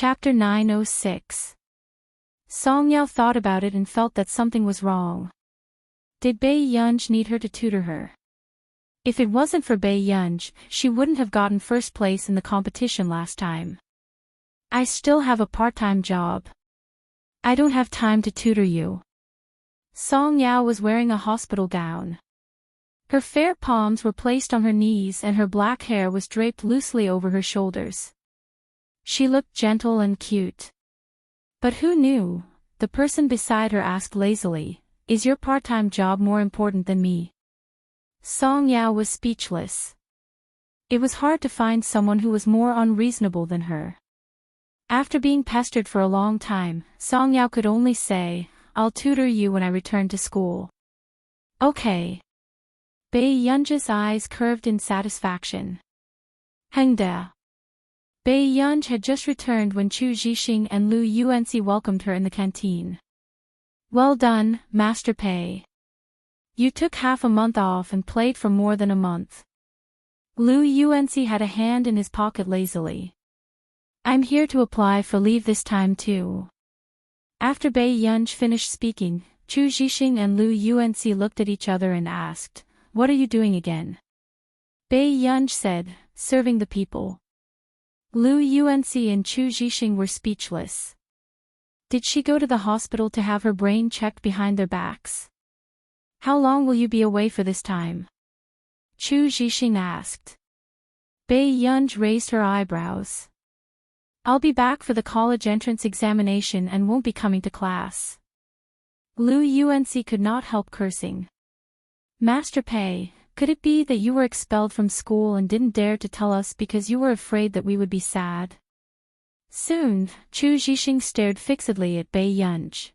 Chapter 906. Song Yao thought about it and felt that something was wrong. Did Bei Yunj need her to tutor her? If it wasn't for Bei Yunj, she wouldn't have gotten first place in the competition last time. I still have a part-time job. I don't have time to tutor you. Song Yao was wearing a hospital gown. Her fair palms were placed on her knees and her black hair was draped loosely over her shoulders. She looked gentle and cute. But who knew? The person beside her asked lazily, "Is your part-time job more important than me?" Song Yao was speechless. It was hard to find someone who was more unreasonable than her. After being pestered for a long time, Song Yao could only say, "I'll tutor you when I return to school." Okay. Bei Yunj's eyes curved in satisfaction. Hengda. Bei Yunj had just returned when Chu Zhixing and Lu Yuanxi welcomed her in the canteen. Well done, Master Pei. You took half a month off and played for more than a month. Lu Yuanxi had a hand in his pocket lazily. I'm here to apply for leave this time too. After Bei Yunj finished speaking, Chu Zhixing and Lu Yuanxi looked at each other and asked, "What are you doing again?" Bei Yunj said, "Serving the people." Lu Yuanxi and Chu Zhixing were speechless. Did she go to the hospital to have her brain checked behind their backs? How long will you be away for this time? Chu Zhixing asked. Bei Yunj raised her eyebrows. I'll be back for the college entrance examination and won't be coming to class. Lu Yuanxi could not help cursing. Master Pei, could it be that you were expelled from school and didn't dare to tell us because you were afraid that we would be sad? Soon, Chu Zhixing stared fixedly at Bei Yunj.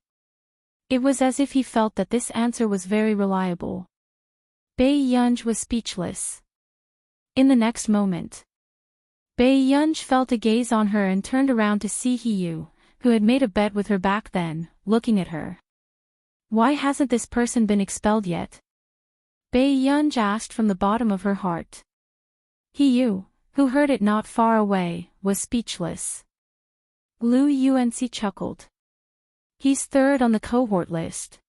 It was as if he felt that this answer was very reliable. Bei Yunj was speechless. In the next moment, Bei Yunj felt a gaze on her and turned around to see Yu, who had made a bet with her back then, looking at her. Why hasn't this person been expelled yet? Bei Yunj asked from the bottom of her heart. Yu, who heard it not far away, was speechless. Lu Yuanxi chuckled. He's third on the cohort list.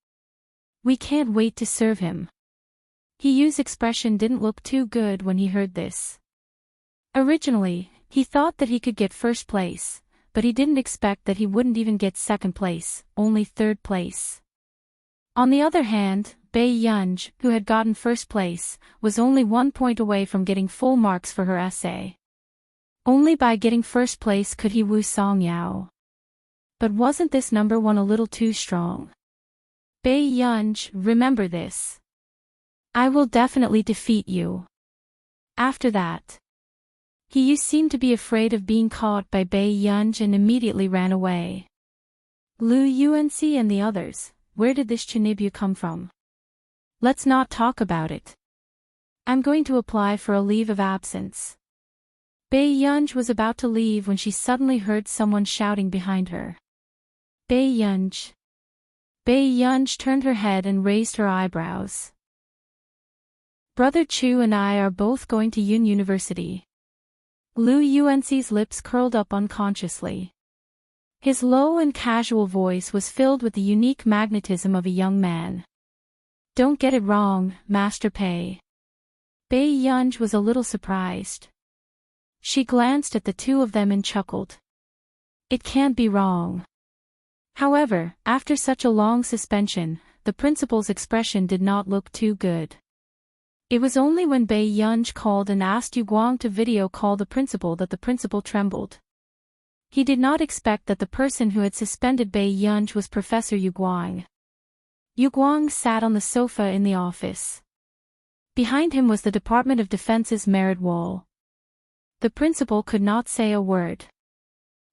We can't wait to serve him. Yu's expression didn't look too good when he heard this. Originally, he thought that he could get first place, but he didn't expect that he wouldn't even get second place, only third place. On the other hand, Bei Yunj, who had gotten first place, was only 1 point away from getting full marks for her essay. Only by getting first place could he woo Song Yao. But wasn't this number one a little too strong? Bei Yunj, remember this. I will definitely defeat you. After that, Yu seemed to be afraid of being caught by Bei Yunj and immediately ran away. Lu Yuanxi and the others, where did this Chinibu come from? Let's not talk about it. I'm going to apply for a leave of absence. Bei Yunj was about to leave when she suddenly heard someone shouting behind her. Bei Yunj. Bei Yunj turned her head and raised her eyebrows. Brother Chu and I are both going to University. Lu Yuanxi's lips curled up unconsciously. His low and casual voice was filled with the unique magnetism of a young man. Don't get it wrong, Master Pei. Bei Yunj was a little surprised. She glanced at the two of them and chuckled. It can't be wrong. However, after such a long suspension, the principal's expression did not look too good. It was only when Bei Yunj called and asked Yu Guang to video call the principal that the principal trembled. He did not expect that the person who had suspended Bei Yunj was Professor Yu Guang. Yu Guang sat on the sofa in the office. Behind him was the Department of Defense's merit wall. The principal could not say a word.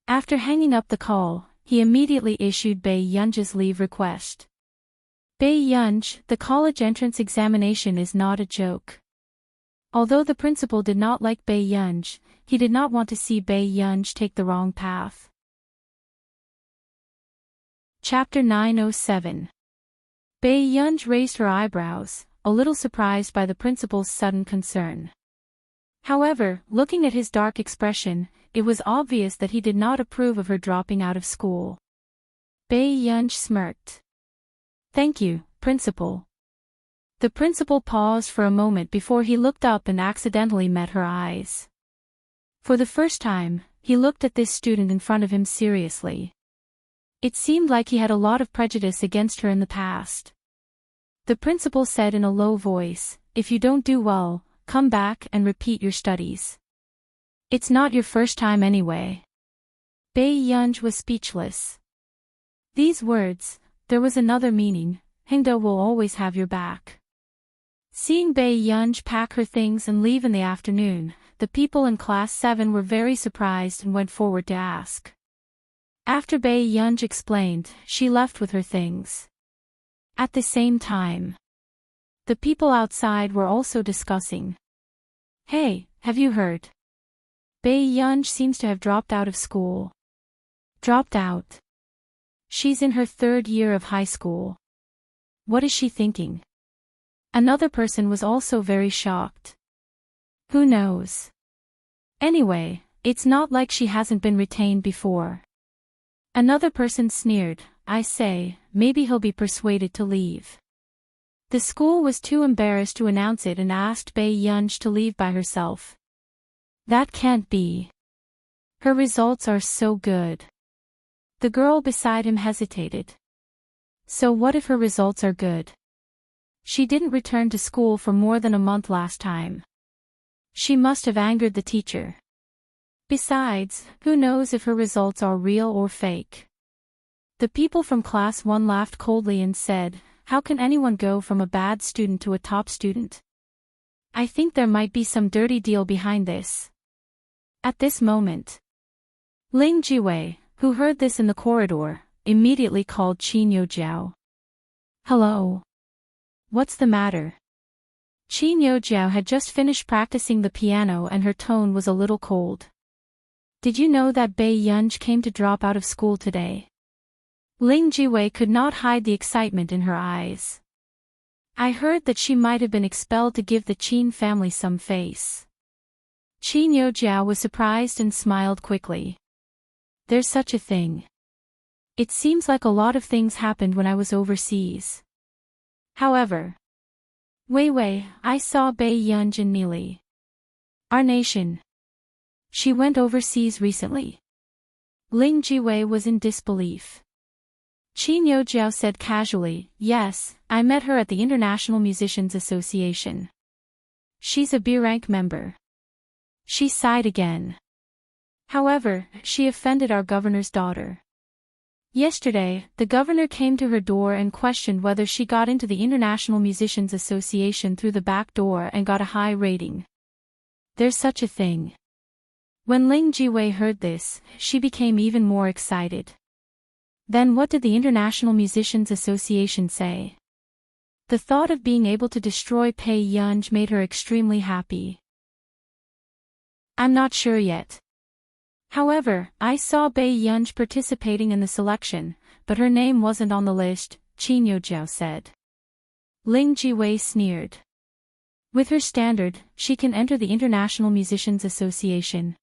After hanging up the call, he immediately issued Bei Yunj's leave request. Bei Yunj, the college entrance examination is not a joke. Although the principal did not like Bei Yunj, he did not want to see Bei Yunj take the wrong path. Chapter 907. Bei Yunj raised her eyebrows, a little surprised by the principal's sudden concern. However, looking at his dark expression, it was obvious that he did not approve of her dropping out of school. Bae Yunj smirked. "Thank you, principal." The principal paused for a moment before he looked up and accidentally met her eyes. For the first time, he looked at this student in front of him seriously. It seemed like he had a lot of prejudice against her in the past. The principal said in a low voice, "If you don't do well, come back and repeat your studies. It's not your first time anyway." Bae Yunj was speechless. These words, there was another meaning. Hengda will always have your back. Seeing Bae Yunj pack her things and leave in the afternoon, the people in Class 7 were very surprised and went forward to ask. After Bae Yunj explained, she left with her things. At the same time, the people outside were also discussing. "Hey, have you heard? Bae Yunj seems to have dropped out of school." "Dropped out? She's in her 3rd year of high school. What is she thinking?" Another person was also very shocked. "Who knows? Anyway, it's not like she hasn't been retained before." Another person sneered, "I say, maybe he'll be persuaded to leave." The school was too embarrassed to announce it and asked Bae Yunj to leave by herself. "That can't be. Her results are so good." The girl beside him hesitated. "So what if her results are good? She didn't return to school for more than a month last time. She must have angered the teacher. Besides, who knows if her results are real or fake?" The people from Class 1 laughed coldly and said, "How can anyone go from a bad student to a top student? I think there might be some dirty deal behind this." At this moment, Ling Jiwei, who heard this in the corridor, immediately called Qin Yojiao. "Hello. What's the matter?" Qin Yojiao had just finished practicing the piano and her tone was a little cold. "Did you know that Bae Yunj came to drop out of school today?" Ling Jiwei could not hide the excitement in her eyes. "I heard that she might have been expelled to give the Qin family some face." Qin Yojiao was surprised and smiled quickly. "There's such a thing. It seems like a lot of things happened when I was overseas. However, Wei, I saw Bae Yunj and Neely. Our nation. She went overseas recently." Ling Jiwei was in disbelief. Qin Yojiao said casually, "Yes, I met her at the International Musicians Association. She's a B-rank member." She sighed again. "However, she offended our governor's daughter. Yesterday, the governor came to her door and questioned whether she got into the International Musicians Association through the back door and got a high rating. There's such a thing." When Ling Jiwei heard this, she became even more excited. "Then what did the International Musicians Association say?" The thought of being able to destroy Bae Yunj made her extremely happy. "I'm not sure yet. However, I saw Bae Yunj participating in the selection, but her name wasn't on the list," Qin Yojiao said. Ling Jiwei sneered. "With her standard, she can enter the International Musicians Association.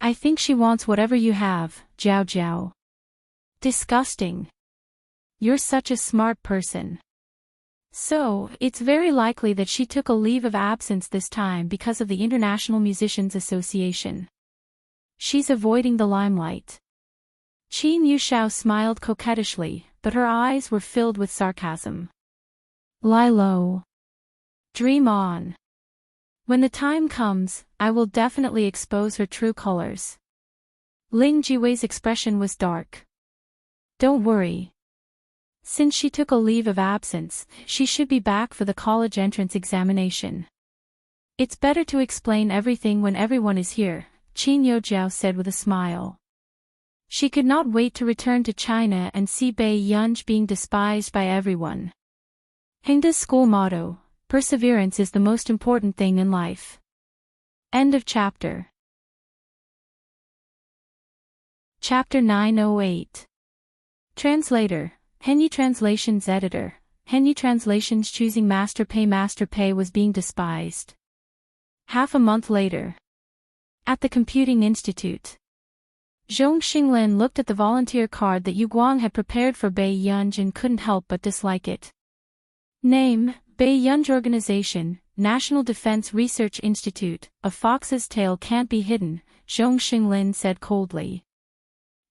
I think she wants whatever you have, Jiao Jiao." "Disgusting. You're such a smart person." "So, it's very likely that she took a leave of absence this time because of the International Musicians Association. She's avoiding the limelight." Qin Yushao smiled coquettishly, but her eyes were filled with sarcasm. "Lie low. Dream on. When the time comes, I will definitely expose her true colors." Ling Jiwei's expression was dark. "Don't worry. Since she took a leave of absence, she should be back for the college entrance examination. It's better to explain everything when everyone is here," Qin Yojiao said with a smile. She could not wait to return to China and see Bae Yunj being despised by everyone. Hengda's school motto, "Perseverance is the most important thing in life." End of chapter. Chapter 908. Translator, Henyi Translations Editor, Henyi Translations choosing Master Pei was being despised. Half a month later. At the Computing Institute. Zhong Xinglin looked at the volunteer card that Yu Guang had prepared for Bai Yunj and couldn't help but dislike it. Name, Bai Yunj Organization, National Defense Research Institute. A fox's tail can't be hidden, Zhong Xinglin said coldly.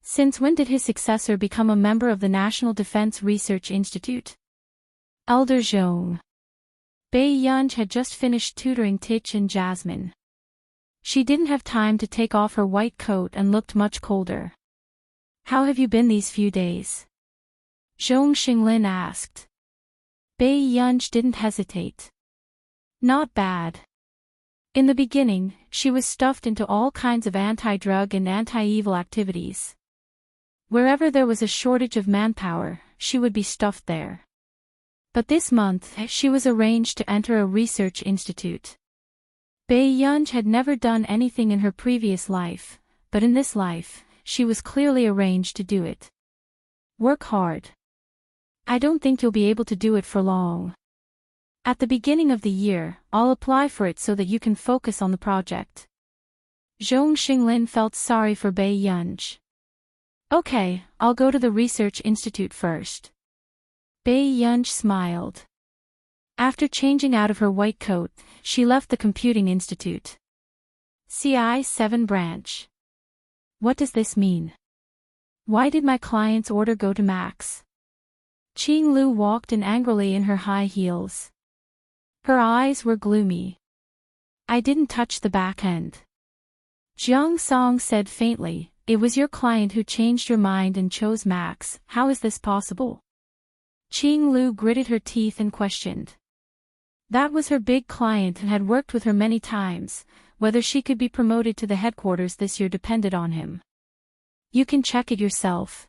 Since when did his successor become a member of the National Defense Research Institute? Elder Zhong. Bai Yunj had just finished tutoring Tich and Jasmine. She didn't have time to take off her white coat and looked much colder. How have you been these few days? Zhong Xinglin asked. Bai Yunj didn't hesitate. Not bad. In the beginning, she was stuffed into all kinds of anti-drug and anti-evil activities. Wherever there was a shortage of manpower, she would be stuffed there. But this month, she was arranged to enter a research institute. Bai Yunj had never done anything in her previous life, but in this life, she was clearly arranged to do it. Work hard. I don't think you'll be able to do it for long. At the beginning of the year, I'll apply for it so that you can focus on the project. Zhong Xinglin felt sorry for Bai Yunj. Okay, I'll go to the research institute first. Bai Yunj smiled. After changing out of her white coat, she left the Computing Institute. CI-7 branch. What does this mean? Why did my client's order go to Max? Qing Lu walked in angrily in her high heels. Her eyes were gloomy. I didn't touch the back end. Jiang Song said faintly, it was your client who changed your mind and chose Max. How is this possible? Qing Lu gritted her teeth and questioned. That was her big client and had worked with her many times. Whether she could be promoted to the headquarters this year depended on him. You can check it yourself.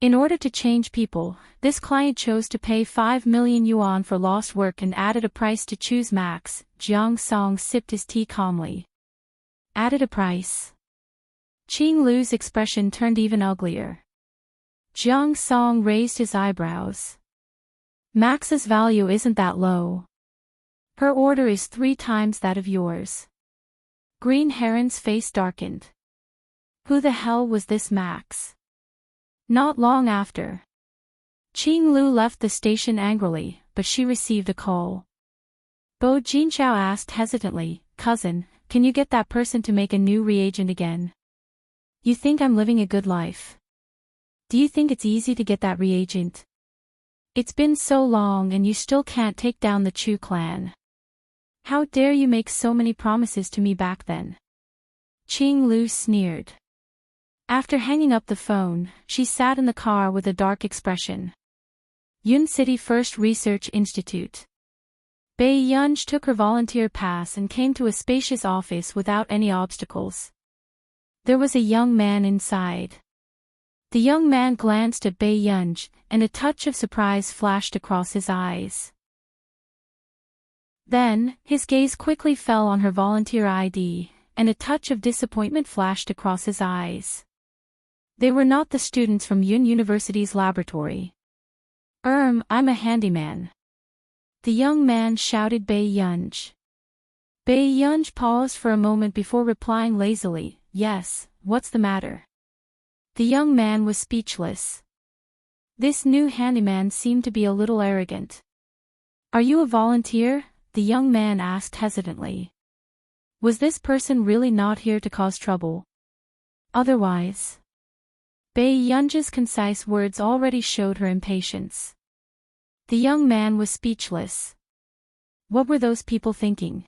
In order to change people, this client chose to pay 5 million yuan for lost work and added a price to choose Max. Jiang Song sipped his tea calmly. Added a price? Qing Lu's expression turned even uglier. Jiang Song raised his eyebrows. Max's value isn't that low. Her order is 3 times that of yours. Green Heron's face darkened. Who the hell was this Max? Not long after. Qing Lu left the station angrily, but she received a call. Bo Jinchao asked hesitantly, Cousin, can you get that person to make a new reagent again? You think I'm living a good life? Do you think it's easy to get that reagent? It's been so long and you still can't take down the Chu clan. How dare you make so many promises to me back then? Qing Lu sneered. After hanging up the phone, she sat in the car with a dark expression. Yun City First Research Institute. Bai Yunj took her volunteer pass and came to a spacious office without any obstacles. There was a young man inside. The young man glanced at Bai Yunj, and a touch of surprise flashed across his eyes. Then, his gaze quickly fell on her volunteer ID, and a touch of disappointment flashed across his eyes. They were not the students from Yun University's laboratory. I'm a handyman. The young man shouted Bai Yunj. Bai Yunj paused for a moment before replying lazily, Yes, what's the matter? The young man was speechless. This new handyman seemed to be a little arrogant. Are you a volunteer? The young man asked hesitantly. Was this person really not here to cause trouble? Otherwise. Bai Yunj's concise words already showed her impatience. The young man was speechless. What were those people thinking?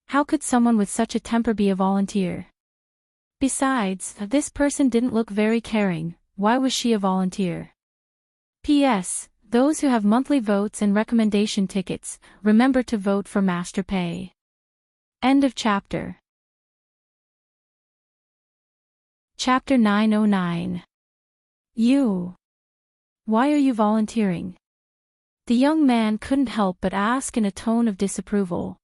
How could someone with such a temper be a volunteer? Besides, this person didn't look very caring. Why was she a volunteer? P.S. Those who have monthly votes and recommendation tickets, remember to vote for Master Pei. End of chapter. Chapter 909. You. Why are you volunteering? The young man couldn't help but ask in a tone of disapproval.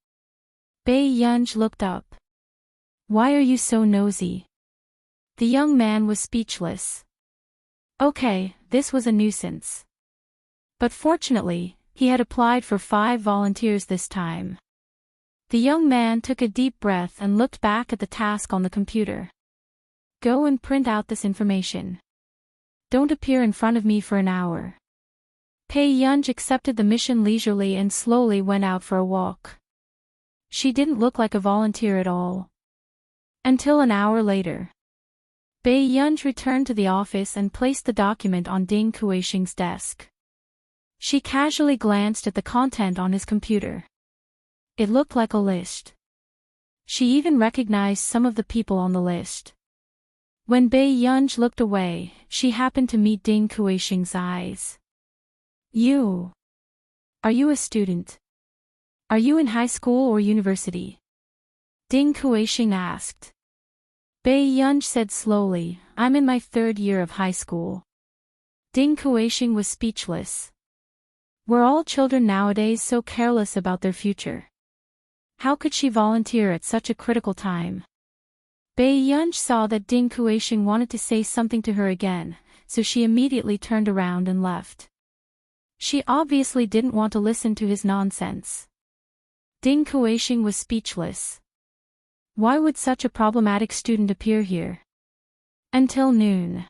Bai Yunj looked up. Why are you so nosy? The young man was speechless. Okay, this was a nuisance. But fortunately, he had applied for 5 volunteers this time. The young man took a deep breath and looked back at the task on the computer. Go and print out this information. Don't appear in front of me for an hour. Pei Yunj accepted the mission leisurely and slowly went out for a walk. She didn't look like a volunteer at all. Until an hour later. Pei Yunj returned to the office and placed the document on Ding Kuixing's desk. She casually glanced at the content on his computer. It looked like a list. She even recognized some of the people on the list. When Pei Yunj looked away, she happened to meet Ding Kuixing's eyes. Are you a student? Are you in high school or university? Ding Kuixing asked. Pei Yunj said slowly, I'm in my 3rd year of high school. Ding Kuixing was speechless. Were all children nowadays so careless about their future? How could she volunteer at such a critical time? Pei Yunj saw that Ding Kuixing wanted to say something to her again, so she immediately turned around and left. She obviously didn't want to listen to his nonsense. Ding Kuixing was speechless. Why would such a problematic student appear here? Until noon.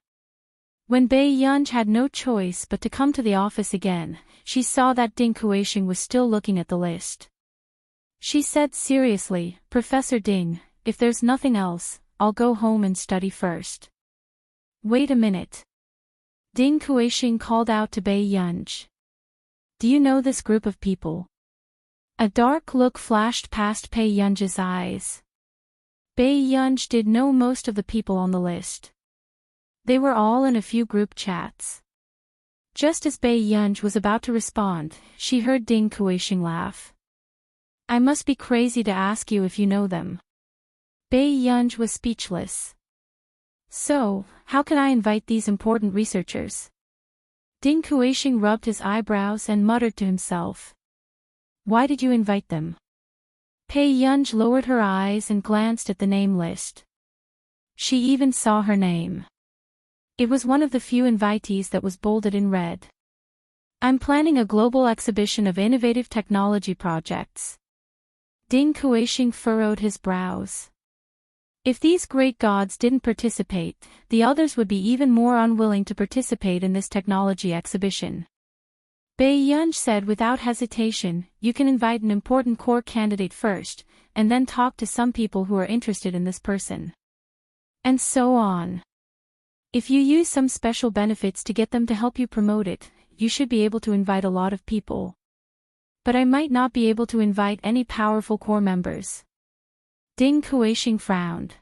When Pei Yunj had no choice but to come to the office again, she saw that Ding Kuixing was still looking at the list. She said seriously, Professor Ding, if there's nothing else, I'll go home and study first. Wait a minute. Ding Kuixing called out to Pei Yunj. Do you know this group of people? A dark look flashed past Pei Yunj's eyes. Pei Yunj did know most of the people on the list. They were all in a few group chats. Just as Pei Yunj was about to respond, she heard Ding Kuixing laugh. I must be crazy to ask you if you know them. Pei Yunj was speechless. So, how can I invite these important researchers? Ding Kuixing rubbed his eyebrows and muttered to himself. Why did you invite them? Pei Yunj lowered her eyes and glanced at the name list. She even saw her name. It was one of the few invitees that was bolded in red. I'm planning a global exhibition of innovative technology projects. Ding Kuixing furrowed his brows. If these great gods didn't participate, the others would be even more unwilling to participate in this technology exhibition. Pei Yunj said without hesitation, you can invite an important core candidate first, and then talk to some people who are interested in this person. And so on. If you use some special benefits to get them to help you promote it, you should be able to invite a lot of people. But I might not be able to invite any powerful core members. Ding Kuixing frowned.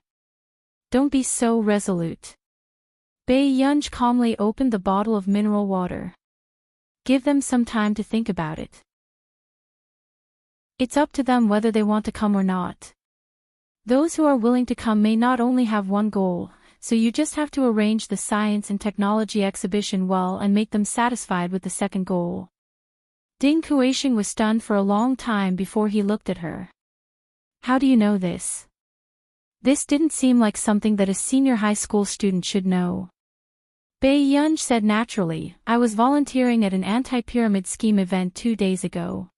Don't be so resolute. Pei Yunj calmly opened the bottle of mineral water. Give them some time to think about it. It's up to them whether they want to come or not. Those who are willing to come may not only have one goal, so you just have to arrange the science and technology exhibition well and make them satisfied with the second goal. Ding Kuixing was stunned for a long time before he looked at her. How do you know this? This didn't seem like something that a senior high school student should know. Pei Yunj said naturally, I was volunteering at an anti-pyramid scheme event 2 days ago.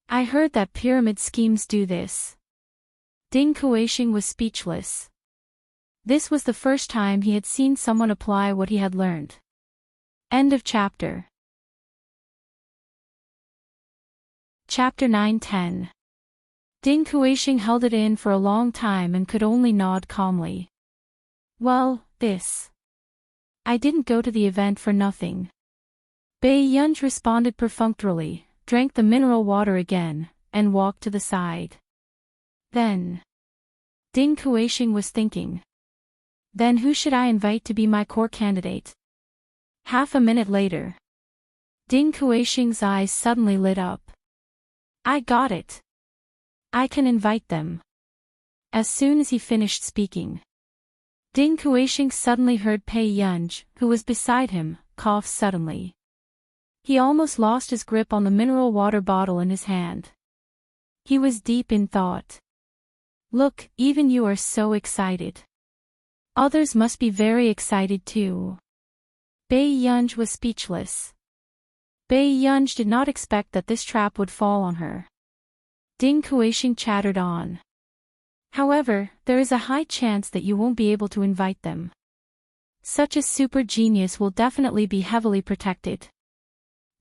I heard that pyramid schemes do this. Ding Kuixing was speechless. This was the first time he had seen someone apply what he had learned. End of chapter. Chapter 9-10. Ding Kuixing held it in for a long time and could only nod calmly. Well, I didn't go to the event for nothing. Pei Yunj responded perfunctorily, drank the mineral water again, and walked to the side. Then. Ding Kuixing was thinking. Then who should I invite to be my core candidate? Half a minute later. Ding Kuixing's eyes suddenly lit up. I got it. I can invite them. As soon as he finished speaking. Ding Kuixing suddenly heard Pei Yunj, who was beside him, cough suddenly. He almost lost his grip on the mineral water bottle in his hand. He was deep in thought. Look, even you are so excited. Others must be very excited too. Pei Yunj was speechless. Pei Yunj did not expect that this trap would fall on her. Ding Kuei-shing chattered on. However, there is a high chance that you won't be able to invite them. Such a super genius will definitely be heavily protected.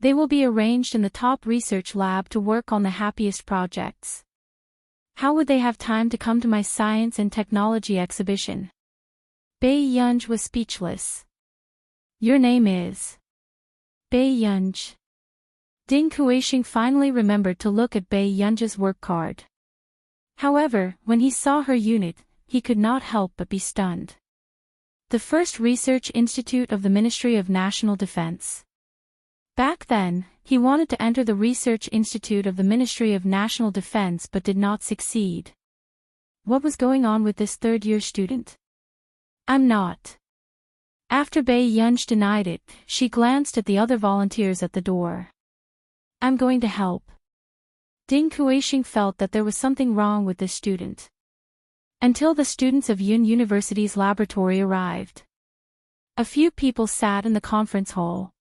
They will be arranged in the top research lab to work on the happiest projects. How would they have time to come to my science and technology exhibition? Bai Yunj was speechless. Your name is Bai Yunj. Ding Kuei-shing finally remembered to look at Bai Yunj's work card. However, when he saw her unit, he could not help but be stunned. The first research institute of the Ministry of National Defense. Back then, he wanted to enter the Research Institute of the Ministry of National Defense but did not succeed. What was going on with this third-year student? I'm not. After Bai Yunj denied it, she glanced at the other volunteers at the door. I'm going to help. Ding Kuei-shing felt that there was something wrong with this student. Until the students of Yun University's laboratory arrived. A few people sat in the conference hall.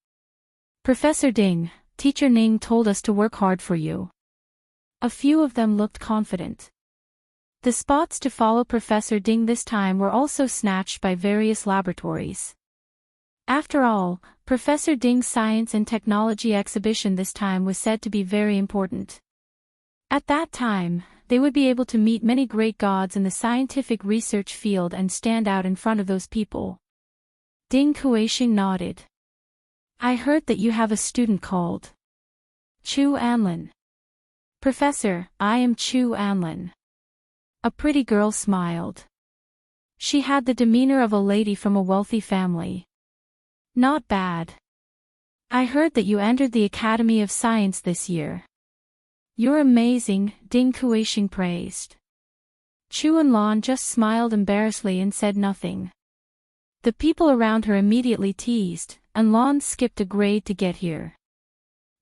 Professor Ding, Teacher Ning told us to work hard for you. A few of them looked confident. The spots to follow Professor Ding this time were also snatched by various laboratories. After all, Professor Ding's Science and Technology exhibition this time was said to be very important. At that time, they would be able to meet many great gods in the scientific research field and stand out in front of those people. Ding Kuei-shing nodded. I heard that you have a student called Chu Anlin. Professor, I am Chu Anlin. A pretty girl smiled. She had the demeanor of a lady from a wealthy family. Not bad. I heard that you entered the Academy of Science this year. You're amazing, Ding Kuei-shing praised. Chu Anlin just smiled embarrassedly and said nothing. The people around her immediately teased, Anlin skipped a grade to get here.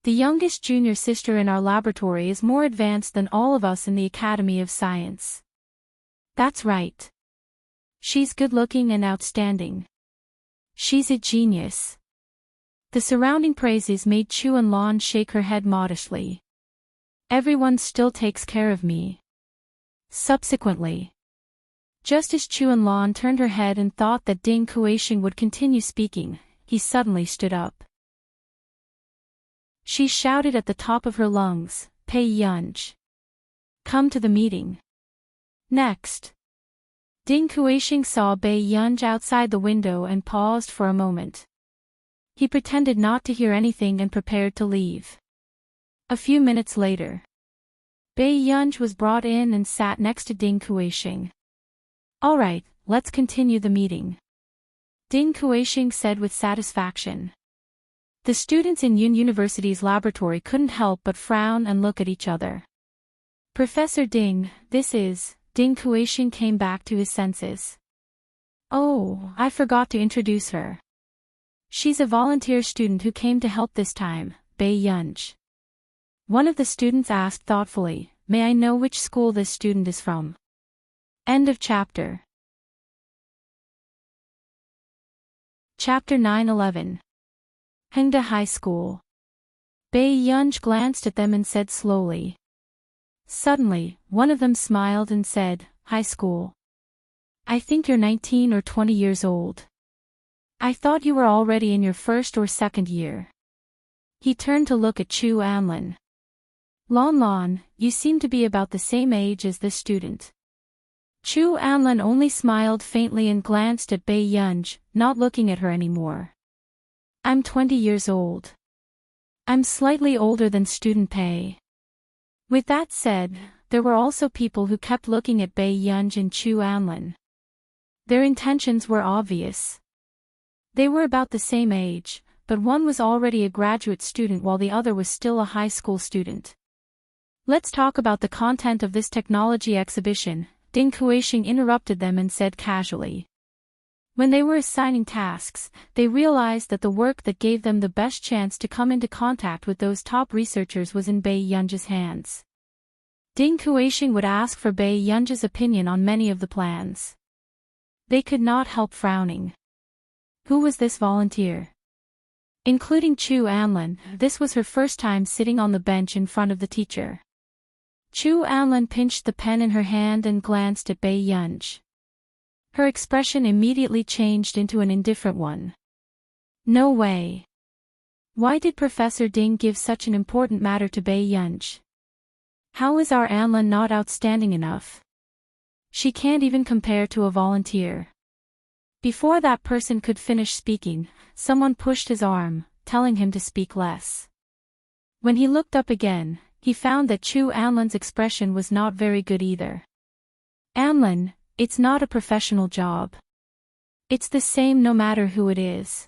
The youngest junior sister in our laboratory is more advanced than all of us in the Academy of Science. That's right. She's good-looking and outstanding. She's a genius. The surrounding praises made Chu Anlin shake her head modestly. Everyone still takes care of me. Subsequently, just as Chu Anlin turned her head and thought that Ding Kuei-shing would continue speaking, he suddenly stood up. She shouted at the top of her lungs, Bai Yunj. Come to the meeting. Next. Ding Kuei-shing saw Bai Yunj outside the window and paused for a moment. He pretended not to hear anything and prepared to leave. A few minutes later, Bai Yunj was brought in and sat next to Ding Kuei-shing. All right, let's continue the meeting. Ding Kuei-shing said with satisfaction. The students in Yun University's laboratory couldn't help but frown and look at each other. Professor Ding, this is, Ding Kuei-shing came back to his senses. Oh, I forgot to introduce her. She's a volunteer student who came to help this time, Bai Yunj. One of the students asked thoughtfully, may I know which school this student is from? End of chapter. Chapter 9-11. Hengda High School. Bai Yunj glanced at them and said slowly. Suddenly, one of them smiled and said, High school. I think you're 19 or 20 years old. I thought you were already in your first or second year. He turned to look at Chu Anlin. Lon, you seem to be about the same age as this student. Chu Anlin only smiled faintly and glanced at Bai Yunj, not looking at her anymore. I'm 20 years old. I'm slightly older than student Bai. With that said, there were also people who kept looking at Bai Yunj and Chu Anlin. Their intentions were obvious. They were about the same age, but one was already a graduate student while the other was still a high school student. Let's talk about the content of this technology exhibition, Ding Kuei-shing interrupted them and said casually. When they were assigning tasks, they realized that the work that gave them the best chance to come into contact with those top researchers was in Bai Yunj's hands. Ding Kuei-shing would ask for Bai Yunj's opinion on many of the plans. They could not help frowning. Who was this volunteer? Including Chu Anlin, this was her first time sitting on the bench in front of the teacher. Chu Anlin pinched the pen in her hand and glanced at Bei Yunj. Her expression immediately changed into an indifferent one. No way. Why did Professor Ding give such an important matter to Bei Yunj? How is our Anlin not outstanding enough? She can't even compare to a volunteer. Before that person could finish speaking, someone pushed his arm, telling him to speak less. When he looked up again, he found that Chu Anlin's expression was not very good either. Anlin, it's not a professional job. It's the same no matter who it is.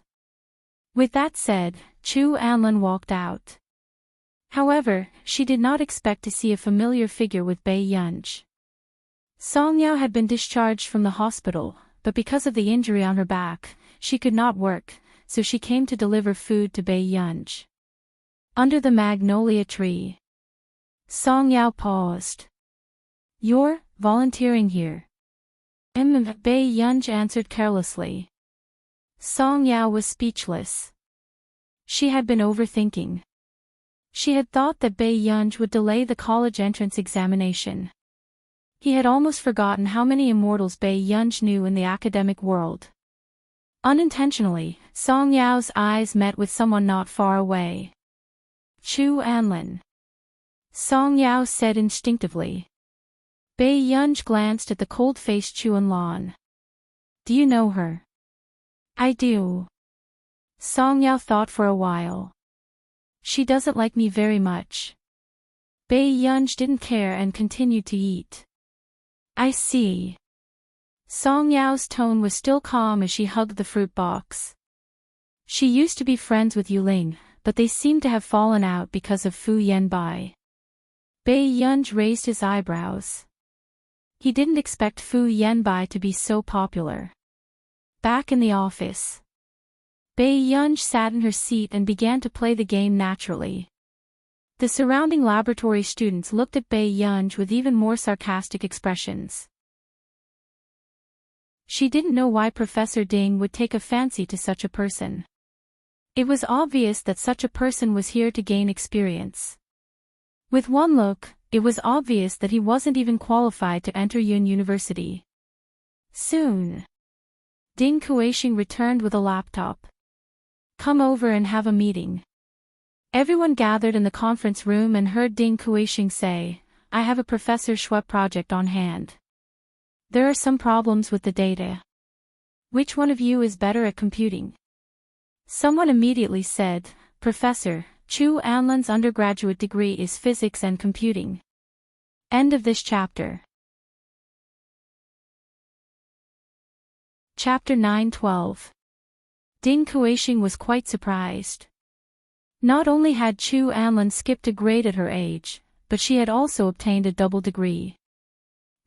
With that said, Chu Anlin walked out. However, she did not expect to see a familiar figure with Bei Yunj. Song Yao had been discharged from the hospital, but because of the injury on her back, she could not work, so she came to deliver food to Bei Yunj. Under the magnolia tree. Song Yao paused. You're volunteering here. Bei Yunj answered carelessly. Song Yao was speechless. She had been overthinking. She had thought that Bei Yunj would delay the college entrance examination. He had almost forgotten how many immortals Bei Yunj knew in the academic world. Unintentionally, Song Yao's eyes met with someone not far away. Chu Anlin. Song Yao said instinctively. Bei Yunj glanced at the cold-faced Chu Anlin. Do you know her? I do. Song Yao thought for a while. She doesn't like me very much. Bei Yunj didn't care and continued to eat. I see. Song Yao's tone was still calm as she hugged the fruit box. She used to be friends with Yuling, but they seemed to have fallen out because of Fu Yanbai. Bei Yunj raised his eyebrows. He didn't expect Fu Yanbai to be so popular. Back in the office. Bei Yunj sat in her seat and began to play the game naturally. The surrounding laboratory students looked at Bei Yunj with even more sarcastic expressions. She didn't know why Professor Ding would take a fancy to such a person. It was obvious that such a person was here to gain experience. With one look, it was obvious that he wasn't even qualified to enter Yun University. Soon. Ding Kuixing returned with a laptop. Come over and have a meeting. Everyone gathered in the conference room and heard Ding Kuixing say, I have a Professor Shui project on hand. There are some problems with the data. Which one of you is better at computing? Someone immediately said, Professor, Chu Anlin's undergraduate degree is physics and computing. End of this chapter. Chapter 9-12. Ding Kuixing was quite surprised. Not only had Chu Anlin skipped a grade at her age, but she had also obtained a double degree.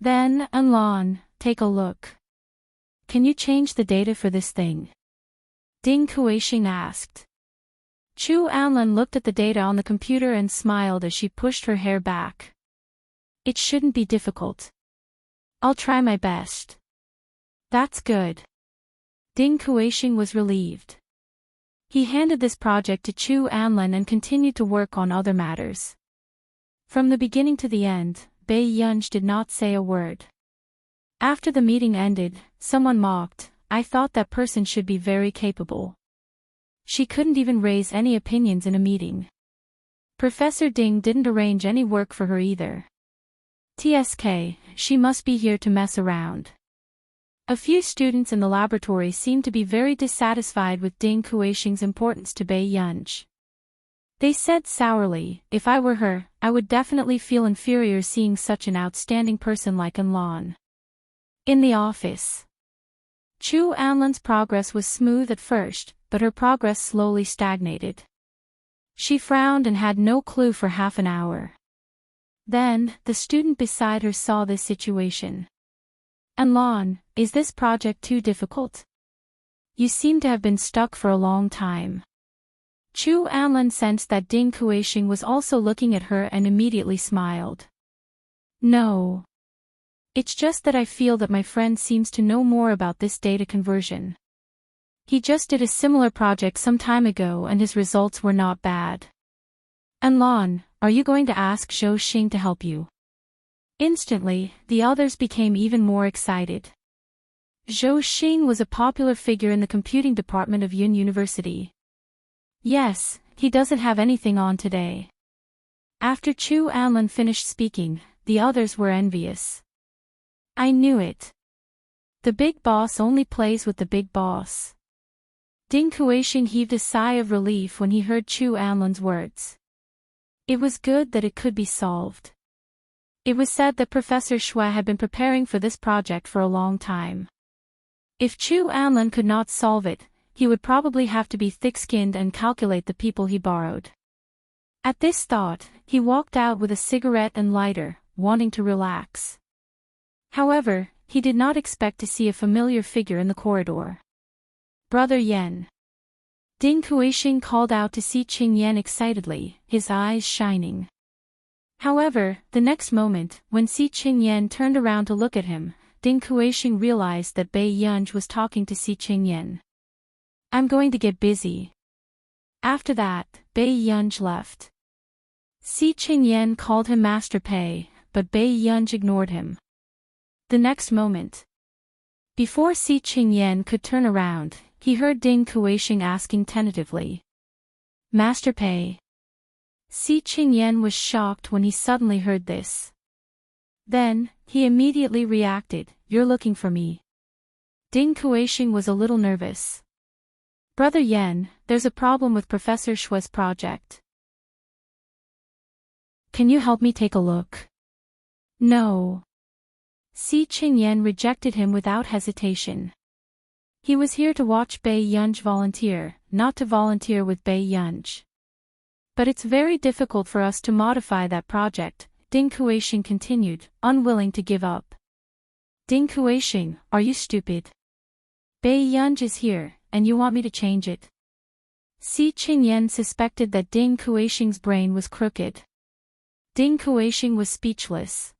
Then, Anlin, take a look. Can you change the data for this thing? Ding Kuixing asked. Chu Anlin looked at the data on the computer and smiled as she pushed her hair back. It shouldn't be difficult. I'll try my best. That's good. Ding Kuixing was relieved. He handed this project to Chu Anlin and continued to work on other matters. From the beginning to the end, Bei Yunj did not say a word. After the meeting ended, someone mocked, I thought that person should be very capable. She couldn't even raise any opinions in a meeting. Professor Ding didn't arrange any work for her either. TSK, she must be here to mess around. A few students in the laboratory seemed to be very dissatisfied with Ding Kuixing's importance to Bei Yunj. They said sourly, if I were her, I would definitely feel inferior seeing such an outstanding person like Anlin. In the office. Chu Anlin's progress was smooth at first, but her progress slowly stagnated. She frowned and had no clue for half an hour. Then, the student beside her saw this situation. Anlin, is this project too difficult? You seem to have been stuck for a long time. Chu Anlin sensed that Ding Kuixing was also looking at her and immediately smiled. No. It's just that I feel that my friend seems to know more about this data conversion. He just did a similar project some time ago and his results were not bad. Anlin, are you going to ask Zhou Xing to help you? Instantly, the others became even more excited. Zhou Xing was a popular figure in the computing department of Yun University. Yes, he doesn't have anything on today. After Chu Anlin finished speaking, the others were envious. I knew it. The big boss only plays with the big boss. Ding Kuixing heaved a sigh of relief when he heard Chu Anlin's words. It was good that it could be solved. It was said that Professor Xue had been preparing for this project for a long time. If Chu Anlin could not solve it, he would probably have to be thick-skinned and calculate the people he borrowed. At this thought, he walked out with a cigarette and lighter, wanting to relax. However, he did not expect to see a familiar figure in the corridor. Brother Yan. Ding Kuixing called out to see Qing Yan excitedly, his eyes shining. However, the next moment, when Si Qingyan turned around to look at him, Ding Kuixing realized that Bai Yunj was talking to Si Qingyan. I'm going to get busy. After that, Bai Yunj left. Si Qingyan called him Master Pei, but Bai Yunj ignored him. The next moment, before Si Qingyan could turn around, he heard Ding Kuixing asking tentatively. Master Pei. Si Qingyan was shocked when he suddenly heard this. Then, he immediately reacted, You're looking for me. Ding Kuixing was a little nervous. Brother Yan, there's a problem with Professor Xue's project. Can you help me take a look? No. Si Qingyan rejected him without hesitation. He was here to watch Bai Yunj volunteer, not to volunteer with Bai Yunj. But it's very difficult for us to modify that project, Ding Kuixing continued, unwilling to give up. Ding Kuixing, are you stupid? Bai Yunj is here, and you want me to change it? Si Qingyan suspected that Ding Kuixing's brain was crooked. Ding Kuixing was speechless.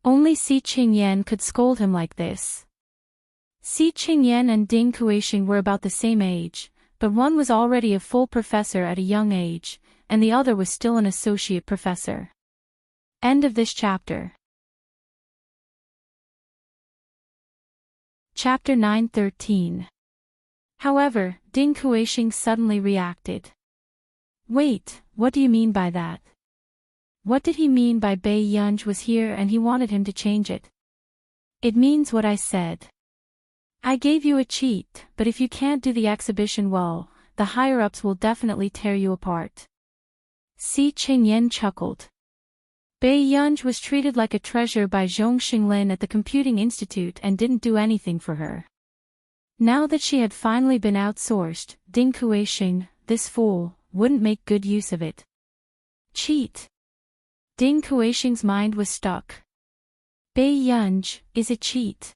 Only Si Qingyan could scold him like this. Si Qingyan and Ding Kuixing were about the same age, but one was already a full professor at a young age, and the other was still an associate professor. End of this chapter. Chapter 9:13. However, Ding Kuixing suddenly reacted. Wait, what do you mean by that? What did he mean by Bai Yunj was here and he wanted him to change it? It means what I said. I gave you a cheat, but if you can't do the exhibition well, the higher-ups will definitely tear you apart. Si Qingyan chuckled. Bai Yunj was treated like a treasure by Zhong Xinglin at the Computing Institute and didn't do anything for her. Now that she had finally been outsourced, Ding Kuixing, this fool, wouldn't make good use of it. Cheat. Ding Kuixing's mind was stuck. Bai Yunj is a cheat.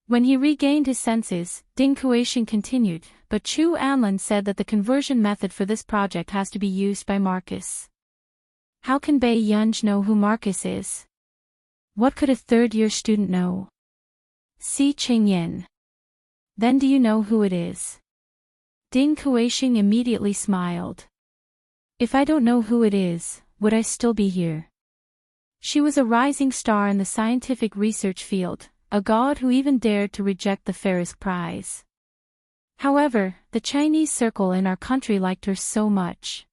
When he regained his senses, Ding Kuixing continued, but Chu Anlin said that the conversion method for this project has to be used by Marcus. How can Bai Yunj know who Marcus is? What could a third-year student know? Si Qingyan. Then do you know who it is? Ding Kuixing immediately smiled. If I don't know who it is, would I still be here? She was a rising star in the scientific research field, a god who even dared to reject the Ferris Prize. However, the Chinese circle in our country liked her so much.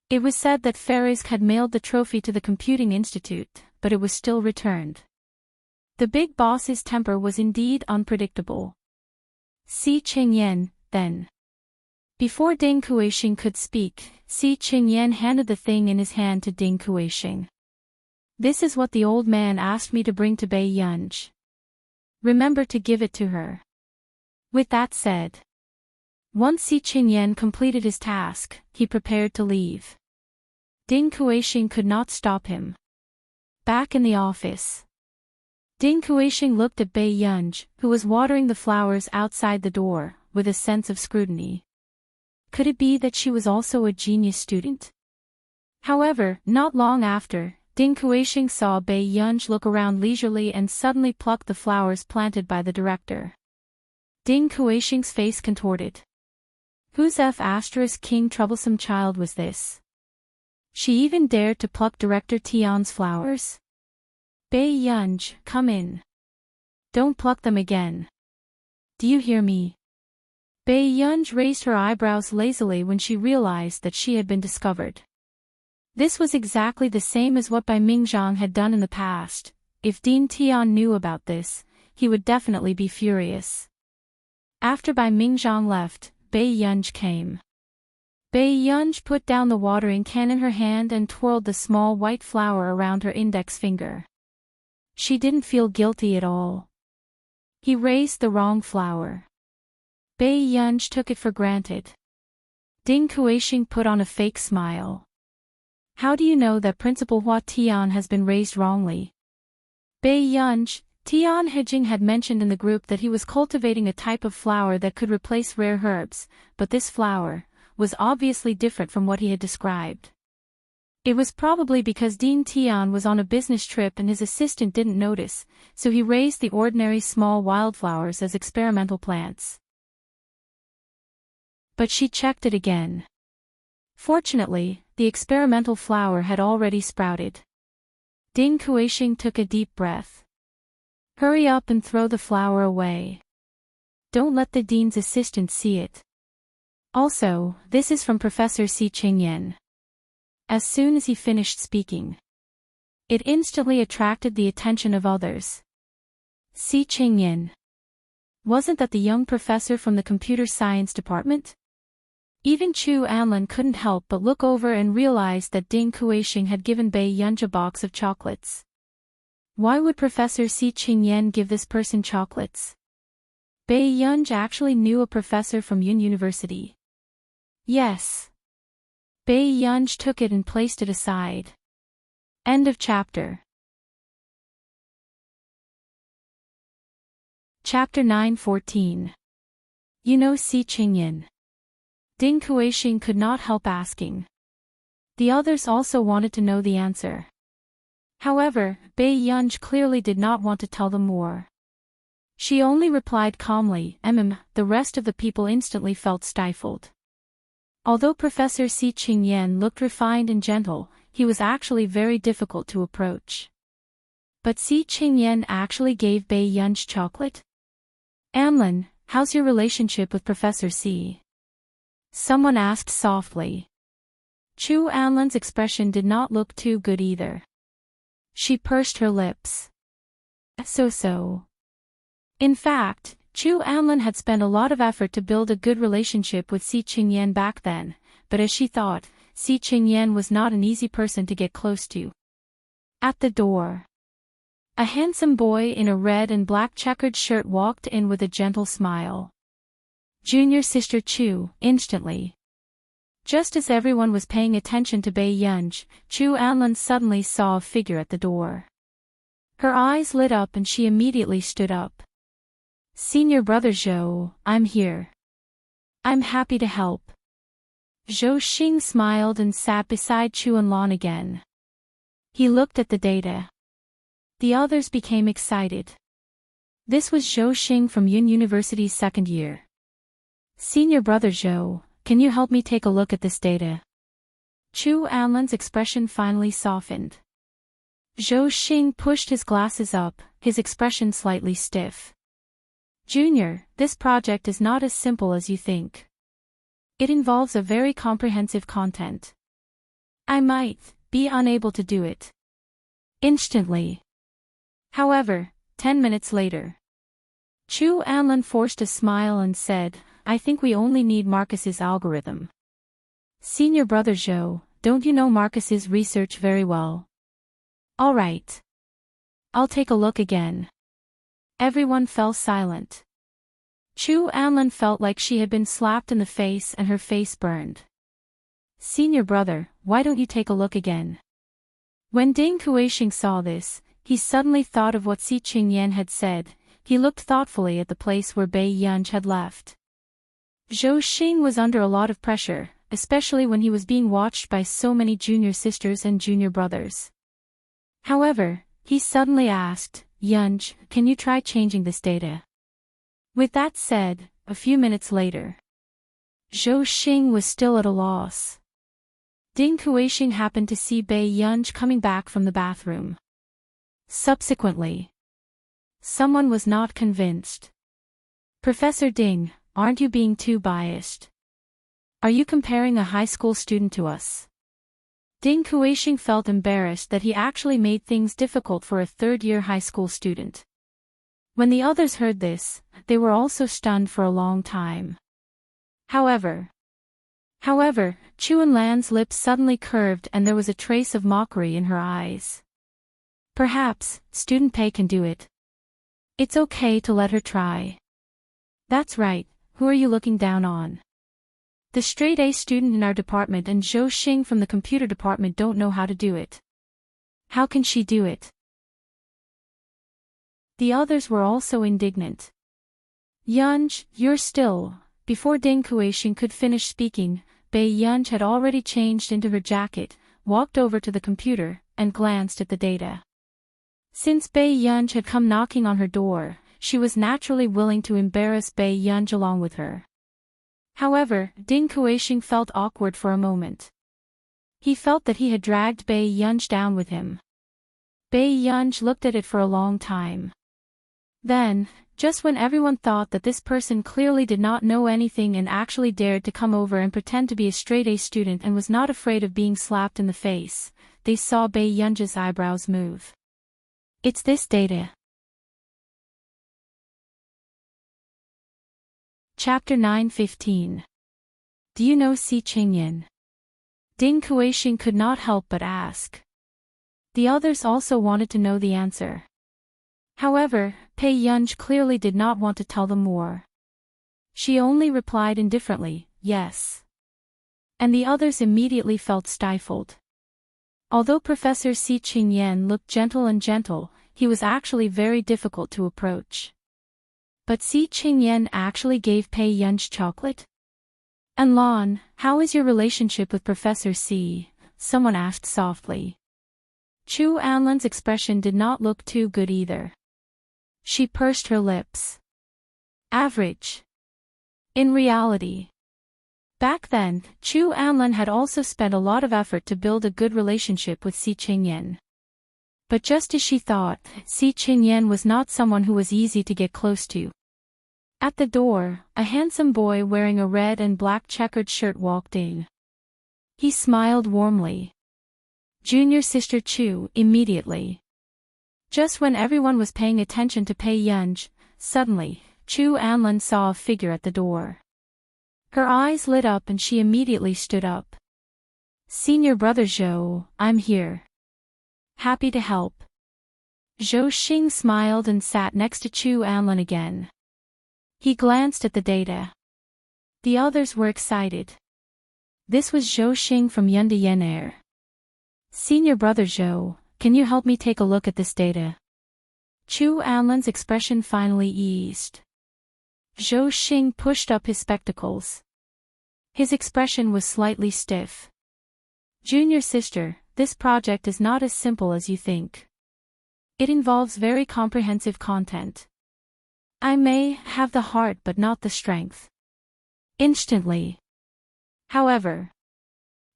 It was said that Ferris had mailed the trophy to the Computing Institute, but it was still returned. The big boss's temper was indeed unpredictable. Si Qingyan, then. Before Ding Kuixing could speak, Si Qingyan handed the thing in his hand to Ding Kuixing. This is what the old man asked me to bring to Bai Yunj. Remember to give it to her. With that said, once Si Qingyan completed his task, he prepared to leave. Ding Kuixing could not stop him. Back in the office, Ding Kuixing looked at Bai Yunj, who was watering the flowers outside the door, with a sense of scrutiny. Could it be that she was also a genius student? However, not long after, Ding Kuixing saw Bai Yunj look around leisurely and suddenly pluck the flowers planted by the director. Ding Kuixing's face contorted. Whose King troublesome child was this? She even dared to pluck Director Tian's flowers? Bei Yunj, come in. Don't pluck them again. Do you hear me? Bei Yunj raised her eyebrows lazily when she realized that she had been discovered. This was exactly the same as what Bai Mingzhang had done in the past. If Dean Tian knew about this, he would definitely be furious. After Bai Mingzhang left, Bei Yunj came. Bei Yunj put down the watering can in her hand and twirled the small white flower around her index finger. She didn't feel guilty at all. He raised the wrong flower. Bei Yunj took it for granted. Ding Kuixing put on a fake smile. How do you know that Principal Hua Tian has been raised wrongly? Bei Yunj, Tian Hijing had mentioned in the group that he was cultivating a type of flower that could replace rare herbs, but this flower was obviously different from what he had described. It was probably because Dean Tian was on a business trip and his assistant didn't notice, so he raised the ordinary small wildflowers as experimental plants. But she checked it again. Fortunately, the experimental flower had already sprouted. Ding Kuixing took a deep breath. Hurry up and throw the flower away. Don't let the dean's assistant see it. Also, this is from Professor Si Qingyan. As soon as he finished speaking, it instantly attracted the attention of others. Si Qingyan. Wasn't that the young professor from the computer science department? Even Chu Anlin couldn't help but look over and realized that Ding Kuixing had given Bei Yunj a box of chocolates. Why would Professor Si Qingyan give this person chocolates? Bei Yunj actually knew a professor from Yun University. Yes. Bei Yunj took it and placed it aside. End of chapter. Chapter 9:14. You know Si Qingyan. Ding Kuixing could not help asking. The others also wanted to know the answer. However, Bei Yunj clearly did not want to tell them more. She only replied calmly, The rest of the people instantly felt stifled. Although Professor Si Qingyan looked refined and gentle, he was actually very difficult to approach. But Si Qingyan actually gave Bei Yunj chocolate? Anlin, how's your relationship with Professor Si? Someone asked softly. Chu Anlin's expression did not look too good either. She pursed her lips. So. In fact, Chu Anlin had spent a lot of effort to build a good relationship with Si Qingyan back then, but as she thought, Si Qingyan was not an easy person to get close to. At the door, a handsome boy in a red and black checkered shirt walked in with a gentle smile. Junior Sister Chu, instantly. Just as everyone was paying attention to Bei Yunj, Chu Anlin suddenly saw a figure at the door. Her eyes lit up and she immediately stood up. Senior brother Zhou, I'm here. I'm happy to help. Zhou Xing smiled and sat beside Chu Anlan again. He looked at the data. The others became excited. This was Zhou Xing from Yun University's second year. Senior brother Zhou, can you help me take a look at this data? Chu Anlin's expression finally softened. Zhou Xing pushed his glasses up, his expression slightly stiff. Junior, this project is not as simple as you think. It involves a very comprehensive content. I might be unable to do it instantly. However, 10 minutes later, Chu Anlin forced a smile and said, I think we only need Marcus's algorithm. Senior brother Zhou, don't you know Marcus's research very well? All right. I'll take a look again. Everyone fell silent. Chu Anlin felt like she had been slapped in the face and her face burned. Senior brother, why don't you take a look again? When Ding Kuixing saw this, he suddenly thought of what Si Qingyan had said. He looked thoughtfully at the place where Bei Yunj had left. Zhou Xing was under a lot of pressure, especially when he was being watched by so many junior sisters and junior brothers. However, he suddenly asked, Yunj, can you try changing this data? With that said, a few minutes later, Zhou Xing was still at a loss. Ding Kuixing happened to see Bei Yunj coming back from the bathroom. Subsequently, someone was not convinced. Professor Ding, aren't you being too biased? Are you comparing a high school student to us? Ding Kuishing felt embarrassed that he actually made things difficult for a third-year high school student. When the others heard this, they were also stunned for a long time. However, Chu Enlan's lips suddenly curved and there was a trace of mockery in her eyes. Perhaps, Student Pei can do it. It's okay to let her try. That's right, who are you looking down on? The straight-A student in our department and Zhou Xing from the computer department don't know how to do it. How can she do it? The others were also indignant. Yunj, you're still. Before Ding Kuishing could finish speaking, Bei Yunj had already changed into her jacket, walked over to the computer, and glanced at the data. Since Bei Yunj had come knocking on her door, she was naturally willing to embarrass Bei Yunj along with her. However, Ding Kuishing felt awkward for a moment. He felt that he had dragged Bei Yunj down with him. Bei Yunj looked at it for a long time. Then, just when everyone thought that this person clearly did not know anything and actually dared to come over and pretend to be a straight-A student and was not afraid of being slapped in the face, they saw Bei Yunj's eyebrows move. It's this data. Chapter 9:15. Do you know Si Qingyan? Ding Kuishing could not help but ask. The others also wanted to know the answer. However, Pei Yunj clearly did not want to tell them more. She only replied indifferently, yes. And the others immediately felt stifled. Although Professor Si Qingyan looked gentle, he was actually very difficult to approach. But Si Qingyan actually gave Pei Yunj chocolate? Enlan, how is your relationship with Professor Si? Someone asked softly. Chu Anlan's expression did not look too good either. She pursed her lips. Average. In reality. Back then, Chu Anlan had also spent a lot of effort to build a good relationship with Si Qingyan. But just as she thought, Si Qingyan was not someone who was easy to get close to. At the door, a handsome boy wearing a red and black checkered shirt walked in. He smiled warmly. Junior Sister Chu, immediately. Just when everyone was paying attention to Pei Yunj, suddenly, Chu Anlan saw a figure at the door. Her eyes lit up and she immediately stood up. Senior brother Zhou, I'm here. Happy to help. Zhou Xing smiled and sat next to Chu Anlan again. He glanced at the data. The others were excited. This was Zhou Xing from Yunde Air. Senior brother Zhou, can you help me take a look at this data? Chu Anlan's expression finally eased. Zhou Xing pushed up his spectacles. His expression was slightly stiff. Junior sister, this project is not as simple as you think. It involves very comprehensive content. I may have the heart but not the strength. Instantly. However.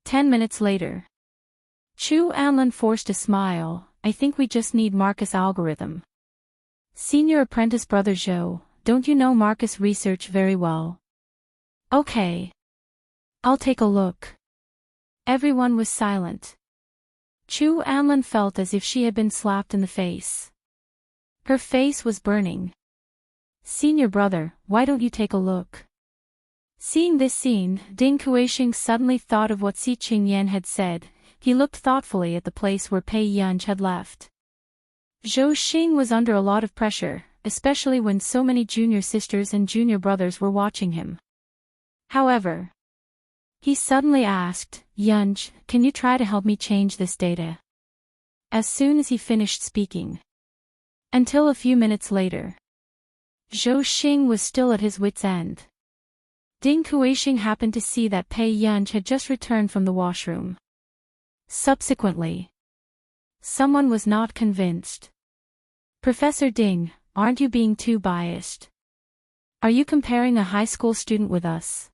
10 minutes later. Chu Anlan forced a smile. I think we just need Marcus algorithm. Senior apprentice brother Zhou, don't you know Marcus research very well? Okay. I'll take a look. Everyone was silent. Chu Anlan felt as if she had been slapped in the face. Her face was burning. Senior brother, why don't you take a look? Seeing this scene, Ding Kuishing suddenly thought of what Si Qingyan had said. He looked thoughtfully at the place where Pei Yunj had left. Zhou Xing was under a lot of pressure, especially when so many junior sisters and junior brothers were watching him. However, he suddenly asked, Yunj, can you try to help me change this data? As soon as he finished speaking. Until a few minutes later. Zhou Xing was still at his wit's end. Ding Kuishing happened to see that Pei Yunj had just returned from the washroom. Subsequently, someone was not convinced. Professor Ding, aren't you being too biased? Are you comparing a high school student with us?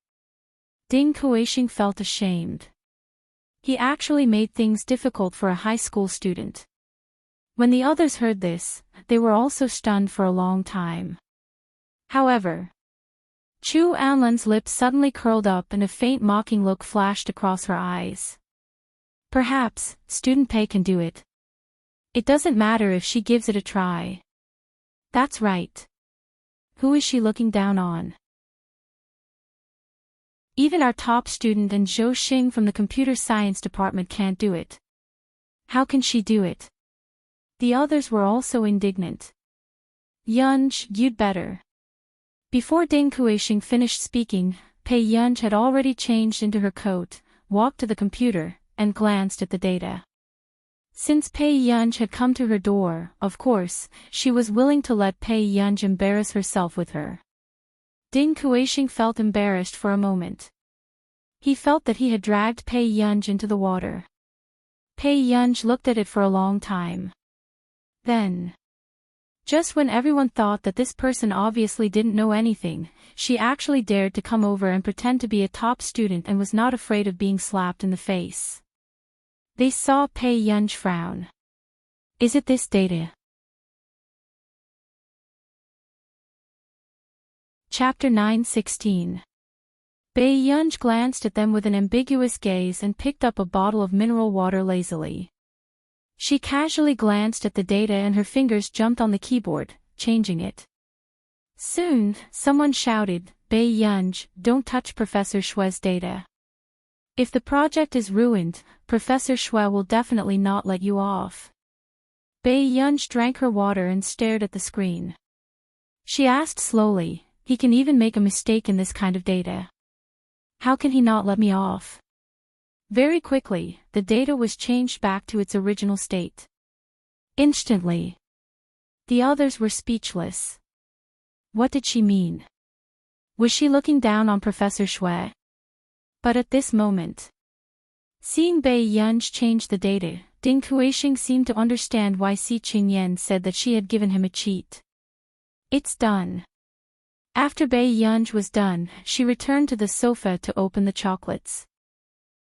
Ding Kuishing felt ashamed. He actually made things difficult for a high school student. When the others heard this, they were also stunned for a long time. However, Chu Anlan's lips suddenly curled up and a faint mocking look flashed across her eyes. Perhaps, Student Pei can do it. It doesn't matter if she gives it a try. That's right. Who is she looking down on? Even our top student and Zhou Xing from the computer science department can't do it. How can she do it? The others were also indignant. Yunj, you'd better. Before Ding Kuixing finished speaking, Pei Yunj had already changed into her coat, walked to the computer, and glanced at the data. Since Pei Yunj had come to her door, of course, she was willing to let Pei Yunj embarrass herself with her. Ding Kuixing felt embarrassed for a moment. He felt that he had dragged Pei Yunj into the water. Pei Yunj looked at it for a long time. Then, just when everyone thought that this person obviously didn't know anything, she actually dared to come over and pretend to be a top student and was not afraid of being slapped in the face. They saw Pei Yunj frown. Is it this data? Chapter 9:16. Pei Yunj glanced at them with an ambiguous gaze and picked up a bottle of mineral water lazily. She casually glanced at the data and her fingers jumped on the keyboard, changing it. Soon, someone shouted, Pei Yunj, don't touch Professor Shue's data. If the project is ruined, Professor Shue will definitely not let you off. Pei Yunj drank her water and stared at the screen. She asked slowly, he can even make a mistake in this kind of data. How can he not let me off? Very quickly, the data was changed back to its original state. Instantly, the others were speechless. What did she mean? Was she looking down on Professor Shue? But at this moment, seeing Pei Yunj change the data, Ding Kuixing seemed to understand why Si Qingyan said that she had given him a cheat. It's done. After Pei Yunj was done, she returned to the sofa to open the chocolates.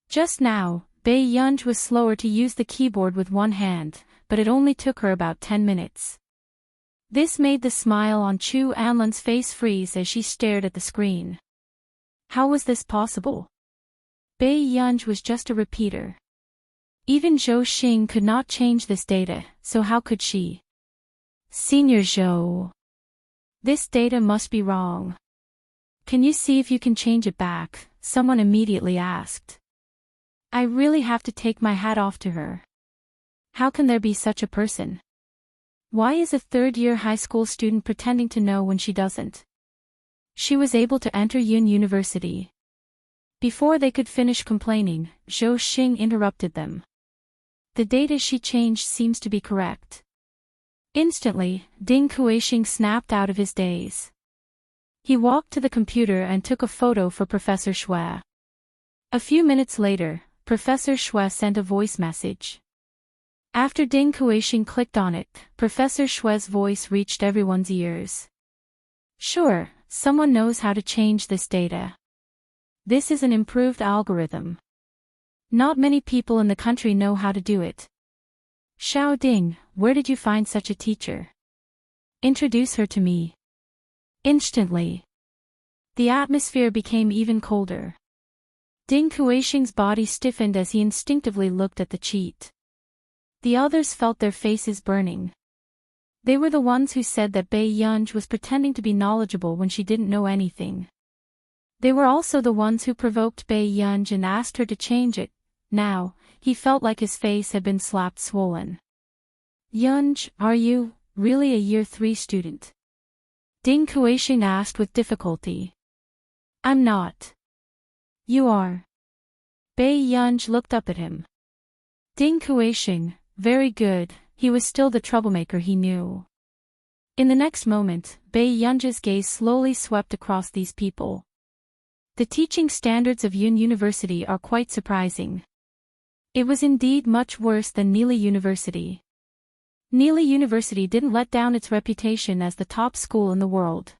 Just now, Pei Yunj was slower to use the keyboard with one hand, but it only took her about 10 minutes. This made the smile on Chu Anlan's face freeze as she stared at the screen. How was this possible? Pei Yunj was just a repeater. Even Zhou Xing could not change this data, so how could she? Senior Zhou. This data must be wrong. Can you see if you can change it back? Someone immediately asked. I really have to take my hat off to her. How can there be such a person? Why is a third-year high school student pretending to know when she doesn't? She was able to enter Yun University. Before they could finish complaining, Zhou Xing interrupted them. The data she changed seems to be correct. Instantly, Ding Kuixing snapped out of his daze. He walked to the computer and took a photo for Professor Shue. A few minutes later, Professor Shue sent a voice message. After Ding Kuixing clicked on it, Professor Shue's voice reached everyone's ears. Sure, someone knows how to change this data. This is an improved algorithm. Not many people in the country know how to do it. Xiao Ding, where did you find such a teacher? Introduce her to me. Instantly, the atmosphere became even colder. Ding Kuixing's body stiffened as he instinctively looked at the cheat. The others felt their faces burning. They were the ones who said that Pei Yunj was pretending to be knowledgeable when she didn't know anything. They were also the ones who provoked Pei Yunj and asked her to change it. Now, he felt like his face had been slapped swollen. Yunj, are you really a Year 3 student? Ding Kuixing asked with difficulty. I'm not. You are. Pei Yunj looked up at him. Ding Kuixing, very good, he was still the troublemaker he knew. In the next moment, Pei Yunj's gaze slowly swept across these people. The teaching standards of Yun University are quite surprising. It was indeed much worse than Neely University. Neely University didn't let down its reputation as the top school in the world.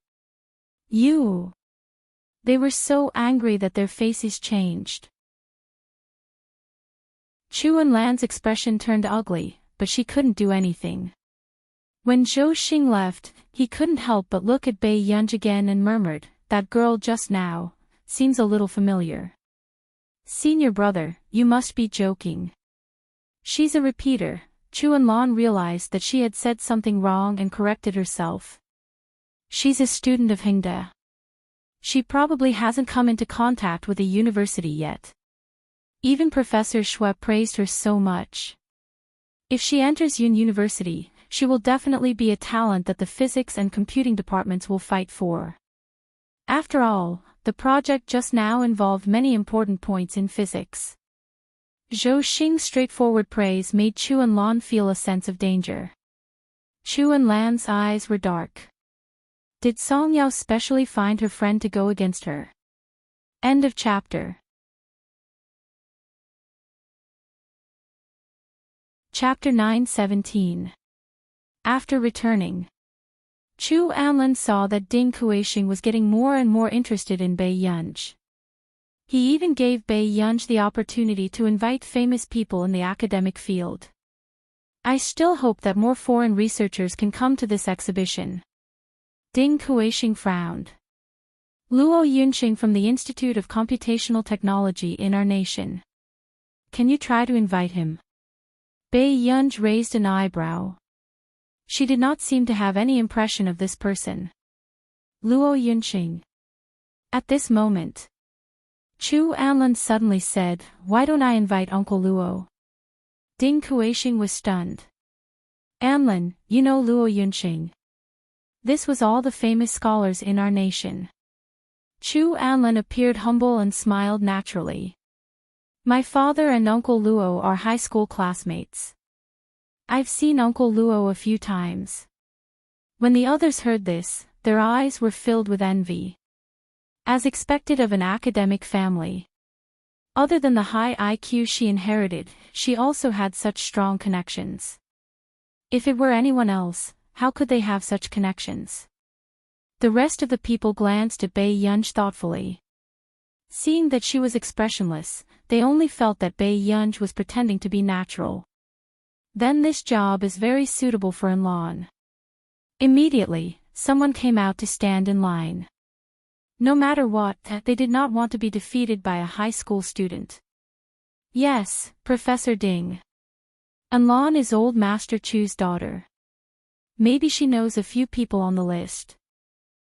They were so angry that their faces changed. Chu Enlan's expression turned ugly, but she couldn't do anything. When Zhou Xing left, he couldn't help but look at Bai Yunj again and murmured, "That girl just now seems a little familiar." "Senior brother, you must be joking." "She's a repeater." Chu Enlan realized that she had said something wrong and corrected herself. "She's a student of Hingda. She probably hasn't come into contact with the university yet. Even Professor Xue praised her so much. If she enters University, she will definitely be a talent that the physics and computing departments will fight for. After all, the project just now involved many important points in physics." Zhou Xing's straightforward praise made Chu Enlan feel a sense of danger. Chu Enlan's eyes were dark. Did Song Yao specially find her friend to go against her? End of chapter. Chapter 9:17. After returning, Chu Anlin saw that Ding Kuixing was getting more and more interested in Bai Yunj. He even gave Bai Yunj the opportunity to invite famous people in the academic field. "I still hope that more foreign researchers can come to this exhibition." Ding Kuixing frowned. "Luo Yunxing from the Institute of Computational Technology in our nation. Can you try to invite him?" Bai Yunj raised an eyebrow. She did not seem to have any impression of this person. Luo Yunxing. At this moment, Chu Anlin suddenly said, "Why don't I invite Uncle Luo?" Ding Kuixing was stunned. "Anlin, you know Luo Yunxing. This was all the famous scholars in our nation." Chu Anlin appeared humble and smiled naturally. "My father and Uncle Luo are high school classmates. I've seen Uncle Luo a few times." When the others heard this, their eyes were filled with envy. As expected of an academic family. Other than the high IQ she inherited, she also had such strong connections. If it were anyone else, how could they have such connections? The rest of the people glanced at Bai Yunj thoughtfully. Seeing that she was expressionless, they only felt that Bai Yunj was pretending to be natural. Then this job is very suitable for Enlan. Immediately, someone came out to stand in line. No matter what, they did not want to be defeated by a high school student. "Yes, Professor Ding. Enlan is old Master Chu's daughter. Maybe she knows a few people on the list."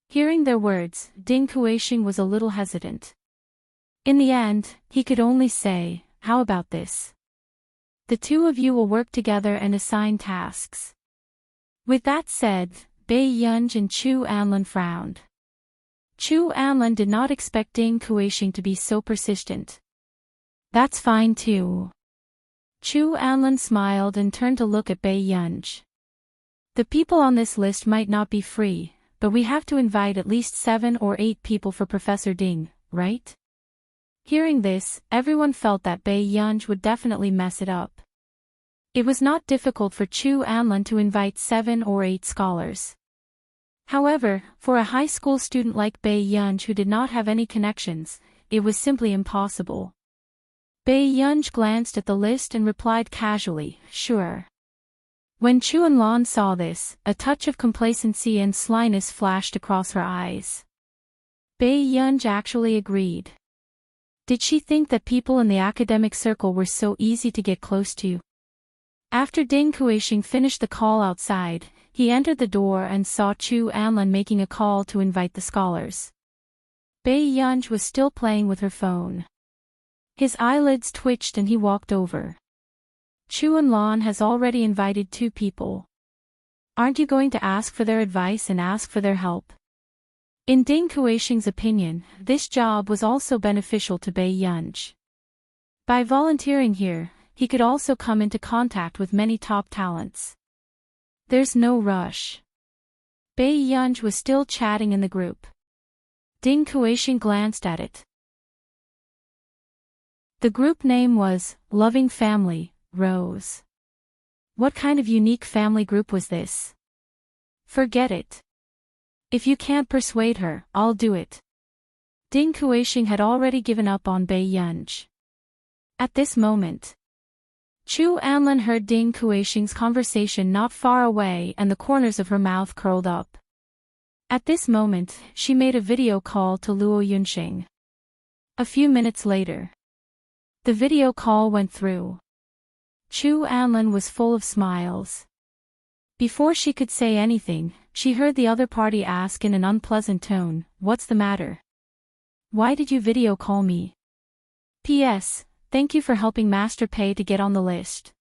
Hearing their words, Ding Kuixing was a little hesitant. In the end, he could only say, "How about this? The two of you will work together and assign tasks." With that said, Bai Yunj and Chu Anlin frowned. Chu Anlin did not expect Ding Kuixing to be so persistent. "That's fine too." Chu Anlin smiled and turned to look at Bai Yunj. "The people on this list might not be free, but we have to invite at least 7 or 8 people for Professor Ding, right?" Hearing this, everyone felt that Bai Yunj would definitely mess it up. It was not difficult for Chu Anlin to invite 7 or 8 scholars. However, for a high school student like Bai Yunj who did not have any connections, it was simply impossible. Bai Yunj glanced at the list and replied casually, "Sure." When Chu Enlan saw this, a touch of complacency and slyness flashed across her eyes. Bai Yunj actually agreed. Did she think that people in the academic circle were so easy to get close to? After Ding Kuixing finished the call outside, he entered the door and saw Chu Anlin making a call to invite the scholars. Bai Yunj was still playing with her phone. His eyelids twitched and he walked over. "Chu Enlan has already invited 2 people. Aren't you going to ask for their advice and ask for their help?" In Ding Kuixing's opinion, this job was also beneficial to Bai Yunj. By volunteering here, he could also come into contact with many top talents. There's no rush. Bai Yunj was still chatting in the group. Ding Kuixing glanced at it. The group name was Loving Family, Rose. What kind of unique family group was this? Forget it. If you can't persuade her, I'll do it. Ding Kuixing had already given up on Bai Yunj. At this moment, Chu Anlin heard Ding Kuixing's conversation not far away and the corners of her mouth curled up. At this moment, she made a video call to Luo Yunxing. A few minutes later, the video call went through. Chu Anlin was full of smiles. Before she could say anything, she heard the other party ask in an unpleasant tone, "What's the matter? Why did you video call me? P.S. Thank you for helping Master Pei to get on the list.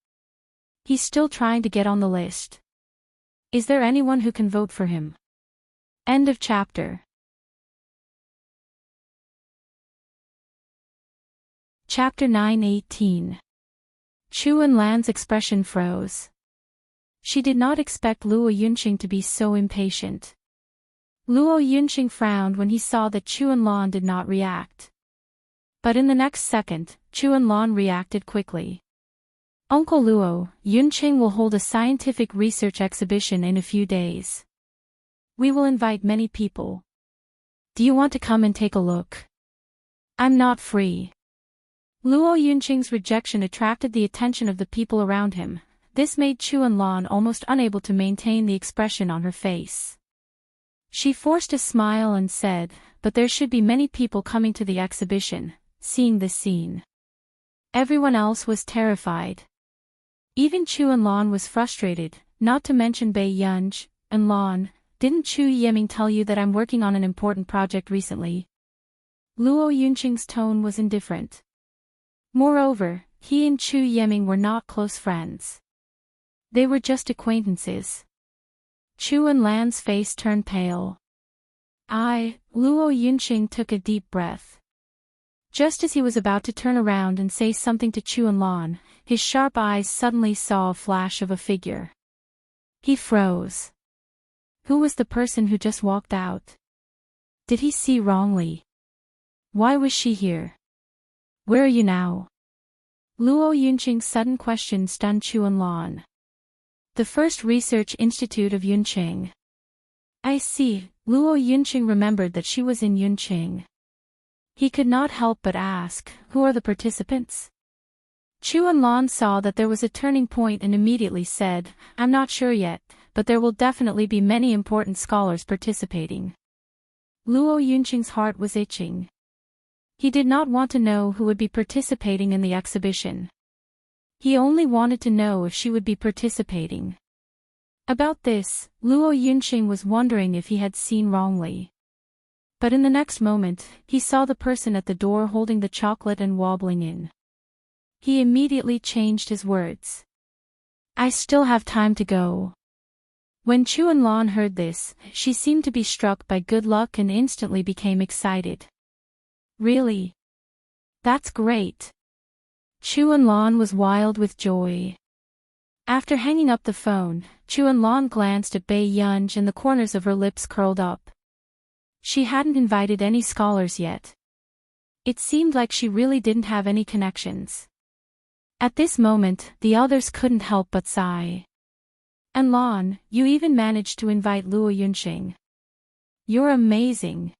He's still trying to get on the list. Is there anyone who can vote for him?" End of chapter. Chapter 9:18. Chu Enlan's expression froze. She did not expect Luo Yunxing to be so impatient. Luo Yunxing frowned when he saw that Chu Enlan did not react. But in the next second, Chu Enlan reacted quickly. "Uncle Luo, Yunxing will hold a scientific research exhibition in a few days. We will invite many people. Do you want to come and take a look? I'm not free." Luo Yunxing's rejection attracted the attention of the people around him. This made Chu Enlan almost unable to maintain the expression on her face. She forced a smile and said, "But there should be many people coming to the exhibition." Seeing this scene, everyone else was terrified. Even Chu Enlan was frustrated, not to mention Bei Yunj. "Enlan, didn't Chu Yeming tell you that I'm working on an important project recently?" Luo Yunxing's tone was indifferent. Moreover, he and Chu Yeming were not close friends. They were just acquaintances. Chu Enlan's face turned pale. Luo Yunxing took a deep breath. Just as he was about to turn around and say something to Chu Enlan, his sharp eyes suddenly saw a flash of a figure. He froze. Who was the person who just walked out? Did he see wrongly? Why was she here? Where are you now? Luo Yunxing's sudden question stunned Chu Enlan. The first research institute of Yunqing. I see. Luo Yunxing remembered that she was in Yunqing. He could not help but ask, "Who are the participants?" Chu Enlan saw that there was a turning point and immediately said, "I'm not sure yet, but there will definitely be many important scholars participating." Luo Yunxing's heart was itching. He did not want to know who would be participating in the exhibition. He only wanted to know if she would be participating. About this, Luo Yunxing was wondering if he had seen wrongly. But in the next moment, he saw the person at the door holding the chocolate and wobbling in. He immediately changed his words. "I still have time to go." When Chu Enlan heard this, she seemed to be struck by good luck and instantly became excited. "Really? That's great." Chu Enlan was wild with joy. After hanging up the phone, Chu Enlan glanced at Bei Yunj and the corners of her lips curled up. She hadn't invited any scholars yet. It seemed like she really didn't have any connections. At this moment, the others couldn't help but sigh. "Enlan, you even managed to invite Luo Yunxing. You're amazing."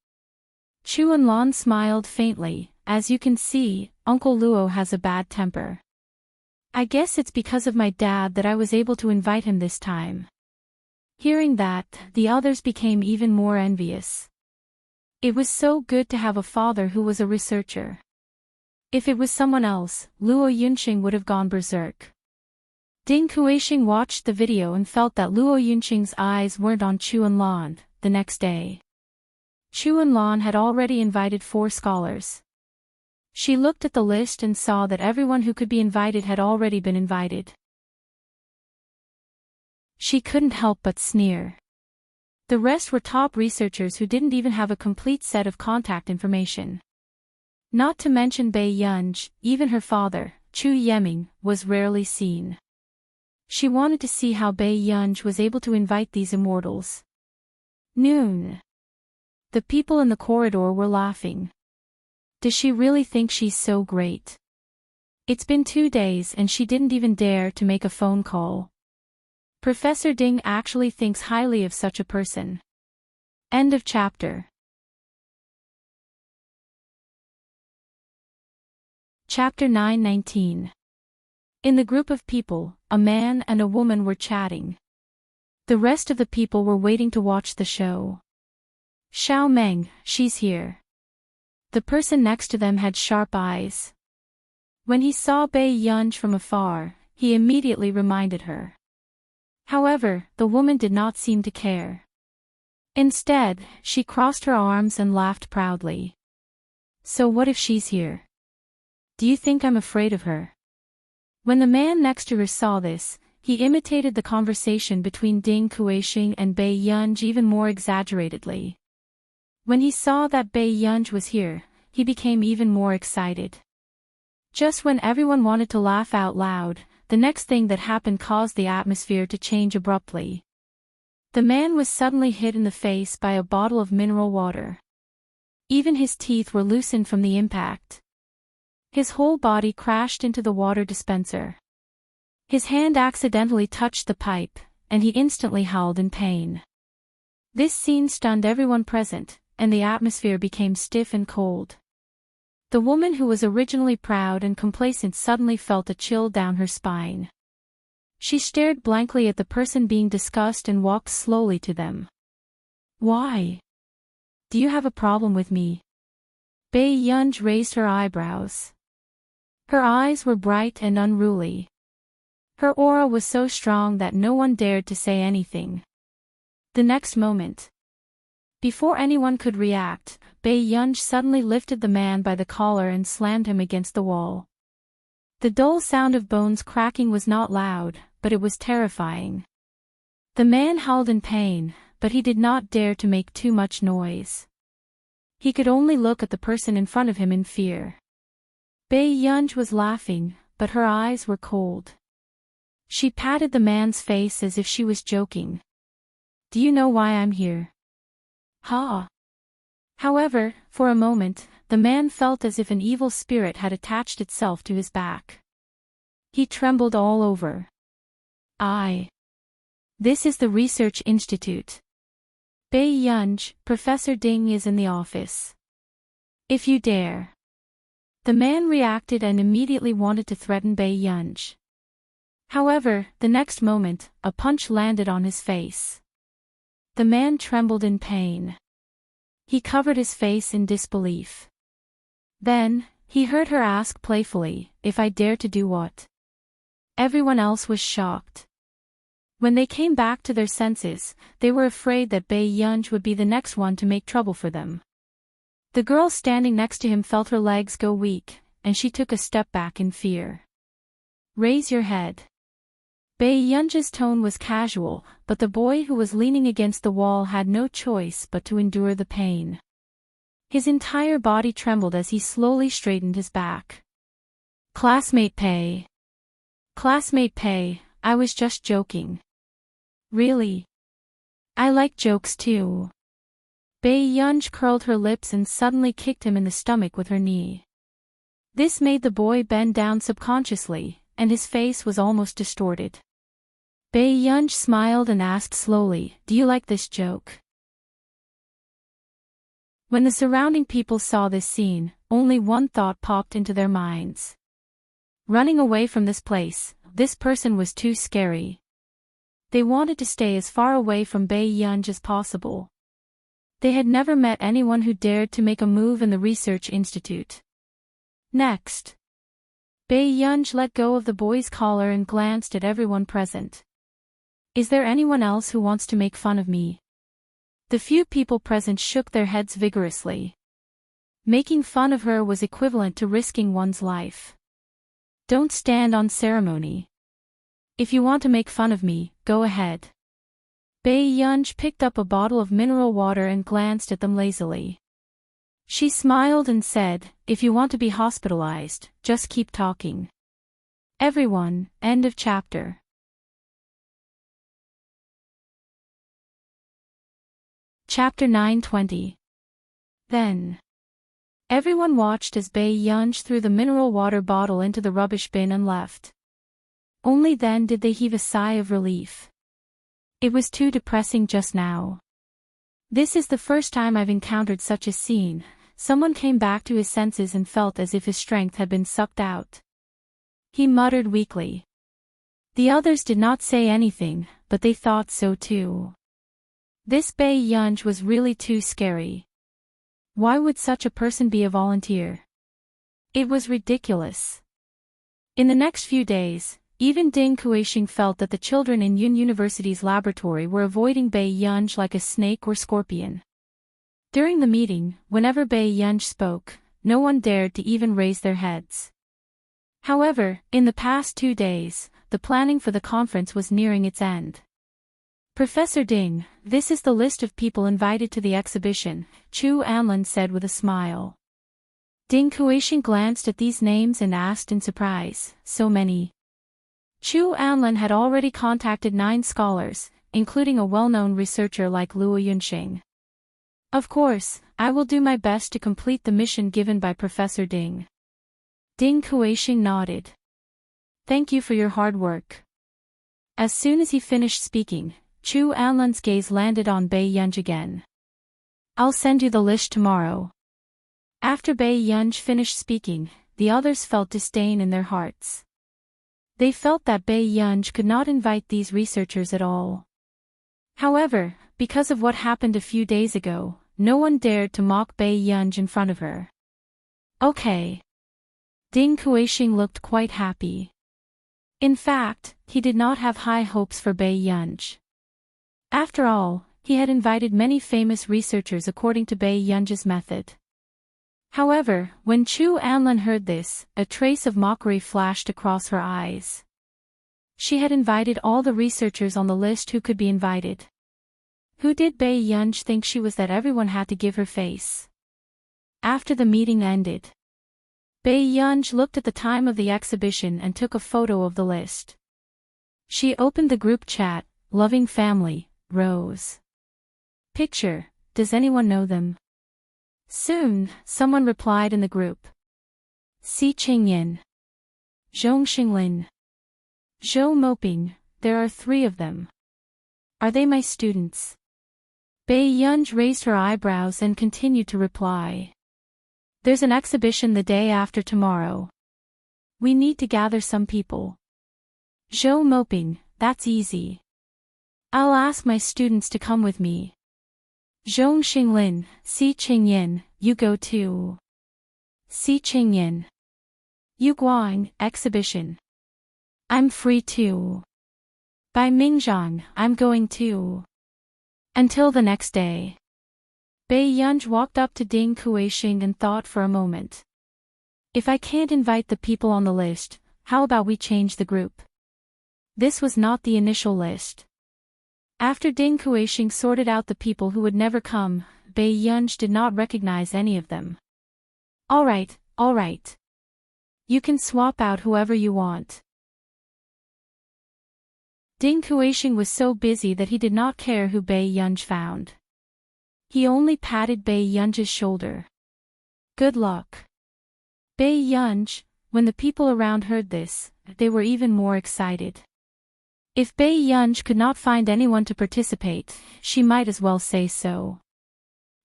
Chu Enlan smiled faintly. "As you can see, Uncle Luo has a bad temper. I guess it's because of my dad that I was able to invite him this time." Hearing that, the others became even more envious. It was so good to have a father who was a researcher. If it was someone else, Luo Yunxing would have gone berserk. Ding Kuixing watched the video and felt that Luo Yunxing's eyes weren't on Chu Enlan. The next day, Chu Enlan had already invited 4 scholars. She looked at the list and saw that everyone who could be invited had already been invited. She couldn't help but sneer. The rest were top researchers who didn't even have a complete set of contact information. Not to mention Bei Yunj, even her father, Chu Yeming, was rarely seen. She wanted to see how Bei Yunj was able to invite these immortals. Noon. The people in the corridor were laughing. Does she really think she's so great? It's been 2 days and she didn't even dare to make a phone call. Professor Ding actually thinks highly of such a person. End of chapter. Chapter 9:19. In the group of people, a man and a woman were chatting. The rest of the people were waiting to watch the show. Xiao Meng, she's here. The person next to them had sharp eyes. When he saw Bei Yunj from afar, he immediately reminded her. However, the woman did not seem to care. Instead, she crossed her arms and laughed proudly. So what if she's here? Do you think I'm afraid of her? When the man next to her saw this, he imitated the conversation between Ding Kuixing and Bei Yunj even more exaggeratedly. When he saw that Bei Yunj was here, he became even more excited. Just when everyone wanted to laugh out loud, the next thing that happened caused the atmosphere to change abruptly. The man was suddenly hit in the face by a bottle of mineral water. Even his teeth were loosened from the impact. His whole body crashed into the water dispenser. His hand accidentally touched the pipe, and he instantly howled in pain. This scene stunned everyone present, and the atmosphere became stiff and cold. The woman who was originally proud and complacent suddenly felt a chill down her spine. She stared blankly at the person being discussed and walked slowly to them. Why? Do you have a problem with me? Bei Yunj raised her eyebrows. Her eyes were bright and unruly. Her aura was so strong that no one dared to say anything. The next moment, before anyone could react, Bei Yunj suddenly lifted the man by the collar and slammed him against the wall. The dull sound of bones cracking was not loud, but it was terrifying. The man howled in pain, but he did not dare to make too much noise. He could only look at the person in front of him in fear. Bei Yunj was laughing, but her eyes were cold. She patted the man's face as if she was joking. Do you know why I'm here? Ha! However, for a moment, the man felt as if an evil spirit had attached itself to his back. He trembled all over. This is the Research Institute. Bei Yunj, Professor Ding is in the office. If you dare. The man reacted and immediately wanted to threaten Bei Yunj. However, the next moment, a punch landed on his face. The man trembled in pain. He covered his face in disbelief. Then, he heard her ask playfully, if I dare to do what? Everyone else was shocked. When they came back to their senses, they were afraid that Bei Yunj would be the next one to make trouble for them. The girl standing next to him felt her legs go weak, and she took a step back in fear. Raise your head. Bei Yunj's tone was casual, but the boy who was leaning against the wall had no choice but to endure the pain. His entire body trembled as he slowly straightened his back. Classmate Pei. Classmate Pei, I was just joking. Really? I like jokes too. Bei Yunj curled her lips and suddenly kicked him in the stomach with her knee. This made the boy bend down subconsciously, and his face was almost distorted. Bei Yunj smiled and asked slowly, do you like this joke? When the surrounding people saw this scene, only one thought popped into their minds. Running away from this place, this person was too scary. They wanted to stay as far away from Bei Yunj as possible. They had never met anyone who dared to make a move in the Research Institute. Next, Bei Yunj let go of the boy's collar and glanced at everyone present. Is there anyone else who wants to make fun of me? The few people present shook their heads vigorously. Making fun of her was equivalent to risking one's life. Don't stand on ceremony. If you want to make fun of me, go ahead. Bei Yunj picked up a bottle of mineral water and glanced at them lazily. She smiled and said, if you want to be hospitalized, just keep talking. Everyone, end of chapter. Chapter 920. Then. Everyone watched as Bei Yunj threw the mineral water bottle into the rubbish bin and left. Only then did they heave a sigh of relief. It was too depressing just now. This is the first time I've encountered such a scene. Someone came back to his senses and felt as if his strength had been sucked out. he muttered weakly. The others did not say anything, but they thought so too. This Bei Yunj was really too scary. Why would such a person be a volunteer? It was ridiculous. In the next few days, even Ding Kuixing felt that the children in Yun University's laboratory were avoiding Bei Yunj like a snake or scorpion. During the meeting, whenever Bei Yunj spoke, no one dared to even raise their heads. However, in the past 2 days, the planning for the conference was nearing its end. Professor Ding, this is the list of people invited to the exhibition, Chu Anlin said with a smile. Ding Kuixing glanced at these names and asked in surprise, so many. Chu Anlin had already contacted 9 scholars, including a well-known researcher like Luo Yunxing. Of course, I will do my best to complete the mission given by Professor Ding. Ding Kuixing nodded. Thank you for your hard work. As soon as he finished speaking, Chu Anlin's gaze landed on Bei Yunj again. I'll send you the list tomorrow. After Bei Yunj finished speaking, the others felt disdain in their hearts. They felt that Bei Yunj could not invite these researchers at all. However, because of what happened a few days ago, no one dared to mock Bei Yunj in front of her. Okay. Ding Kuixing looked quite happy. In fact, he did not have high hopes for Bei Yunj. After all, he had invited many famous researchers according to Bei Yunj's method. However, when Chu Anlin heard this, a trace of mockery flashed across her eyes. She had invited all the researchers on the list who could be invited. Who did Bei Yunj think she was that everyone had to give her face? After the meeting ended, Bei Yunj looked at the time of the exhibition and took a photo of the list. She opened the group chat, loving family, Rose. Picture, does anyone know them? Soon, someone replied in the group. Si Qingyin. Zhong Xinglin. Zhou Moping, there are 3 of them. Are they my students? Bei Yunj raised her eyebrows and continued to reply. There's an exhibition the day after tomorrow. We need to gather some people. Zhou Moping, that's easy. I'll ask my students to come with me. Zhong Xinglin, Si Qingyin, you go too. Si Qingyin. Yu Guang, exhibition. I'm free too. Bai Mingzhang, I'm going too. Until the next day. Bei Yunj walked up to Ding Kuixing and thought for a moment. If I can't invite the people on the list, how about we change the group? This was not the initial list. After Ding Kuixing sorted out the people who would never come, Bei Yunj did not recognize any of them. Alright. You can swap out whoever you want. Ding Kuixing was so busy that he did not care who Bei Yunj found. He only patted Bei Yunj's shoulder. Good luck. Bei Yunj, when the people around heard this, they were even more excited. If Bei Yunj could not find anyone to participate, she might as well say so.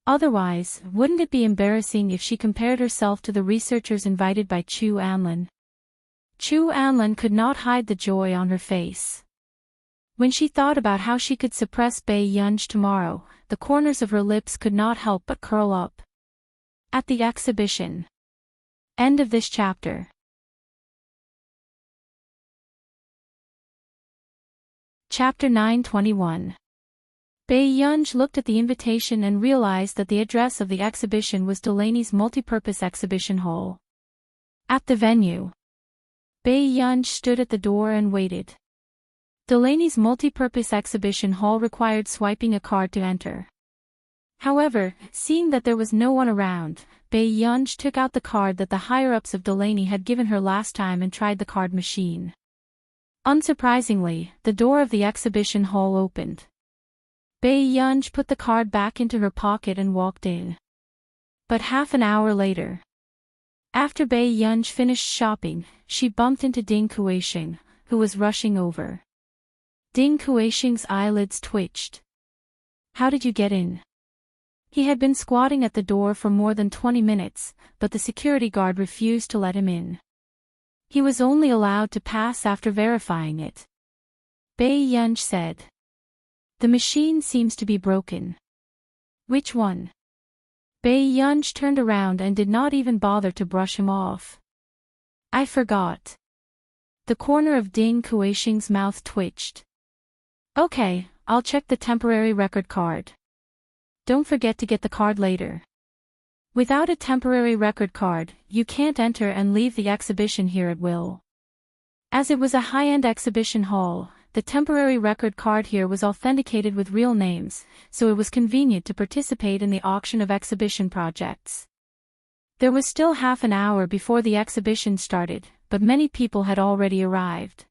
Otherwise, wouldn't it be embarrassing if she compared herself to the researchers invited by Chu Anlin? Chu Anlin could not hide the joy on her face. When she thought about how she could suppress Bei Yunj tomorrow, the corners of her lips could not help but curl up. At the exhibition. End of this chapter. Chapter 921. Bei Yunj looked at the invitation and realized that the address of the exhibition was Delaney's multipurpose exhibition hall. At the venue, Bei Yunj stood at the door and waited. Delaney's multipurpose exhibition hall required swiping a card to enter. However, seeing that there was no one around, Bei Yunj took out the card that the higher-ups of Delaney had given her last time and tried the card machine. Unsurprisingly, the door of the exhibition hall opened. Bei Yunj put the card back into her pocket and walked in. But half an hour later, after Bei Yunj finished shopping, she bumped into Ding Kuixing, who was rushing over. Ding Kuixing's eyelids twitched. How did you get in? He had been squatting at the door for more than 20 minutes, but the security guard refused to let him in. He was only allowed to pass after verifying it. Bei Yunj said. The machine seems to be broken. Which one? Bei Yunj turned around and did not even bother to brush him off. I forgot. The corner of Ding Kuixing's mouth twitched. Okay, I'll check the temporary record card. Don't forget to get the card later. Without a temporary record card, you can't enter and leave the exhibition here at will. As it was a high-end exhibition hall, the temporary record card here was authenticated with real names, so it was convenient to participate in the auction of exhibition projects. There was still half an hour before the exhibition started, but many people had already arrived.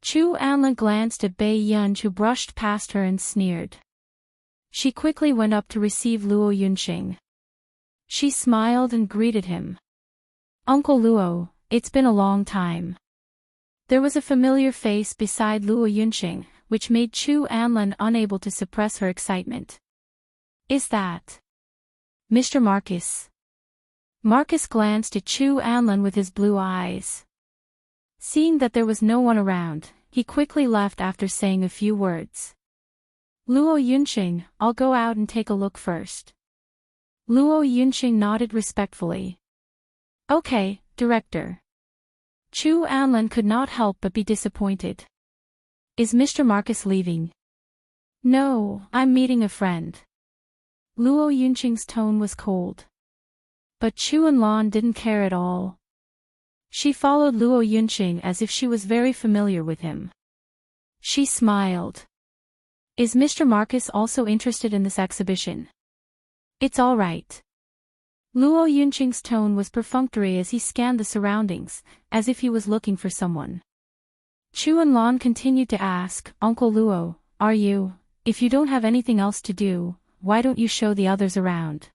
Chu Anlan glanced at Bei Yunj, who brushed past her and sneered. She quickly went up to receive Luo Yunxing. She smiled and greeted him. Uncle Luo, it's been a long time. There was a familiar face beside Luo Yunxing, which made Chu Anlan unable to suppress her excitement. Is that Mr. Marcus? Marcus glanced at Chu Anlan with his blue eyes. Seeing that there was no one around, he quickly left after saying a few words. Luo Yunxing, I'll go out and take a look first. Luo Yunxing nodded respectfully. Okay, Director. Chu Anlan could not help but be disappointed. Is Mr. Marcus leaving? No, I'm meeting a friend. Luo Yunxing's tone was cold. But Chu Anlan didn't care at all. She followed Luo Yunxing as if she was very familiar with him. She smiled. Is Mr. Marcus also interested in this exhibition? It's all right. Luo Yunxing's tone was perfunctory as he scanned the surroundings, as if he was looking for someone. Chu Anlan continued to ask, Uncle Luo, are you, if you don't have anything else to do, why don't you show the others around?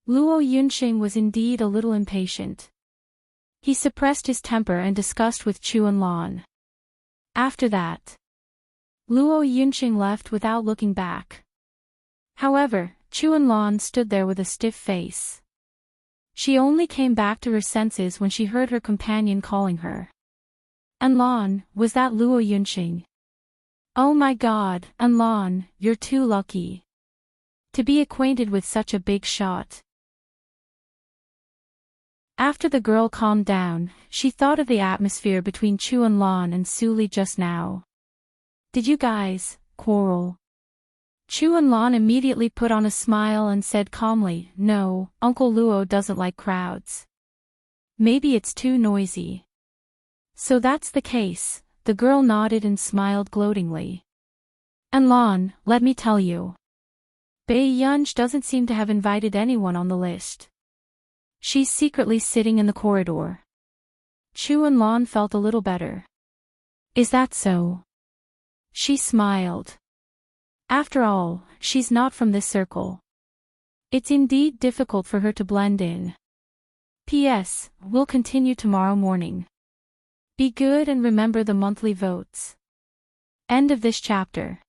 Luo Yunxing was indeed a little impatient. He suppressed his temper and discussed with Chu Anlan. After that, Luo Yunxing left without looking back. However, Chu Anlan stood there with a stiff face. She only came back to her senses when she heard her companion calling her. Anlan, was that Luo Yunxing? Oh my God, Anlan, you're too lucky to be acquainted with such a big shot. After the girl calmed down, she thought of the atmosphere between Chu Anlan and Su Li just now. Did you guys quarrel? Chu Anlan immediately put on a smile and said calmly, No, Uncle Luo doesn't like crowds. Maybe it's too noisy. So that's the case, the girl nodded and smiled gloatingly. Anlan, let me tell you. Bei Yunj doesn't seem to have invited anyone on the list. She's secretly sitting in the corridor. Chu Anlan felt a little better. Is that so? She smiled. After all, she's not from this circle. It's indeed difficult for her to blend in. P.S. We'll continue tomorrow morning. Be good and remember the monthly votes. End of this chapter.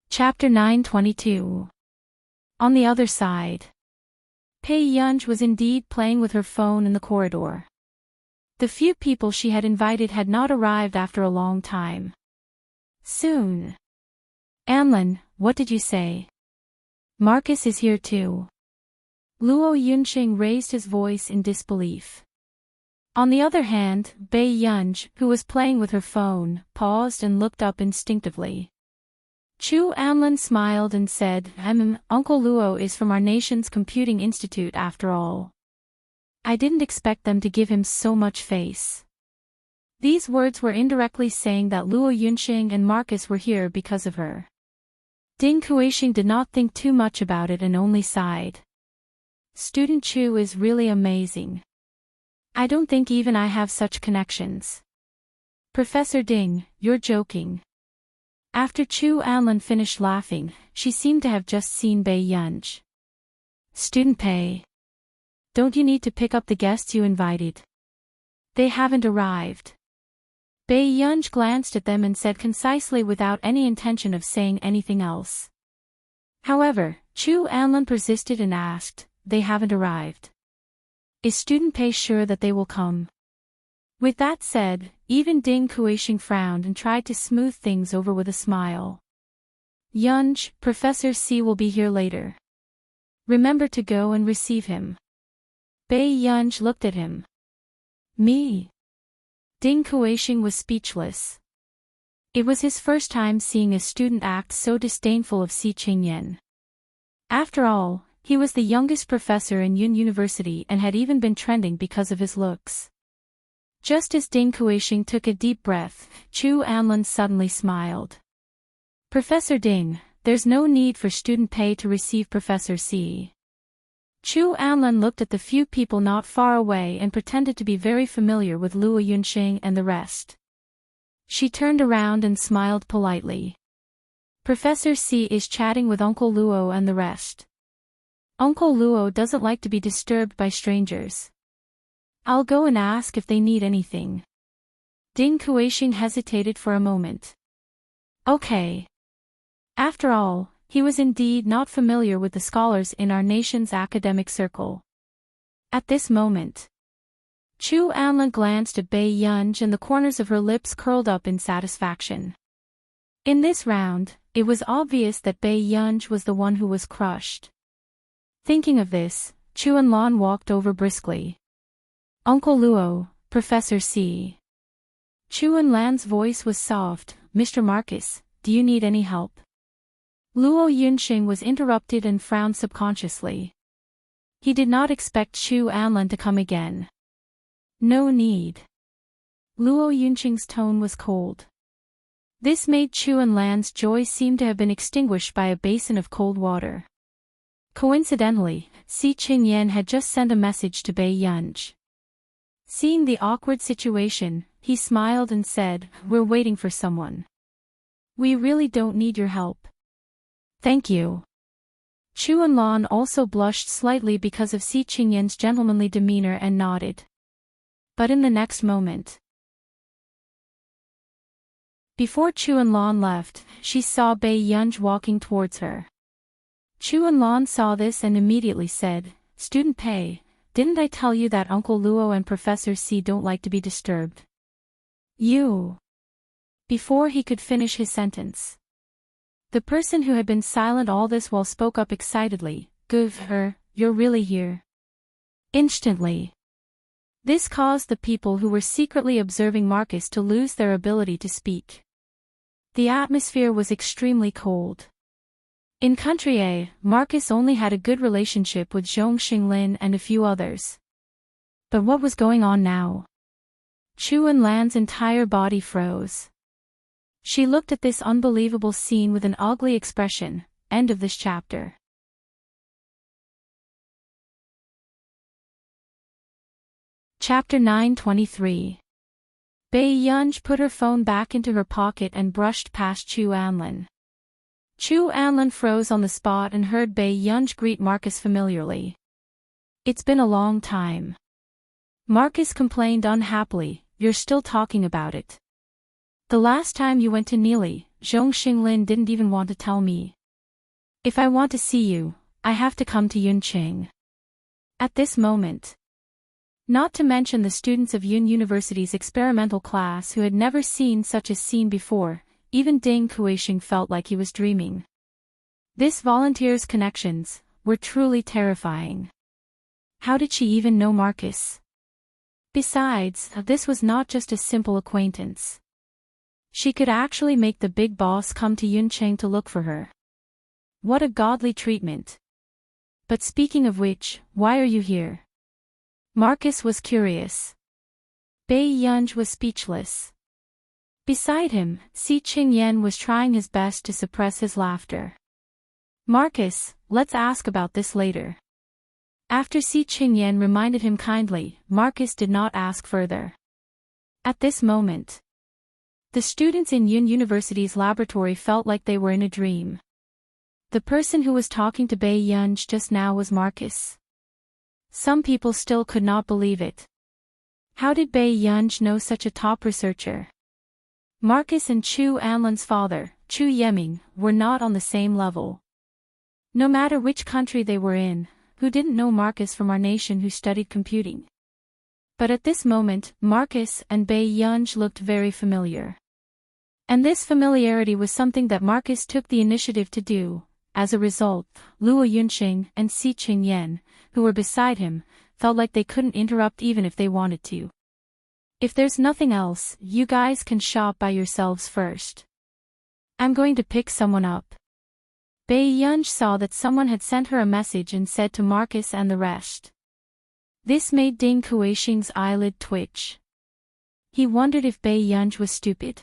Chapter 922. On the other side. Bei Yunj was indeed playing with her phone in the corridor. The few people she had invited had not arrived after a long time. Soon. Anlan, what did you say? Marcus is here too. Luo Yunxing raised his voice in disbelief. On the other hand, Bei Yunj, who was playing with her phone, paused and looked up instinctively. Chu Anlan smiled and said, Uncle Luo is from our nation's computing institute after all. I didn't expect them to give him so much face. These words were indirectly saying that Luo Yunxing and Marcus were here because of her. Ding Kuixing did not think too much about it and only sighed. Student Chu is really amazing. I don't think even I have such connections. Professor Ding, you're joking. After Chu Anlan finished laughing, she seemed to have just seen Bei Yunj. Student Pei. Don't you need to pick up the guests you invited? They haven't arrived. Bei Yunj glanced at them and said concisely without any intention of saying anything else. However, Chu Anlan persisted and asked, they haven't arrived. Is student Pei sure that they will come? With that said, even Ding Kuishing frowned and tried to smooth things over with a smile. Yunj, Professor C will be here later. Remember to go and receive him. Bei Yunj looked at him. Me? Ding Kuishing was speechless. It was his first time seeing a student act so disdainful of Si Qingyan. After all, he was the youngest professor in Yun University and had even been trending because of his looks. Just as Ding Kuishing took a deep breath, Chu Anlin suddenly smiled. Professor Ding, there's no need for student Pei to receive Professor C. Chu Anlin looked at the few people not far away and pretended to be very familiar with Luo Yunxing and the rest. She turned around and smiled politely. Professor C is chatting with Uncle Luo and the rest. Uncle Luo doesn't like to be disturbed by strangers. I'll go and ask if they need anything. Ding Kuishing hesitated for a moment. Okay. After all, he was indeed not familiar with the scholars in our nation's academic circle. At this moment, Chu Anlin glanced at Bei Yunj and the corners of her lips curled up in satisfaction. In this round, it was obvious that Bei Yunj was the one who was crushed. Thinking of this, Chu Anlan walked over briskly. Uncle Luo, Professor C. Chu Anlan's voice was soft. Mr. Marcus, do you need any help? Luo Yunxing was interrupted and frowned subconsciously. He did not expect Chu Anlan to come again. No need. Luo Yunxing's tone was cold. This made Chu Anlan's joy seem to have been extinguished by a basin of cold water. Coincidentally, Si Qingyan had just sent a message to Bei Yunj. Seeing the awkward situation, he smiled and said, "We're waiting for someone. We really don't need your help." Thank you. Chu Anlan also blushed slightly because of Si Qingyan's gentlemanly demeanor and nodded. But in the next moment, before Chu Anlan left, she saw Bei Yunj walking towards her. Chu Anlan saw this and immediately said, Student Pei, didn't I tell you that Uncle Luo and Professor C don't like to be disturbed? You. Before he could finish his sentence, the person who had been silent all this while spoke up excitedly, Give her, you're really here. Instantly. This caused the people who were secretly observing Marcus to lose their ability to speak. The atmosphere was extremely cold. In Country A, Marcus only had a good relationship with Zhong Xinglin and a few others. But what was going on now? Chu Anlan's entire body froze. She looked at this unbelievable scene with an ugly expression. End of this chapter. Chapter 923. Bei Yunj put her phone back into her pocket and brushed past Chu Anlan. Chu Anlan froze on the spot and heard Bei Yunj greet Marcus familiarly. It's been a long time. Marcus complained unhappily, you're still talking about it. The last time you went to Neely, Zhong Xinglin didn't even want to tell me. If I want to see you, I have to come to Yunqing. At this moment. Not to mention the students of Yun University's experimental class who had never seen such a scene before, even Ding Kuishing felt like he was dreaming. This volunteer's connections were truly terrifying. How did she even know Marcus? Besides, this was not just a simple acquaintance. She could actually make the big boss come to Yunqing to look for her. What a godly treatment. But speaking of which, why are you here? Marcus was curious. Bei Yunj was speechless. Beside him, Si Qingyan was trying his best to suppress his laughter. Marcus, let's ask about this later. After Si Qingyan reminded him kindly, Marcus did not ask further. At this moment, the students in Yun University's laboratory felt like they were in a dream. The person who was talking to Bei Yunj just now was Marcus. Some people still could not believe it. How did Bei Yunj know such a top researcher? Marcus and Chu Anlan's father, Chu Yeming, were not on the same level. No matter which country they were in, who didn't know Marcus from our nation who studied computing. But at this moment, Marcus and Bei Yunj looked very familiar. And this familiarity was something that Marcus took the initiative to do. As a result, Luo Yunqing and Si Qingyan, who were beside him, felt like they couldn't interrupt even if they wanted to. If there's nothing else, you guys can shop by yourselves first. I'm going to pick someone up. Bei Yunj saw that someone had sent her a message and said to Marcus and the rest. This made Ding Kuixing's eyelid twitch. He wondered if Bei Yunj was stupid.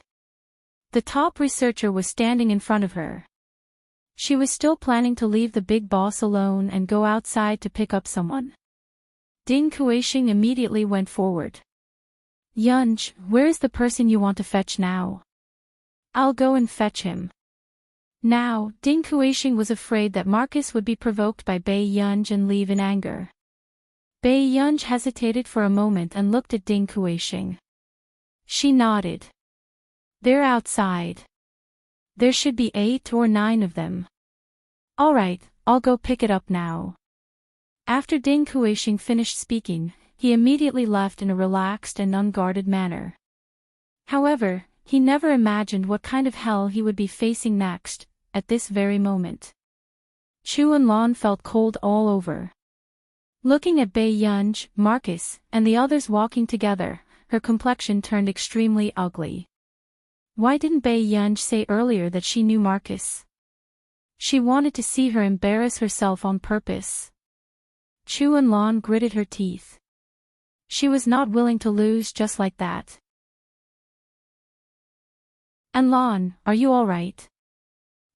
The top researcher was standing in front of her. She was still planning to leave the big boss alone and go outside to pick up someone. Ding Kuixing immediately went forward. Yunj, where is the person you want to fetch now? I'll go and fetch him. Now, Ding Kuixing was afraid that Marcus would be provoked by Bei Yunj and leave in anger. Bei Yunj hesitated for a moment and looked at Ding Kuixing. She nodded. They're outside. There should be 8 or 9 of them. All right, I'll go pick it up now. After Ding Kuixing finished speaking, he immediately left in a relaxed and unguarded manner. However, he never imagined what kind of hell he would be facing next, at this very moment. Chu and Lon felt cold all over. Looking at Bei Yunj, Marcus, and the others walking together, her complexion turned extremely ugly. Why didn't Bei Yunj say earlier that she knew Marcus? She wanted to see her embarrass herself on purpose. Chu and Lon gritted her teeth. She was not willing to lose just like that. And Lon, are you all right?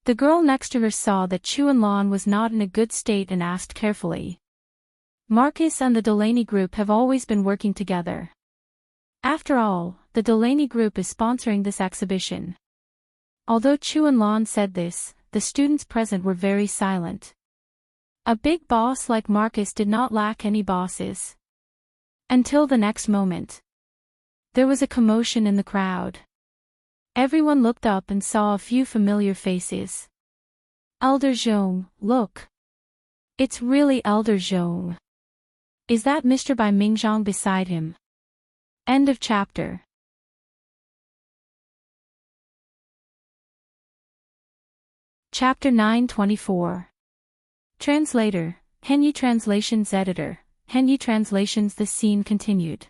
The girl next to her saw that Chu and Lon was not in a good state and asked carefully. Marcus and the Delaney group have always been working together. After all, the Delaney group is sponsoring this exhibition. Although Chu and Lon said this, the students present were very silent. A big boss like Marcus did not lack any bosses. Until the next moment. There was a commotion in the crowd. Everyone looked up and saw a few familiar faces. Elder Zhong, look. It's really Elder Zhong. Is that Mr. Bai Mingzhang beside him? End of chapter. Chapter 924. Translator, Henyi Translations Editor, Henyi Translations. The scene continued.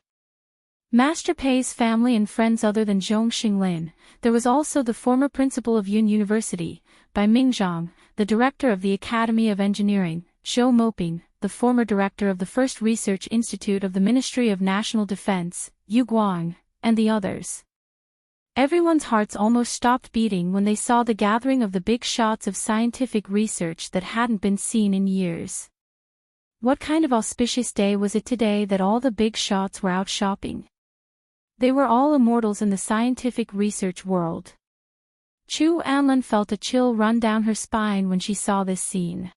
Master Pei's family and friends other than Zhong Xinglin, there was also the former principal of Yun University, Bai Mingzhang, the director of the Academy of Engineering, Zhou Moping, the former director of the First Research Institute of the Ministry of National Defense, Yu Guang, and the others. Everyone's hearts almost stopped beating when they saw the gathering of the big shots of scientific research that hadn't been seen in years. What kind of auspicious day was it today that all the big shots were out shopping? They were all immortals in the scientific research world. Chu Anlin felt a chill run down her spine when she saw this scene.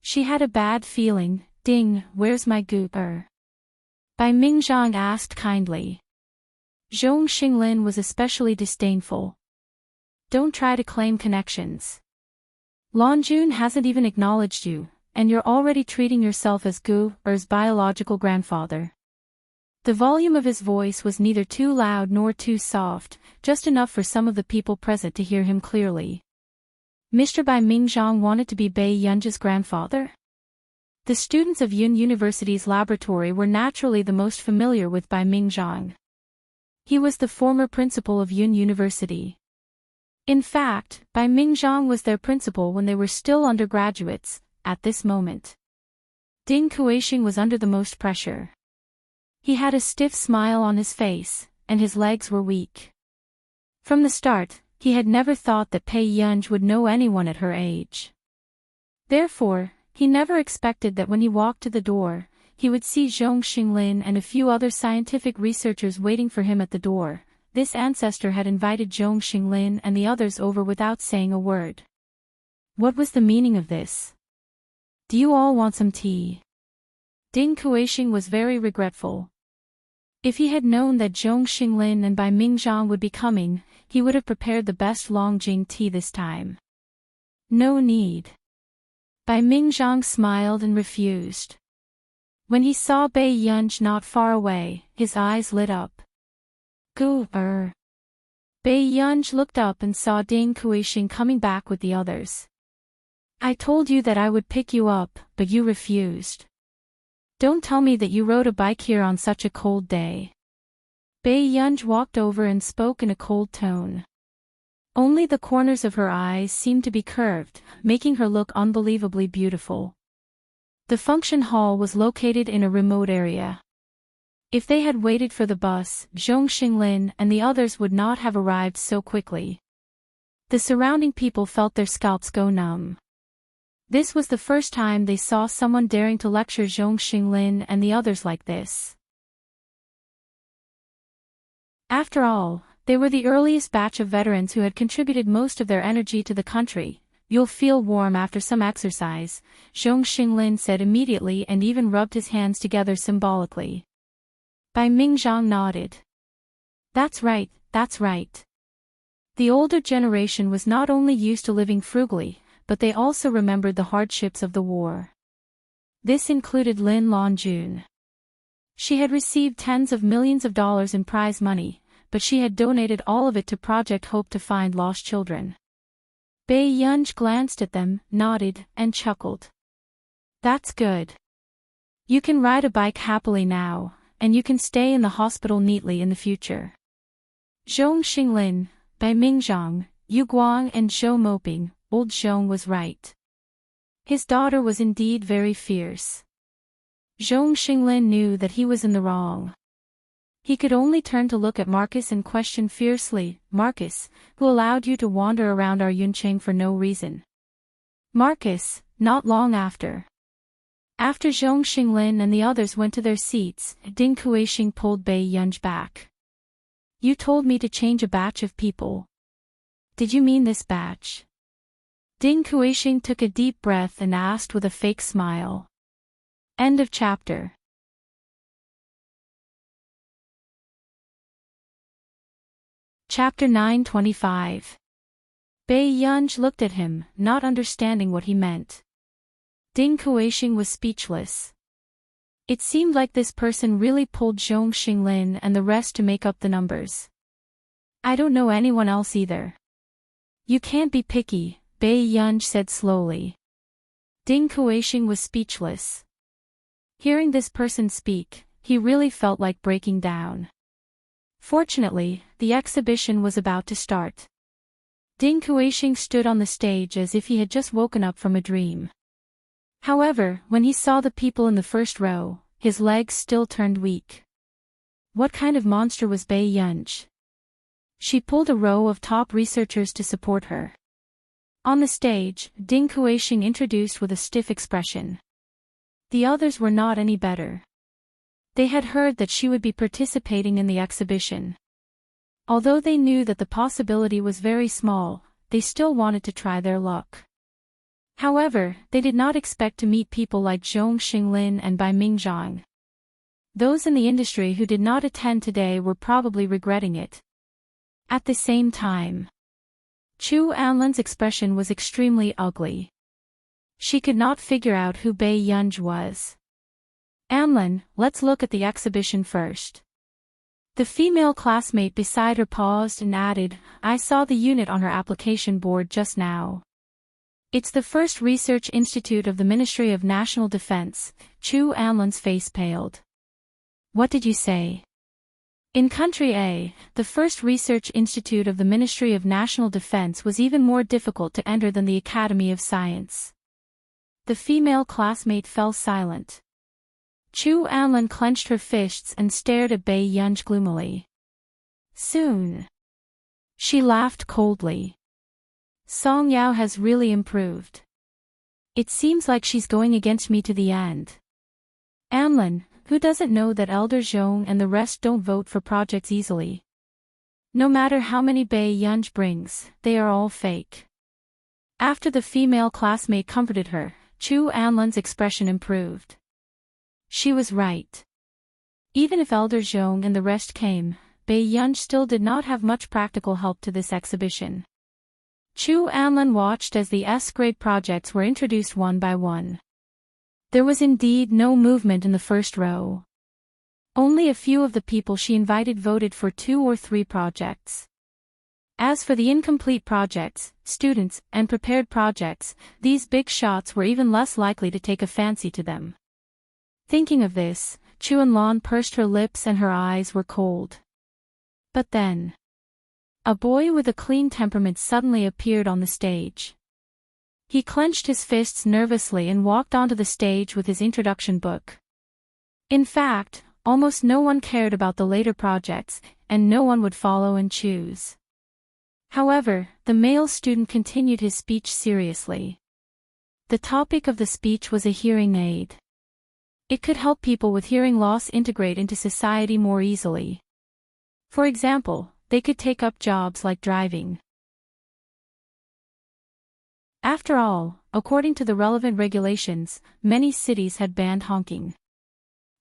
She had a bad feeling. Ding, where's my gooper? Bai Mingzhang asked kindly. Zhong Xinglin was especially disdainful. Don't try to claim connections. Longjun hasn't even acknowledged you, and you're already treating yourself as Gu Er's biological grandfather. The volume of his voice was neither too loud nor too soft, just enough for some of the people present to hear him clearly. Mr. Bai Mingzhang wanted to be Bei Yunj's grandfather? The students of Yun University's laboratory were naturally the most familiar with Bai Mingzhang. He was the former principal of Yun University. In fact, Bai Mingzhang was their principal when they were still undergraduates, at this moment. Ding Kuixing was under the most pressure. He had a stiff smile on his face, and his legs were weak. From the start, he had never thought that Pei Yunj would know anyone at her age. Therefore, he never expected that when he walked to the door, he would see Zhong Xinglin and a few other scientific researchers waiting for him at the door. This ancestor had invited Zhong Xinglin and the others over without saying a word. What was the meaning of this? Do you all want some tea? Ding Kuixing was very regretful. If he had known that Zhong Xinglin and Bai Mingzhang would be coming, he would have prepared the best Longjing tea this time. No need. Bai Mingzhang smiled and refused. When he saw Bai Yunj not far away, his eyes lit up. Bai Yunj looked up and saw Ding Kuixing coming back with the others. I told you that I would pick you up, but you refused. Don't tell me that you rode a bike here on such a cold day. Bai Yunj walked over and spoke in a cold tone. Only the corners of her eyes seemed to be curved, making her look unbelievably beautiful. The function hall was located in a remote area. If they had waited for the bus, Zhong Xinglin and the others would not have arrived so quickly. The surrounding people felt their scalps go numb. This was the first time they saw someone daring to lecture Zhong Xinglin and the others like this. After all, they were the earliest batch of veterans who had contributed most of their energy to the country. You'll feel warm after some exercise, Zhong Xinglin said immediately and even rubbed his hands together symbolically. Bai Mingzhang nodded. That's right, that's right. The older generation was not only used to living frugally, but they also remembered the hardships of the war. This included Lin Longjun. She had received tens of millions of dollars in prize money, but she had donated all of it to Project Hope to find lost children. Bai Yunj glanced at them, nodded, and chuckled. That's good. You can ride a bike happily now, and you can stay in the hospital neatly in the future. Zhong Xinglin, Bai Mingzhang, Yu Guang and Zhou Moping, old Zhong was right. His daughter was indeed very fierce. Zhong Xinglin knew that he was in the wrong. He could only turn to look at Marcus and question fiercely, Marcus, who allowed you to wander around our Yuncheng for no reason? Marcus, not long after. After Zhong Xinglin and the others went to their seats, Ding Kuixing pulled Bai Yunj back. You told me to change a batch of people. Did you mean this batch? Ding Kuixing took a deep breath and asked with a fake smile. End of chapter. Chapter 925. Bai Yunj looked at him, not understanding what he meant. Ding Kuixing was speechless. It seemed like this person really pulled Zhong Xinglin and the rest to make up the numbers. I don't know anyone else either. You can't be picky, Bai Yunj said slowly. Ding Kuixing was speechless. Hearing this person speak, he really felt like breaking down. Fortunately, the exhibition was about to start. Ding Kuixing stood on the stage as if he had just woken up from a dream. However, when he saw the people in the first row, his legs still turned weak. What kind of monster was Bai Yunj? She pulled a row of top researchers to support her. On the stage, Ding Kuixing introduced with a stiff expression. The others were not any better. They had heard that she would be participating in the exhibition. Although they knew that the possibility was very small, they still wanted to try their luck. However, they did not expect to meet people like Zhong Xinglin and Bai Mingzhang. Those in the industry who did not attend today were probably regretting it. At the same time, Chu Anlin's expression was extremely ugly. She could not figure out who Bai Yunj was. Anlin, let's look at the exhibition first. The female classmate beside her paused and added, I saw the unit on her application board just now. It's the first research institute of the Ministry of National Defense. Chu Anlin's face paled. What did you say? In Country A, the first research institute of the Ministry of National Defense was even more difficult to enter than the Academy of Science. The female classmate fell silent. Chu Anlin clenched her fists and stared at Bai Yunj gloomily. Soon. She laughed coldly. Song Yao has really improved. It seems like she's going against me to the end. Anlin, who doesn't know that Elder Zhong and the rest don't vote for projects easily? No matter how many Bai Yunj brings, they are all fake. After the female classmate comforted her, Chu Anlin's expression improved. She was right. Even if Elder Zhong and the rest came, Bai Yunj still did not have much practical help to this exhibition. Chu Anlin watched as the S-grade projects were introduced one by one. There was indeed no movement in the first row. Only a few of the people she invited voted for 2 or 3 projects. As for the incomplete projects, students, and prepared projects, these big shots were even less likely to take a fancy to them. Thinking of this, Chu Anlin pursed her lips and her eyes were cold. But then, a boy with a clean temperament suddenly appeared on the stage. He clenched his fists nervously and walked onto the stage with his introduction book. In fact, almost no one cared about the later projects, and no one would follow and choose. However, the male student continued his speech seriously. The topic of the speech was a hearing aid. It could help people with hearing loss integrate into society more easily. For example, they could take up jobs like driving. After all, according to the relevant regulations, many cities had banned honking.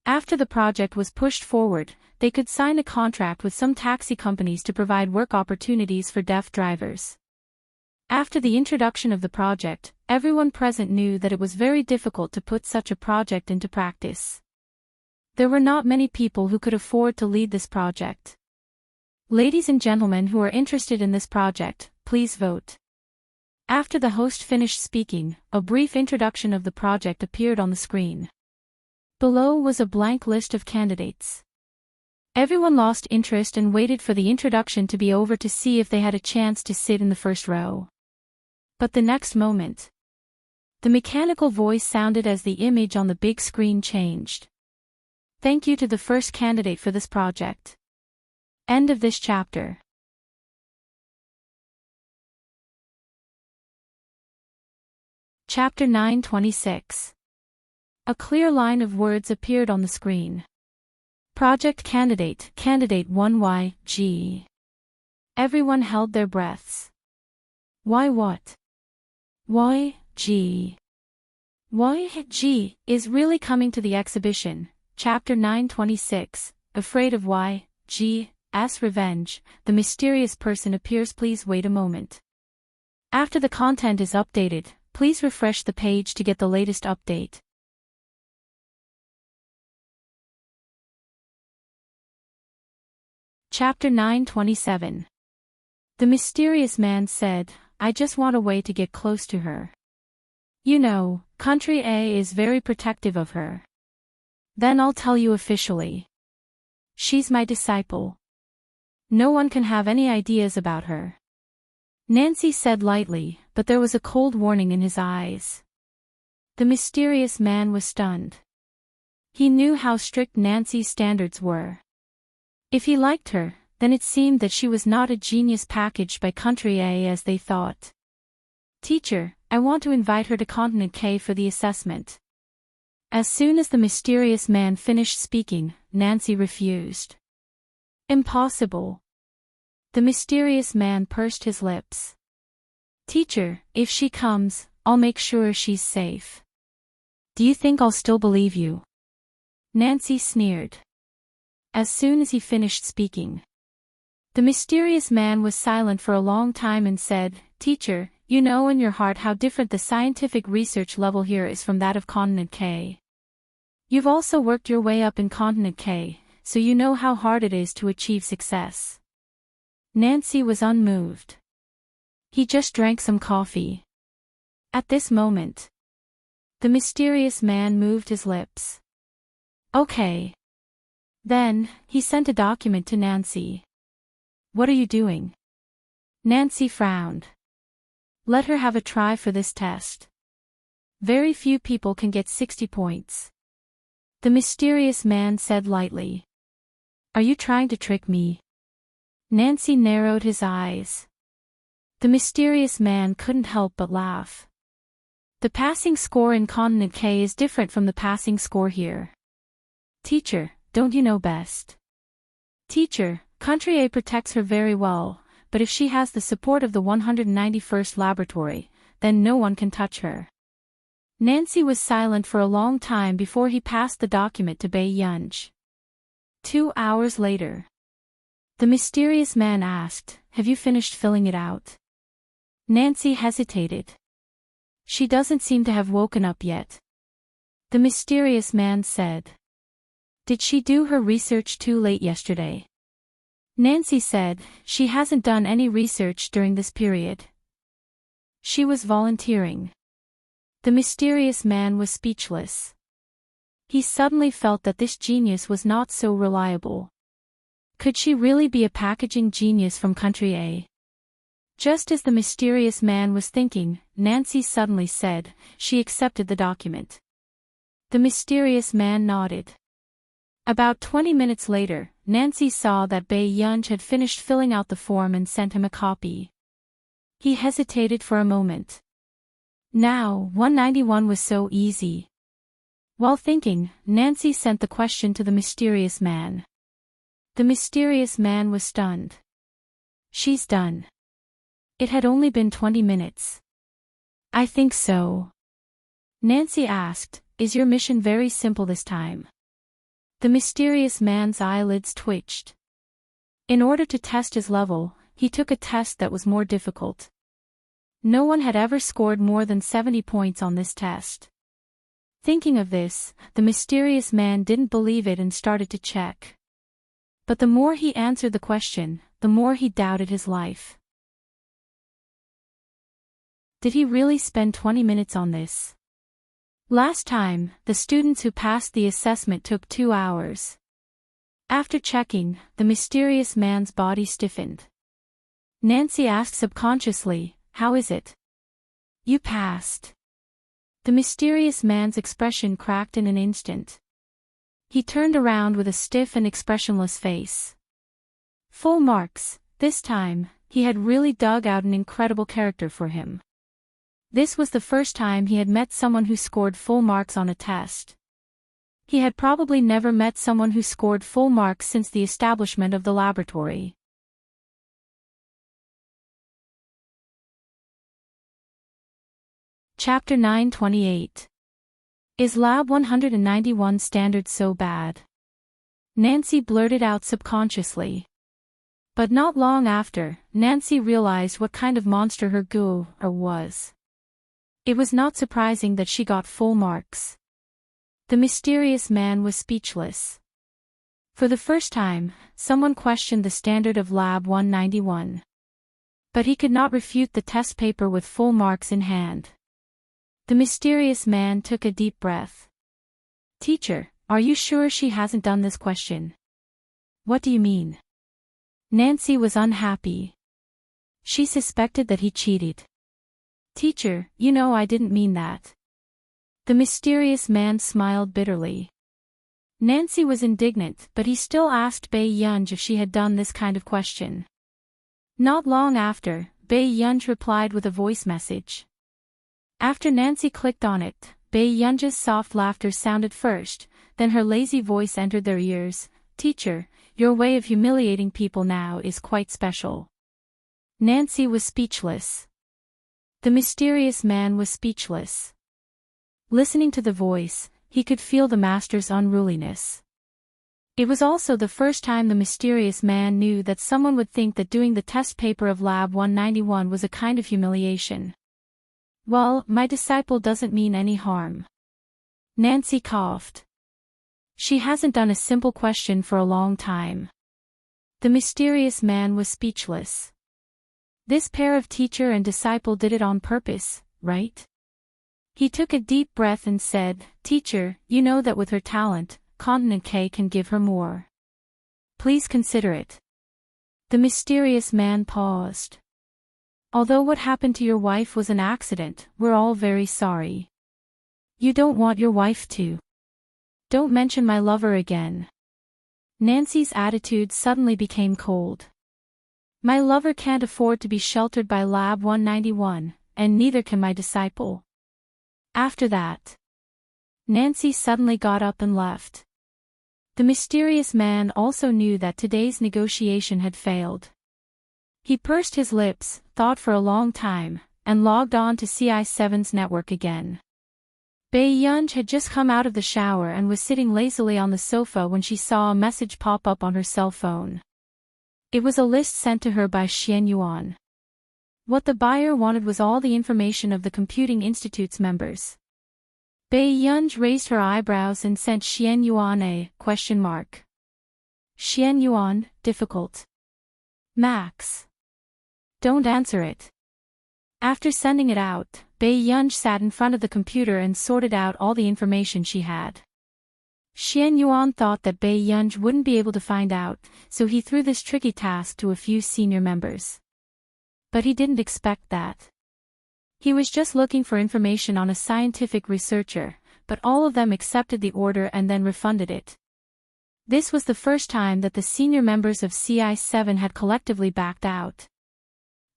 After the project was pushed forward, they could sign a contract with some taxi companies to provide work opportunities for deaf drivers. After the introduction of the project, everyone present knew that it was very difficult to put such a project into practice. There were not many people who could afford to lead this project. Ladies and gentlemen who are interested in this project, please vote. After the host finished speaking, a brief introduction of the project appeared on the screen. Below was a blank list of candidates. Everyone lost interest and waited for the introduction to be over to see if they had a chance to sit in the first row. But the next moment, the mechanical voice sounded as the image on the big screen changed. Thank you to the first candidate for this project. End of this chapter. Chapter 926. A clear line of words appeared on the screen. Project candidate, candidate 1YG. Everyone held their breaths. Why what? YG. YG is really coming to the exhibition. Chapter 926. Afraid of YG's revenge, the mysterious person appears. Please wait a moment. After the content is updated, please refresh the page to get the latest update. Chapter 927. The mysterious man said, I just want a way to get close to her. You know, Country A is very protective of her. Then I'll tell you officially. She's my disciple. No one can have any ideas about her. Nancy said lightly, but there was a cold warning in his eyes. The mysterious man was stunned. He knew how strict Nancy's standards were. If he liked her, then it seemed that she was not a genius packaged by Country A as they thought. Teacher, I want to invite her to Continent K for the assessment. As soon as the mysterious man finished speaking, Nancy refused. Impossible. The mysterious man pursed his lips. Teacher, if she comes, I'll make sure she's safe. Do you think I'll still believe you? Nancy sneered. As soon as he finished speaking, the mysterious man was silent for a long time and said, Teacher, you know in your heart how different the scientific research level here is from that of Continent K. You've also worked your way up in Continent K, so you know how hard it is to achieve success. Nancy was unmoved. He just drank some coffee. At this moment, the mysterious man moved his lips. Okay. Then, he sent a document to Nancy. What are you doing? Nancy frowned. Let her have a try for this test. Very few people can get 60 points. The mysterious man said lightly. Are you trying to trick me? Nancy narrowed his eyes. The mysterious man couldn't help but laugh. The passing score in Continent K is different from the passing score here. Teacher, don't you know best? Teacher, Country A protects her very well, but if she has the support of the 191st laboratory, then no one can touch her. Nancy was silent for a long time before he passed the document to Bei Yunj. 2 hours later, the mysterious man asked, Have you finished filling it out? Nancy hesitated. She doesn't seem to have woken up yet. The mysterious man said. Did she do her research too late yesterday? Nancy said, she hasn't done any research during this period. She was volunteering. The mysterious man was speechless. He suddenly felt that this genius was not so reliable. Could she really be a packaging genius from country A? Just as the mysterious man was thinking, Nancy suddenly said, she accepted the document. The mysterious man nodded. About 20 minutes later, Nancy saw that Bai Yunj had finished filling out the form and sent him a copy. He hesitated for a moment. Now, 191 was so easy. While thinking, Nancy sent the question to the mysterious man. The mysterious man was stunned. She's done. It had only been 20 minutes. I think so. Nancy asked, is your mission very simple this time? The mysterious man's eyelids twitched. In order to test his level, he took a test that was more difficult. No one had ever scored more than 70 points on this test. Thinking of this, the mysterious man didn't believe it and started to check. But the more he answered the question, the more he doubted his life. Did he really spend 20 minutes on this? Last time, the students who passed the assessment took 2 hours. After checking, the mysterious man's body stiffened. Nancy asked subconsciously, how is it? You passed. The mysterious man's expression cracked in an instant. He turned around with a stiff and expressionless face. Full marks, this time, he had really dug out an incredible character for him. This was the first time he had met someone who scored full marks on a test. He had probably never met someone who scored full marks since the establishment of the laboratory. Chapter 928. Is Lab 191 standard so bad? Nancy blurted out subconsciously. But not long after, Nancy realized what kind of monster her guru was. It was not surprising that she got full marks. The mysterious man was speechless. For the first time, someone questioned the standard of Lab 191. But he could not refute the test paper with full marks in hand. The mysterious man took a deep breath. Teacher, are you sure she hasn't done this question? What do you mean? Nancy was unhappy. She suspected that he cheated. Teacher, you know I didn't mean that. The mysterious man smiled bitterly. Nancy was indignant, but he still asked Bai Yunj if she had done this kind of question. Not long after, Bai Yunj replied with a voice message. After Nancy clicked on it, Bai Yunj's soft laughter sounded first, then her lazy voice entered their ears. Teacher, your way of humiliating people now is quite special. Nancy was speechless. The mysterious man was speechless. Listening to the voice, he could feel the master's unruliness. It was also the first time the mysterious man knew that someone would think that doing the test paper of Lab 191 was a kind of humiliation. Well, my disciple doesn't mean any harm. Nancy coughed. She hasn't done a simple question for a long time. The mysterious man was speechless. This pair of teacher and disciple did it on purpose, right? He took a deep breath and said, Teacher, you know that with her talent, Continent K can give her more. Please consider it. The mysterious man paused. Although what happened to your wife was an accident, we're all very sorry. You don't want your wife to. Don't mention my lover again. Nancy's attitude suddenly became cold. My lover can't afford to be sheltered by Lab 191, and neither can my disciple. After that, Nancy suddenly got up and left. The mysterious man also knew that today's negotiation had failed. He pursed his lips, thought for a long time, and logged on to CI7's network again. Bai Yunj had just come out of the shower and was sitting lazily on the sofa when she saw a message pop up on her cell phone. It was a list sent to her by Xian Yuan. What the buyer wanted was all the information of the Computing Institute's members. Bei Yunj raised her eyebrows and sent Xian Yuan a question mark. Xian Yuan, difficult. Max. Don't answer it. After sending it out, Bei Yunj sat in front of the computer and sorted out all the information she had. Xian Yuan thought that Bei Yunj wouldn't be able to find out, so he threw this tricky task to a few senior members. But he didn't expect that. He was just looking for information on a scientific researcher, but all of them accepted the order and then refunded it. This was the first time that the senior members of CI7 had collectively backed out.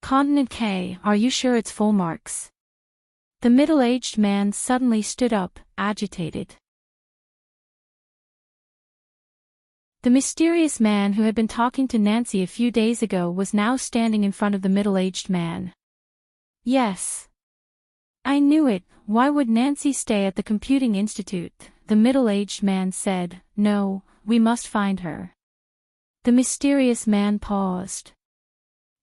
Continent K, are you sure it's full marks? The middle-aged man suddenly stood up, agitated. The mysterious man who had been talking to Nancy a few days ago was now standing in front of the middle-aged man. Yes. I knew it, why would Nancy stay at the Computing Institute? The middle-aged man said, no, we must find her. The mysterious man paused.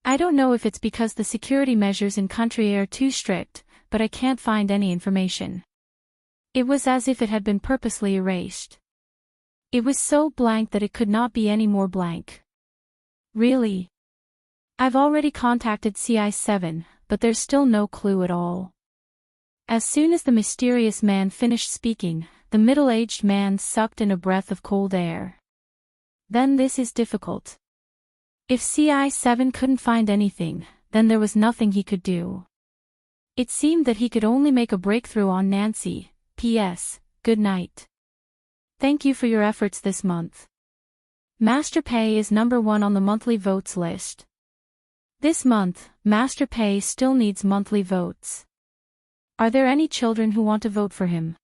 I don't know if it's because the security measures in country are too strict, but I can't find any information. It was as if it had been purposely erased. It was so blank that it could not be any more blank. Really? I've already contacted CI7, but there's still no clue at all. As soon as the mysterious man finished speaking, the middle-aged man sucked in a breath of cold air. Then this is difficult. If CI7 couldn't find anything, then there was nothing he could do. It seemed that he could only make a breakthrough on Nancy. P.S. Good night. Thank you for your efforts this month. Master Pay is number 1 on the monthly votes list. This month, Master Pay still needs monthly votes. Are there any children who want to vote for him?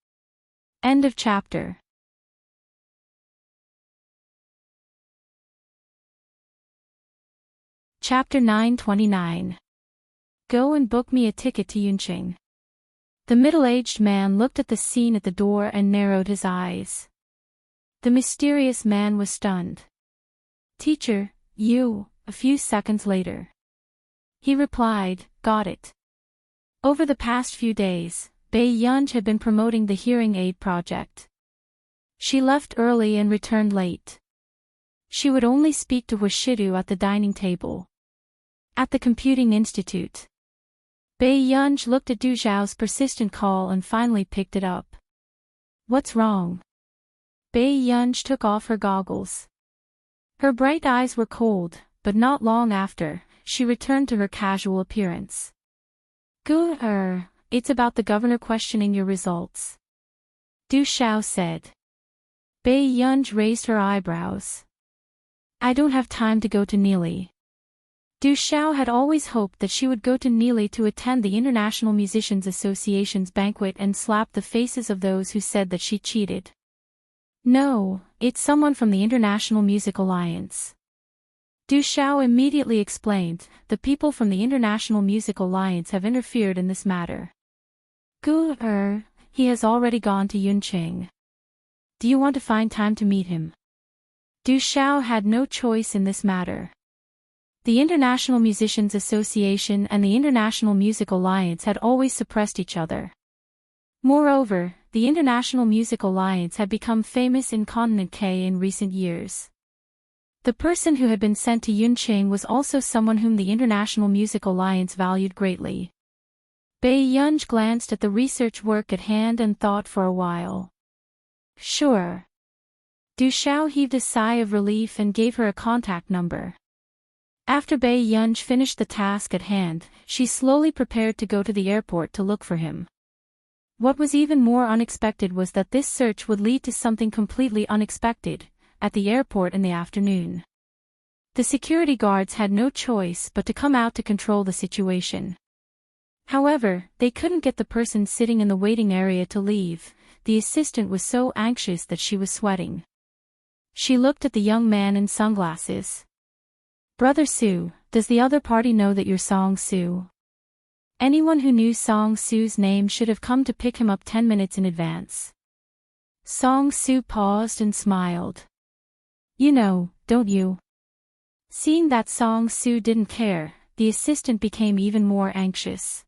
End of chapter. Chapter 929. Go and book me a ticket to Yunqing. The middle-aged man looked at the scene at the door and narrowed his eyes. The mysterious man was stunned. Teacher, you, a few seconds later. He replied, got it. Over the past few days, Bei Yunj had been promoting the hearing aid project. She left early and returned late. She would only speak to Washidu at the dining table. At the Computing Institute. Bei Yunj looked at Du Zhao's persistent call and finally picked it up. What's wrong? Bei Yunj took off her goggles. Her bright eyes were cold, but not long after, she returned to her casual appearance. It's about the governor questioning your results. Du Zhao said. Bei Yunj raised her eyebrows. I don't have time to go to Neely. Du Zhao had always hoped that she would go to Neely to attend the International Musicians Association's banquet and slap the faces of those who said that she cheated. No, it's someone from the International Music Alliance. Du Zhao immediately explained, the people from the International Music Alliance have interfered in this matter. He has already gone to Yunqing. Do you want to find time to meet him? Du Zhao had no choice in this matter. The International Musicians Association and the International Music Alliance had always suppressed each other. Moreover, the International Music Alliance had become famous in Continent K in recent years. The person who had been sent to Yunqing was also someone whom the International Music Alliance valued greatly. Bei Yunj glanced at the research work at hand and thought for a while. Sure. Du Zhao heaved a sigh of relief and gave her a contact number. After Bei Yunj finished the task at hand, she slowly prepared to go to the airport to look for him. What was even more unexpected was that this search would lead to something completely unexpected, at the airport in the afternoon. The security guards had no choice but to come out to control the situation. However, they couldn't get the person sitting in the waiting area to leave. The assistant was so anxious that she was sweating. She looked at the young man in sunglasses. Brother Su, does the other party know that you're Song Su? Anyone who knew Song Su's name should have come to pick him up 10 minutes in advance. Song Su paused and smiled. You know, don't you? Seeing that Song Su didn't care, the assistant became even more anxious.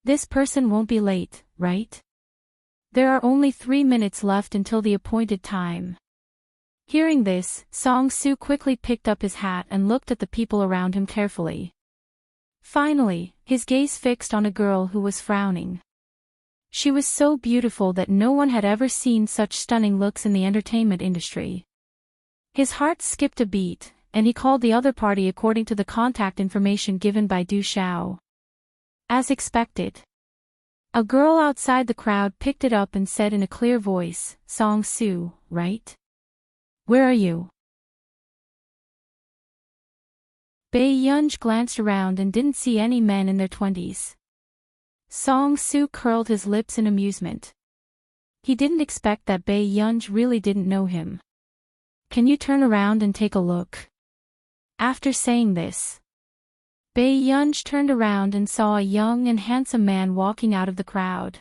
This person won't be late, right? There are only 3 minutes left until the appointed time. Hearing this, Song-soo quickly picked up his hat and looked at the people around him carefully. Finally, his gaze fixed on a girl who was frowning. She was so beautiful that no one had ever seen such stunning looks in the entertainment industry. His heart skipped a beat, and he called the other party according to the contact information given by Du Xiao. As expected, a girl outside the crowd picked it up and said in a clear voice, "Song-soo, right? Where are you?" Bae-yeon glanced around and didn't see any men in their 20s. Song-soo curled his lips in amusement. He didn't expect that Bae-yeon really didn't know him. "Can you turn around and take a look?" After saying this, Bae-yeon turned around and saw a young and handsome man walking out of the crowd.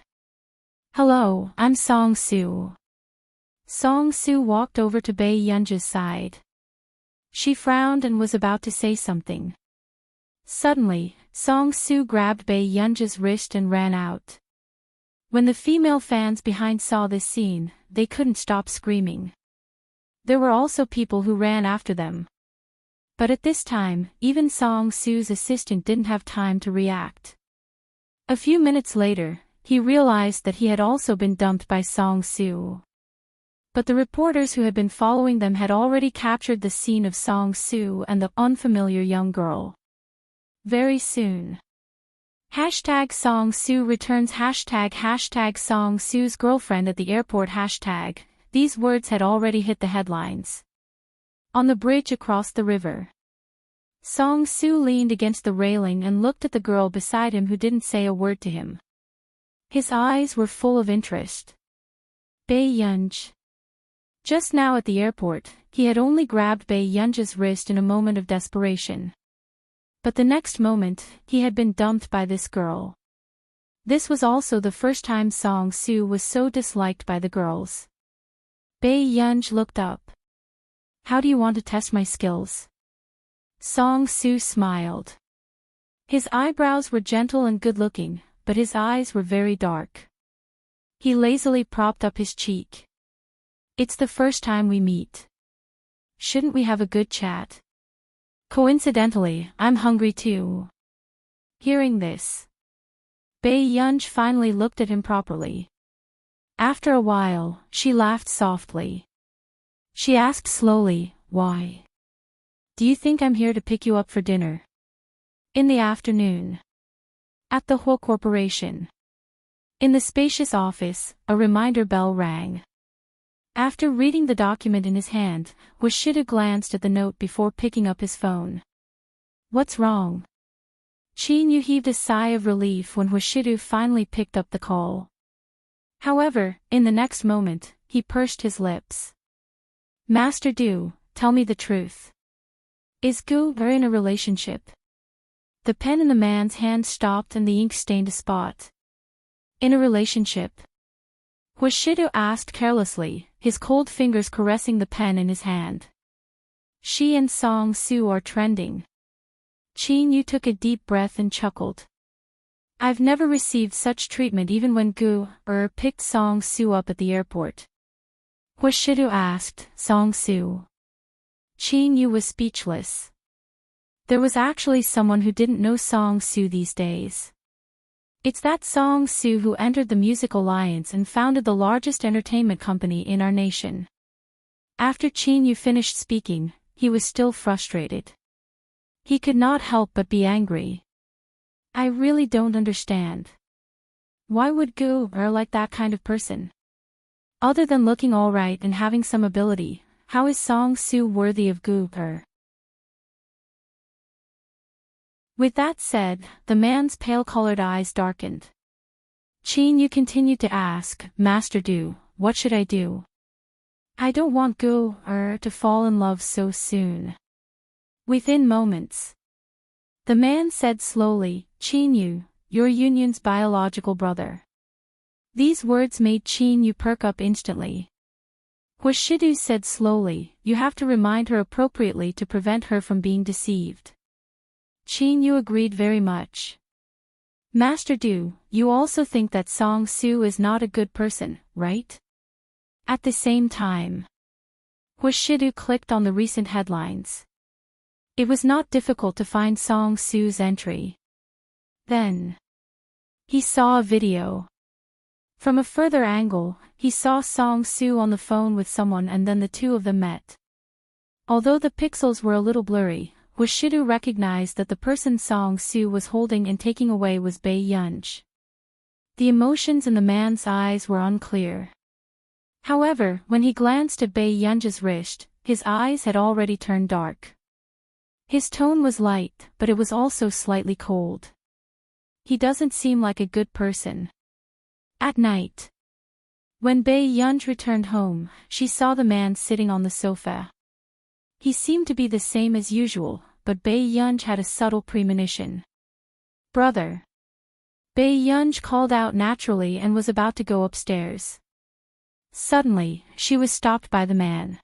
"Hello, I'm Song-soo." Song-soo walked over to Bae-yeon's side. She frowned and was about to say something. Suddenly, Song-soo grabbed Bae-yeon's wrist and ran out. When the female fans behind saw this scene, they couldn't stop screaming. There were also people who ran after them. But at this time, even Song-soo's assistant didn't have time to react. A few minutes later, he realized that he had also been dumped by Song-soo. But the reporters who had been following them had already captured the scene of Song-soo and the unfamiliar young girl. Very soon. #Song-soo returns #Song-soo's girlfriend at the airport #. These words had already hit the headlines. On the bridge across the river, Song-soo leaned against the railing and looked at the girl beside him who didn't say a word to him. His eyes were full of interest. Bae-yeon. Just now at the airport, he had only grabbed Bae-yeon's wrist in a moment of desperation. But the next moment, he had been dumped by this girl. This was also the first time Song-soo was so disliked by the girls. Bae-yeon looked up. "How do you want to test my skills?" Song-soo smiled. His eyebrows were gentle and good-looking, but his eyes were very dark. He lazily propped up his cheek. "It's the first time we meet. Shouldn't we have a good chat? Coincidentally, I'm hungry too." Hearing this, Bae-yeon finally looked at him properly. After a while, she laughed softly. She asked slowly, "Why? Do you think I'm here to pick you up for dinner?" In the afternoon, at the whole corporation. In the spacious office, a reminder bell rang. After reading the document in his hand, Washido glanced at the note before picking up his phone. "What's wrong?" Chin-yu heaved a sigh of relief when Washido finally picked up the call. However, in the next moment, he pursed his lips. "Master Du, tell me the truth. Is Gu-er in a relationship?" The pen in the man's hand stopped and the ink stained a spot. "In a relationship?" Washido asked carelessly, his cold fingers caressing the pen in his hand. "She and Song-soo are trending." Chin-yu took a deep breath and chuckled. "I've never received such treatment even when Gu-er picked Song-soo up at the airport." Washido asked, "Song-soo?" Chin-yu was speechless. There was actually someone who didn't know Song-soo these days. It's that Song-soo who entered the Music Alliance and founded the largest entertainment company in our nation. After Chin-yu finished speaking, he was still frustrated. He could not help but be angry. "I really don't understand. Why would Gu-er like that kind of person? Other than looking alright and having some ability, how is Song-soo worthy of Gu-er?" With that said, the man's pale-colored eyes darkened. Chin-yu continued to ask, "Master Du, what should I do? I don't want Gu-er to fall in love so soon." Within moments, the man said slowly, "Chin-yu, you're Yun's biological brother." These words made Chin-yu perk up instantly. Washido said slowly, "You have to remind her appropriately to prevent her from being deceived." Chin Yu agreed very much. Master Du, you also think that Song Su is not a good person, right? At the same time, Huashidu clicked on the recent headlines. It was not difficult to find Song Su's entry. Then, he saw a video. From a further angle, he saw Song Su on the phone with someone and then the two of them met. Although the pixels were a little blurry, Huashidu recognized that the person Song Su was holding and taking away was Bai Yunj. The emotions in the man's eyes were unclear. However, when he glanced at Bai Yunj's wrist, his eyes had already turned dark. His tone was light, but it was also slightly cold. He doesn't seem like a good person. At night, when Bai Yunj returned home, she saw the man sitting on the sofa. He seemed to be the same as usual, but Bai Yunj had a subtle premonition. Brother. Bai Yunj called out naturally and was about to go upstairs. Suddenly, she was stopped by the man.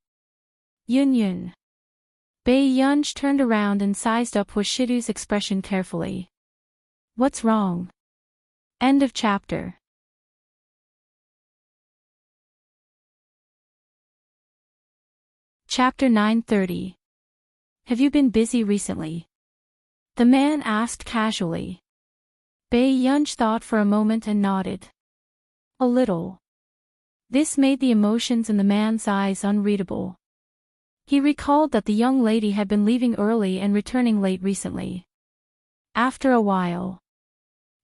Yun Yun. Bai Yunj turned around and sized up Huashidu's expression carefully. What's wrong? End of chapter. Chapter 930. Have you been busy recently? The man asked casually. Bai Yunj thought for a moment and nodded. A little. This made the emotions in the man's eyes unreadable. He recalled that the young lady had been leaving early and returning late recently. After a while,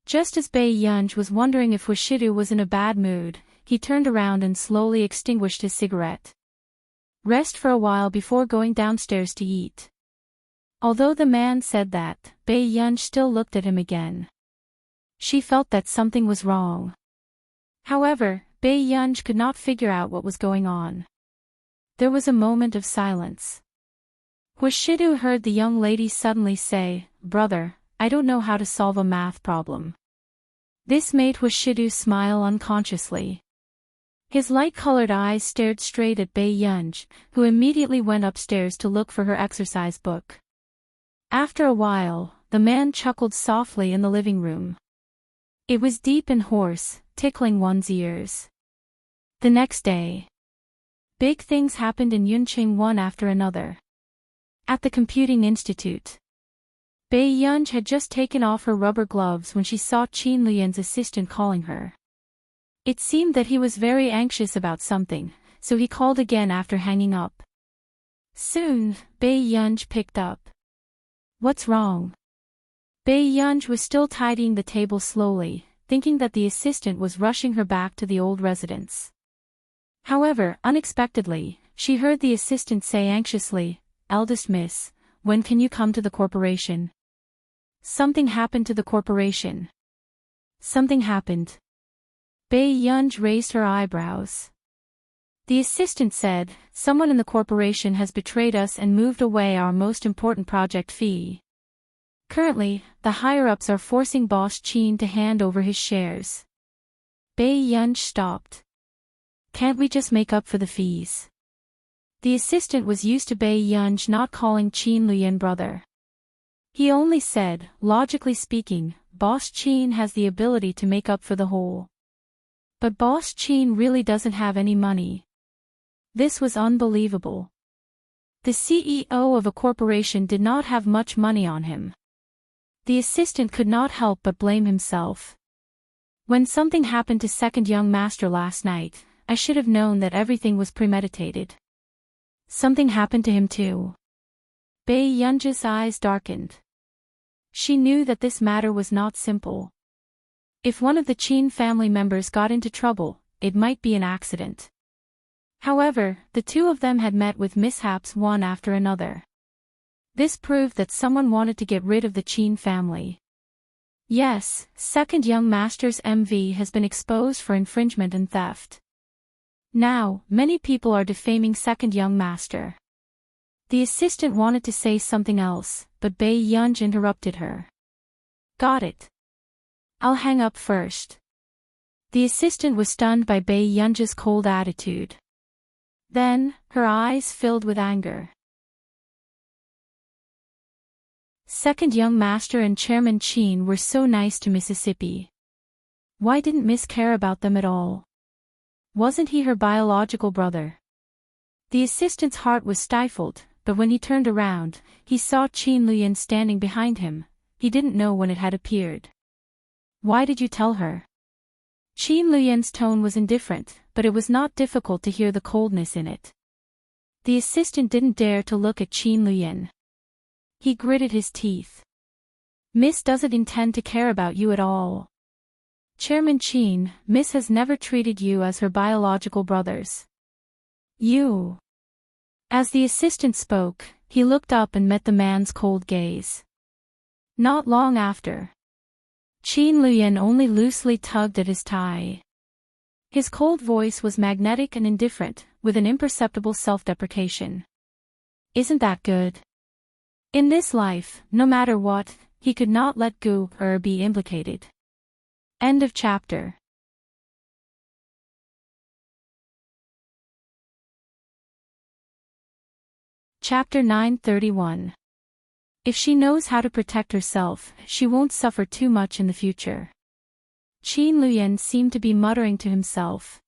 just as Bai Yunj was wondering if Huashidu was in a bad mood, he turned around and slowly extinguished his cigarette. Rest for a while before going downstairs to eat. Although the man said that, Bai Yunj still looked at him again. She felt that something was wrong. However, Bai Yunj could not figure out what was going on. There was a moment of silence. Huashidu heard the young lady suddenly say, "Brother, I don't know how to solve a math problem." This made Huashidu smile unconsciously. His light-colored eyes stared straight at Bai Yunj, who immediately went upstairs to look for her exercise book. After a while, the man chuckled softly in the living room. It was deep and hoarse, tickling one's ears. The next day, big things happened in Yunqing one after another. At the Computing Institute, Bai Yunj had just taken off her rubber gloves when she saw Qin Lian's assistant calling her. It seemed that he was very anxious about something, so he called again after hanging up. Soon, Bai Yunj picked up. What's wrong? Bai Yunj was still tidying the table slowly, thinking that the assistant was rushing her back to the old residence. However, unexpectedly, she heard the assistant say anxiously, "Eldest miss, when can you come to the corporation?" Something happened to the corporation. Something happened. Bai Yunj raised her eyebrows. The assistant said, "Someone in the corporation has betrayed us and moved away our most important project fee. Currently, the higher-ups are forcing Boss Qin to hand over his shares." Bai Yunj stopped. "Can't we just make up for the fees?" The assistant was used to Bai Yunj not calling Qin Lian brother. He only said, logically speaking, Boss Qin has the ability to make up for the whole. But Boss Qin really doesn't have any money. This was unbelievable. The CEO of a corporation did not have much money on him. The assistant could not help but blame himself. When something happened to second young master last night, I should have known that everything was premeditated. Something happened to him too. Bai Yunj's eyes darkened. She knew that this matter was not simple. If one of the Qin family members got into trouble, it might be an accident. However, the two of them had met with mishaps one after another. This proved that someone wanted to get rid of the Qin family. Yes, second young master's MV has been exposed for infringement and theft. Now, many people are defaming second young master. The assistant wanted to say something else, but Bai Yunj interrupted her. Got it. I'll hang up first. The assistant was stunned by Bai Yunj's cold attitude. Then, her eyes filled with anger. second young master and Chairman Chin were so nice to Mississippi. Why didn't Miss care about them at all? Wasn't he her biological brother? The assistant's heart was stifled, but when he turned around, he saw Qin Luyan standing behind him. He didn't know when it had appeared. Why did you tell her? Qin Luyan's tone was indifferent, but it was not difficult to hear the coldness in it. The assistant didn't dare to look at Qin Luyan. He gritted his teeth. Miss doesn't intend to care about you at all. Chairman Chin, Miss has never treated you as her biological brothers. You. As the assistant spoke, he looked up and met the man's cold gaze. Not long after. Qin Luyan only loosely tugged at his tie. His cold voice was magnetic and indifferent, with an imperceptible self-deprecation. Isn't that good? In this life, no matter what, he could not let go or be implicated. End of chapter. Chapter 931. If she knows how to protect herself, she won't suffer too much in the future. Qin Luyan seemed to be muttering to himself.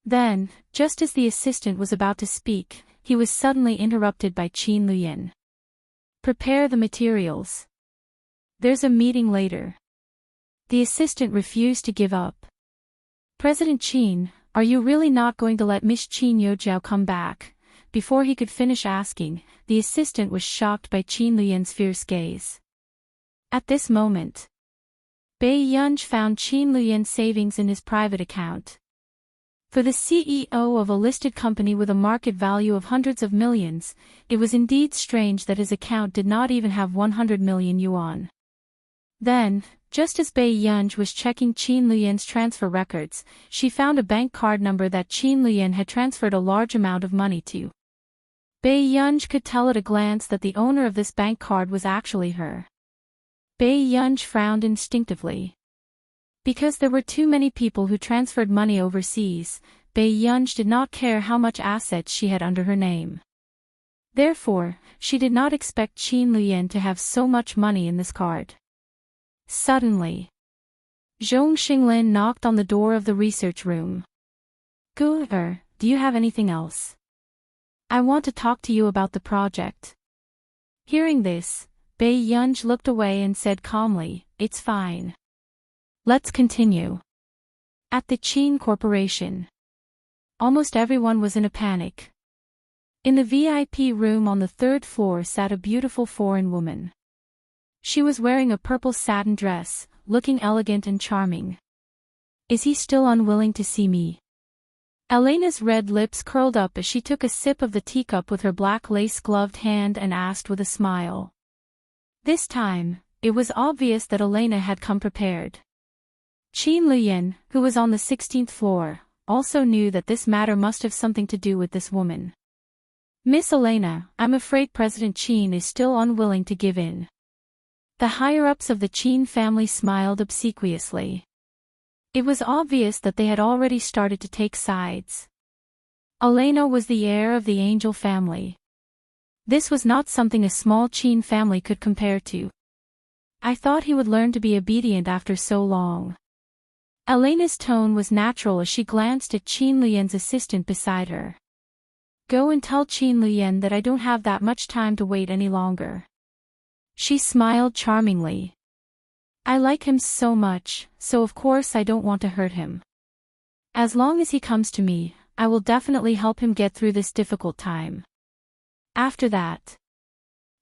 Then, just as the assistant was about to speak, he was suddenly interrupted by Qin Luyan. Prepare the materials. There's a meeting later. The assistant refused to give up. President Qin, are you really not going to let Miss Qin Yojiao come back? Before he could finish asking, the assistant was shocked by Qin Luyan's fierce gaze. At this moment, Bei Yunj found Qin Luyan's savings in his private account. For the CEO of a listed company with a market value of hundreds of millions, it was indeed strange that his account did not even have 100 million yuan. Then, just as Bei Yunj was checking Qin Luyan's transfer records, she found a bank card number that Qin Luyan had transferred a large amount of money to. Bei Yunj could tell at a glance that the owner of this bank card was actually her. Bei Yunj frowned instinctively. Because there were too many people who transferred money overseas, Bei Yunj did not care how much assets she had under her name. Therefore, she did not expect Qin Luyan to have so much money in this card. Suddenly, Zhong Xinglin knocked on the door of the research room. "Gu-er, do you have anything else? I want to talk to you about the project." Hearing this, Bei Yunj looked away and said calmly, "It's fine. Let's continue." At the Qin Corporation, almost everyone was in a panic. In the VIP room on the third floor sat a beautiful foreign woman. She was wearing a purple satin dress, looking elegant and charming. "Is he still unwilling to see me?" Elena's red lips curled up as she took a sip of the teacup with her black lace-gloved hand and asked with a smile. This time, it was obvious that Elena had come prepared. Qin Luyan, who was on the 16th floor, also knew that this matter must have something to do with this woman. "Miss Elena, I'm afraid President Qin is still unwilling to give in." The higher-ups of the Qin family smiled obsequiously. It was obvious that they had already started to take sides. Elena was the heir of the Angel family. This was not something a small Qin family could compare to. "I thought he would learn to be obedient after so long." Elena's tone was natural as she glanced at Qin Luyan's assistant beside her. "Go and tell Qin Luyan that I don't have that much time to wait any longer." She smiled charmingly. "I like him so much, so of course I don't want to hurt him. As long as he comes to me, I will definitely help him get through this difficult time." After that,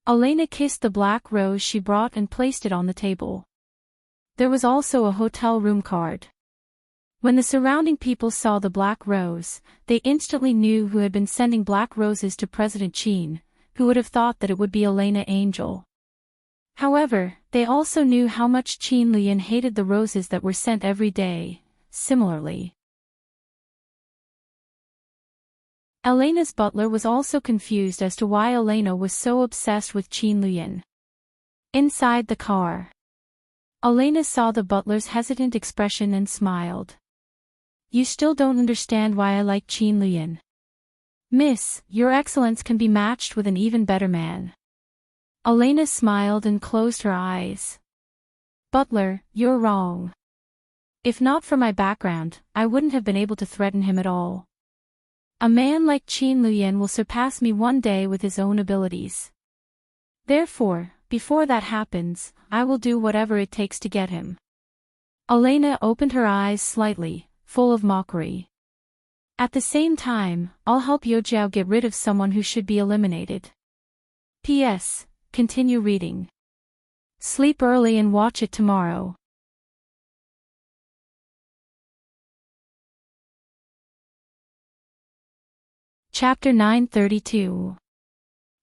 Elena kissed the black rose she brought and placed it on the table. There was also a hotel room card. When the surrounding people saw the black rose, they instantly knew who had been sending black roses to President Qin. Who would have thought that it would be Elena Angel? However, they also knew how much Qin Luyan hated the roses that were sent every day. Similarly, Elena's butler was also confused as to why Elena was so obsessed with Qin Luyan. Inside the car, Elena saw the butler's hesitant expression and smiled. "You still don't understand why I like Qin Luyan. Miss, your excellence can be matched with an even better man." Elena smiled and closed her eyes. Butler, you're wrong. If not for my background, I wouldn't have been able to threaten him at all. A man like Qin Luyan will surpass me one day with his own abilities. Therefore, before that happens, I will do whatever it takes to get him. Elena opened her eyes slightly, full of mockery. At the same time, I'll help Yojiao get rid of someone who should be eliminated. P.S. Continue reading. Sleep early and watch it tomorrow. Chapter 932.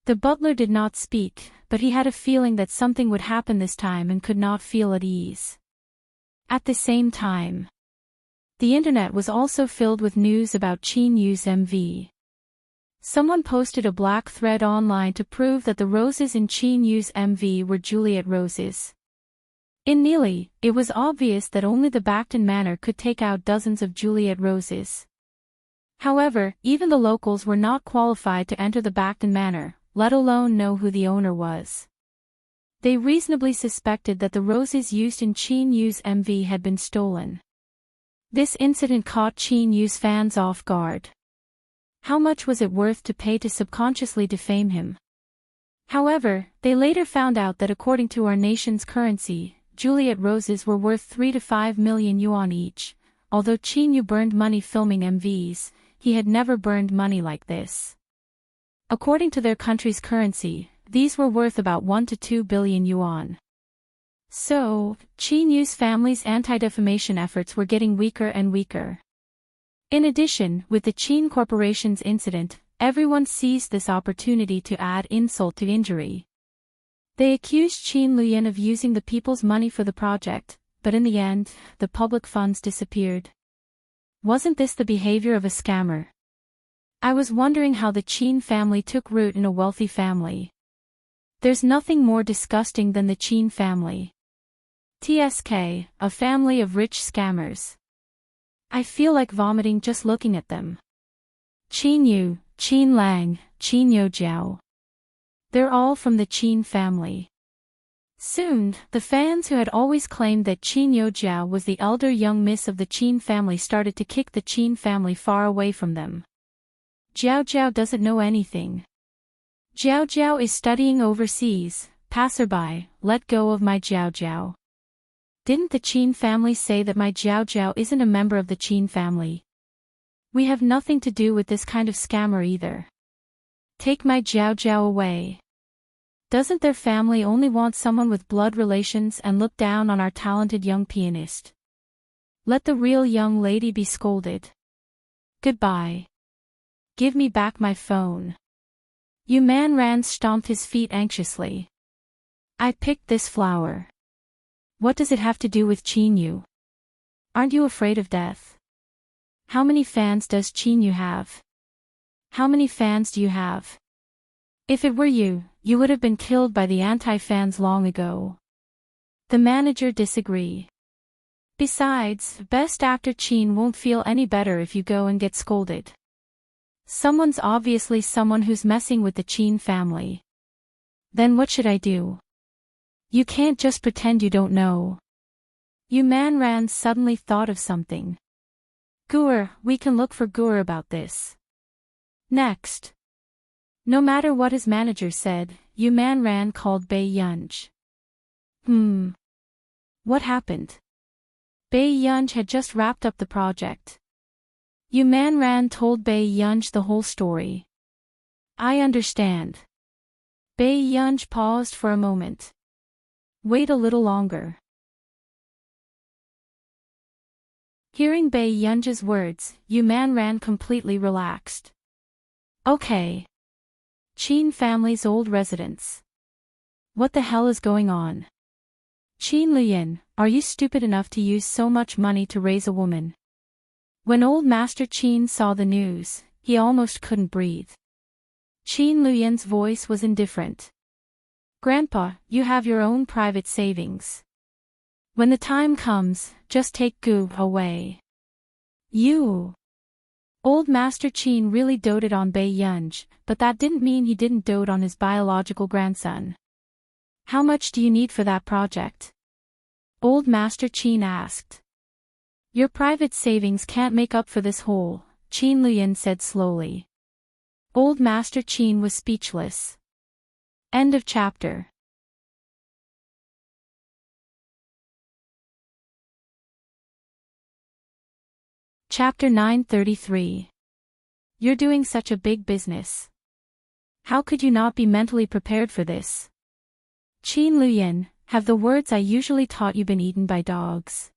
The butler did not speak, but he had a feeling that something would happen this time and could not feel at ease. At the same time, the internet was also filled with news about Qin Yu's MV. Someone posted a black thread online to prove that the roses in Qin Yu's MV were Juliet roses. In Neely, it was obvious that only the Backton Manor could take out dozens of Juliet roses. However, even the locals were not qualified to enter the Backton Manor, let alone know who the owner was. They reasonably suspected that the roses used in Qin Yu's MV had been stolen. This incident caught Qin Yu's fans off guard. How much was it worth to pay to subconsciously defame him? However, they later found out that according to our nation's currency, Juliet roses were worth 3 to 5 million yuan each. Although Qin Yu burned money filming MVs, he had never burned money like this. According to their country's currency, these were worth about 1 to 2 billion yuan. So, Qin Yu's family's anti-defamation efforts were getting weaker and weaker. In addition, with the Qin Corporation's incident, everyone seized this opportunity to add insult to injury. They accused Qin Luyan of using the people's money for the project, but in the end, the public funds disappeared. Wasn't this the behavior of a scammer? I was wondering how the Qin family took root in a wealthy family. There's nothing more disgusting than the Qin family. TSK, a family of rich scammers. I feel like vomiting just looking at them. Qin Yu, Qin Lang, Qin Yojiao. They're all from the Qin family. Soon, the fans who had always claimed that Qin Yojiao was the elder young miss of the Qin family started to kick the Qin family far away from them. Jiao Jiao doesn't know anything. Jiao Jiao is studying overseas. Passerby, let go of my Jiao Jiao. Didn't the Qin family say that my Jiao Jiao isn't a member of the Qin family? We have nothing to do with this kind of scammer either. Take my Jiao Jiao away. Doesn't their family only want someone with blood relations and look down on our talented young pianist? Let the real young lady be scolded. Goodbye. Give me back my phone. Yu Man Ran stomped his feet anxiously. I picked this flower. What does it have to do with Qin Yu? Aren't you afraid of death? How many fans does Qin Yu have? How many fans do you have? If it were you, you would have been killed by the anti-fans long ago. The manager disagreed. Besides, best actor Qin won't feel any better if you go and get scolded. Someone's obviously someone who's messing with the Qin family. Then what should I do? You can't just pretend you don't know. Yu Man Ran suddenly thought of something. Guer, we can look for Guer about this. Next. No matter what his manager said, Yu Man Ran called Bei Yunj. What happened? Bei Yunj had just wrapped up the project. Yu Man Ran told Bei Yunj the whole story. I understand. Bei Yunj paused for a moment. Wait a little longer. Hearing Bei Yunj's words, Yu Man Ran completely relaxed. Okay. Qin family's old residence. What the hell is going on? Qin Luyan, are you stupid enough to use so much money to raise a woman? When old Master Qin saw the news, he almost couldn't breathe. Qin Luyan's voice was indifferent. Grandpa, you have your own private savings. When the time comes, just take Gu away. You. Old Master Qin really doted on Bei Yunj, but that didn't mean he didn't dote on his biological grandson. How much do you need for that project? Old Master Qin asked. Your private savings can't make up for this hole, Qin Luyan said slowly. Old Master Qin was speechless. End of chapter. Chapter 933. You're doing such a big business. How could you not be mentally prepared for this? Qin Luyan, have the words I usually taught you been eaten by dogs?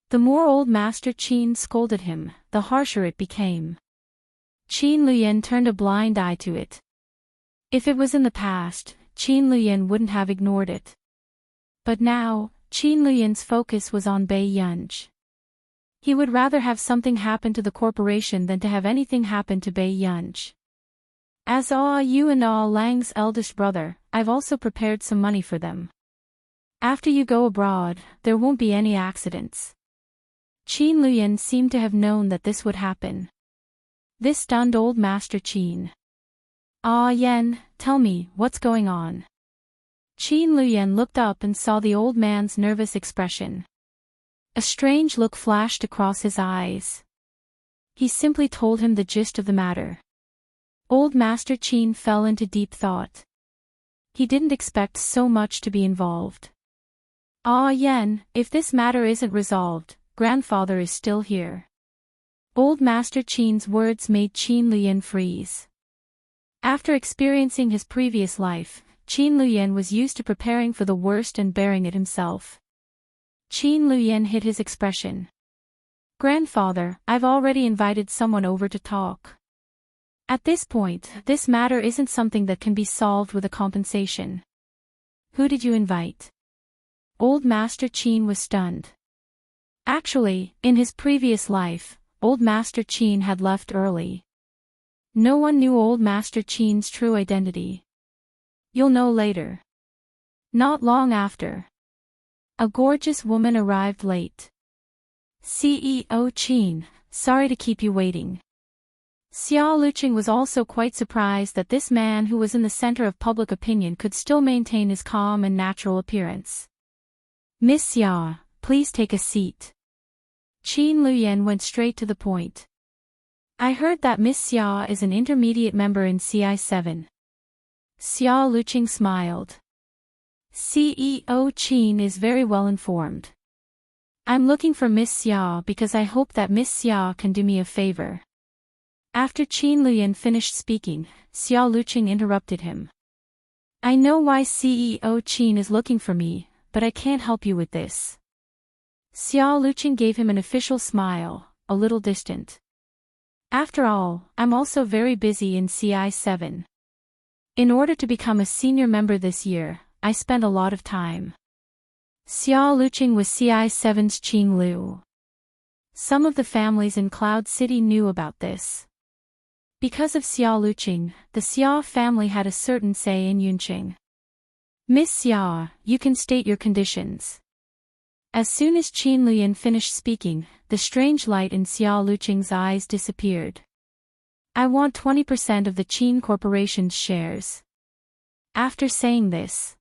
The more Old Master Qin scolded him, the harsher it became. Qin Luyan turned a blind eye to it. If it was in the past, Qin Luyan wouldn't have ignored it. But now, Qin Luyan's focus was on Bei Yunj. He would rather have something happen to the corporation than to have anything happen to Bei Yunj. As you and Lang's eldest brother, I've also prepared some money for them. After you go abroad, there won't be any accidents. Qin Luyan seemed to have known that this would happen. This stunned Old Master Qin. Yen, tell me, what's going on? Qin Luyan looked up and saw the old man's nervous expression. A strange look flashed across his eyes. He simply told him the gist of the matter. Old Master Qin fell into deep thought. He didn't expect so much to be involved. Yen, if this matter isn't resolved, grandfather is still here. Old Master Qin's words made Qin Luyan freeze. After experiencing his previous life, Qin Luyan was used to preparing for the worst and bearing it himself. Qin Luyan hid his expression. Grandfather, I've already invited someone over to talk. At this point, this matter isn't something that can be solved with a compensation. Who did you invite? Old Master Qin was stunned. Actually, in his previous life, Old Master Qin had left early. No one knew Old Master Qin's true identity. You'll know later. Not long after. A gorgeous woman arrived late. CEO Qin, sorry to keep you waiting. Xia Luqing was also quite surprised that this man who was in the center of public opinion could still maintain his calm and natural appearance. Miss Xia, please take a seat. Qin Luyan went straight to the point. I heard that Miss Xia is an intermediate member in CI7. Xia Luqing smiled. CEO Qin is very well informed. I'm looking for Miss Xia because I hope that Miss Xia can do me a favor. After Qin Luyan finished speaking, Xia Luqing interrupted him. I know why CEO Qin is looking for me, but I can't help you with this. Xia Luqing gave him an official smile, a little distant. After all, I'm also very busy in CI7. In order to become a senior member this year, I spent a lot of time. Xia Luqing was CI7's Qing Lu. Some of the families in Cloud City knew about this. Because of Xia Luqing, the Xia family had a certain say in Yunqing. Miss Xia, you can state your conditions. As soon as Qin Luyan finished speaking, the strange light in Xia Luqing's eyes disappeared. I want 20% of the Qin Corporation's shares. After saying this,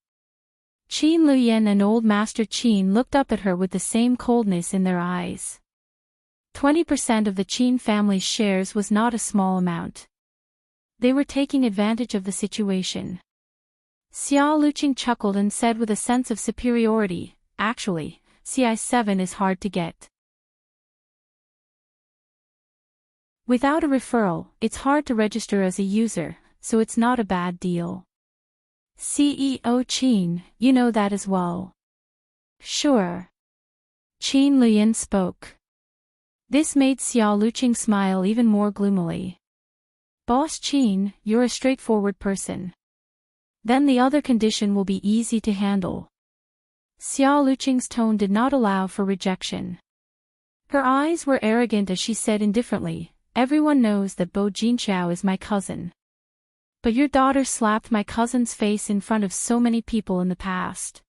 Qin Luyan and Old Master Qin looked up at her with the same coldness in their eyes. 20% of the Qin family's shares was not a small amount. They were taking advantage of the situation. Xia Luqing chuckled and said with a sense of superiority, actually, CI7 is hard to get. Without a referral, it's hard to register as a user, so it's not a bad deal. CEO Qin, you know that as well. Sure. Qin Luyan spoke. This made Xia Luqing smile even more gloomily. Boss Qin, you're a straightforward person. Then the other condition will be easy to handle. Xia Luqing's tone did not allow for rejection. Her eyes were arrogant as she said indifferently, everyone knows that Bo Jinqiao is my cousin. But your daughter slapped my cousin's face in front of so many people in the past.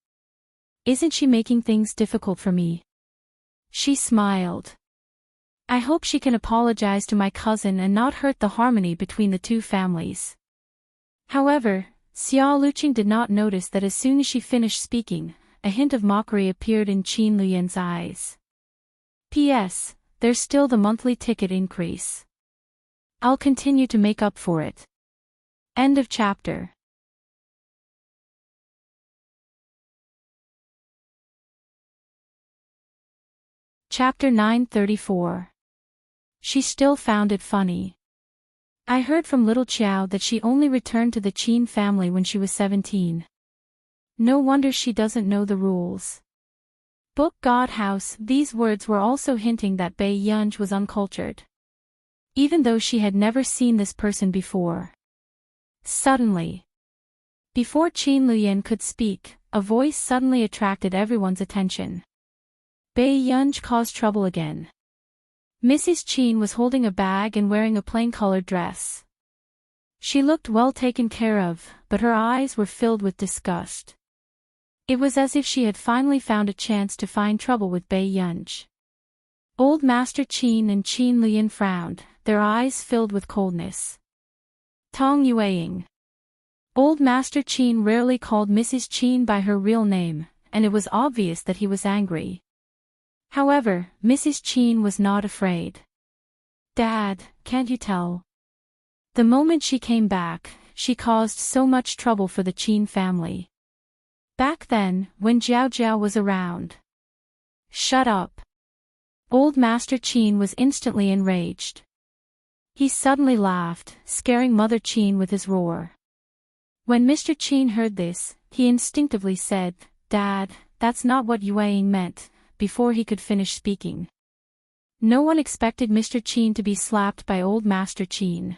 Isn't she making things difficult for me? She smiled. I hope she can apologize to my cousin and not hurt the harmony between the two families. However, Xiao Luqing did not notice that as soon as she finished speaking, a hint of mockery appeared in Qin Luyan's eyes. P.S. There's still the monthly ticket increase. I'll continue to make up for it. End of chapter. Chapter 934. She still found it funny. I heard from little Qiao that she only returned to the Qin family when she was 17. No wonder she doesn't know the rules. Book God House. These words were also hinting that Bei Yunj was uncultured. Even though she had never seen this person before. Suddenly. Before Qin Luyan could speak, a voice suddenly attracted everyone's attention. Bei Yunj caused trouble again. Mrs. Qin was holding a bag and wearing a plain-colored dress. She looked well taken care of, but her eyes were filled with disgust. It was as if she had finally found a chance to find trouble with Bei Yunj. Old Master Qin and Qin Luyan frowned, their eyes filled with coldness. Tong Yueying. Old Master Qin rarely called Mrs. Qin by her real name, and it was obvious that he was angry. However, Mrs. Qin was not afraid. Dad, can't you tell? The moment she came back, she caused so much trouble for the Qin family. Back then, when Jiao Jiao was around. Shut up. Old Master Qin was instantly enraged. He suddenly laughed, scaring Mother Qin with his roar. When Mr. Qin heard this, he instinctively said, Dad, that's not what Yueying meant, before he could finish speaking. No one expected Mr. Qin to be slapped by Old Master Qin.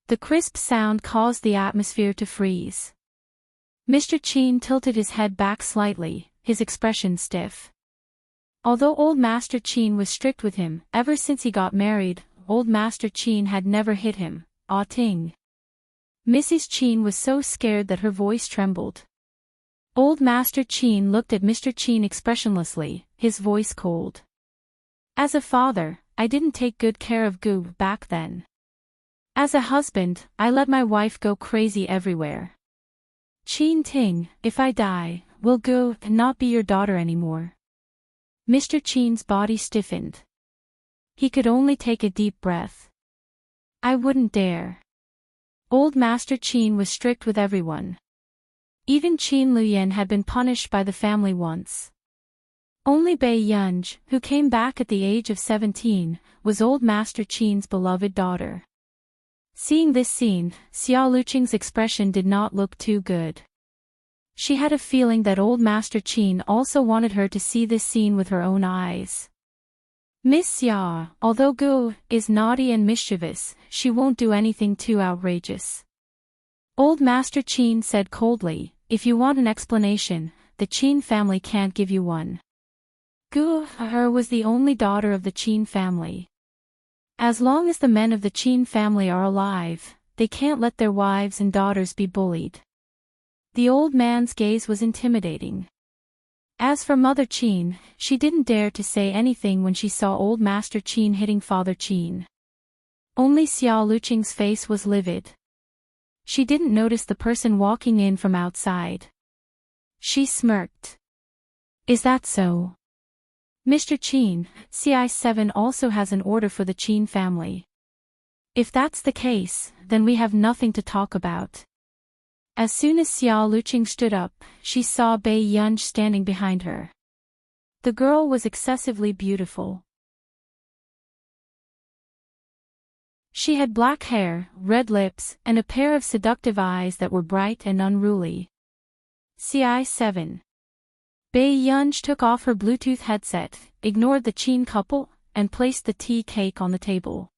The crisp sound caused the atmosphere to freeze. Mr. Qin tilted his head back slightly, his expression stiff. Although Old Master Qin was strict with him, ever since he got married, Old Master Qin had never hit him. Ah Ting. Mrs. Qin was so scared that her voice trembled. Old Master Qin looked at Mr. Qin expressionlessly, his voice cold. As a father, I didn't take good care of Gu back then. As a husband, I let my wife go crazy everywhere. Qin Ting, if I die, will Gu not be your daughter anymore? Mr. Qin's body stiffened. He could only take a deep breath. I wouldn't dare. Old Master Qin was strict with everyone. Even Qin Luyan had been punished by the family once. Only Bei Yunj, who came back at the age of 17, was Old Master Qin's beloved daughter. Seeing this scene, Xiao Luqing's expression did not look too good. She had a feeling that Old Master Qin also wanted her to see this scene with her own eyes. Miss Xia, although Gu is naughty and mischievous, she won't do anything too outrageous. Old Master Qin said coldly, if you want an explanation, the Qin family can't give you one. Gu was the only daughter of the Qin family. As long as the men of the Qin family are alive, they can't let their wives and daughters be bullied. The old man's gaze was intimidating. As for Mother Qin, she didn't dare to say anything when she saw Old Master Qin hitting Father Qin. Only Xiao Luqing's face was livid. She didn't notice the person walking in from outside. She smirked. Is that so? Mr. Qin, CI7 also has an order for the Qin family. If that's the case, then we have nothing to talk about. As soon as Xiao Luqing stood up, she saw Bei Yunj standing behind her. The girl was excessively beautiful. She had black hair, red lips, and a pair of seductive eyes that were bright and unruly. CI7. Bei Yunj took off her Bluetooth headset, ignored the Qin couple, and placed the tea cake on the table.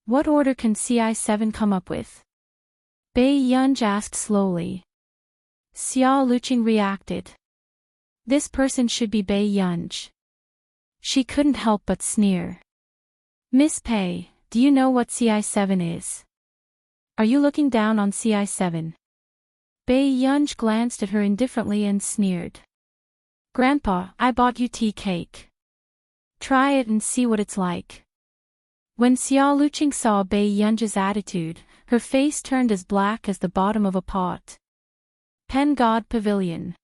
What order can CI7 come up with? Bei Yunj asked slowly. Xiao Luqing reacted. This person should be Bei Yunj. She couldn't help but sneer. Miss Pei, do you know what CI7 is? Are you looking down on CI7? Bei Yunj glanced at her indifferently and sneered. Grandpa, I bought you tea cake. Try it and see what it's like. When Xiao Luqing saw Bei Yunj's attitude, her face turned as black as the bottom of a pot. Pen God Pavilion.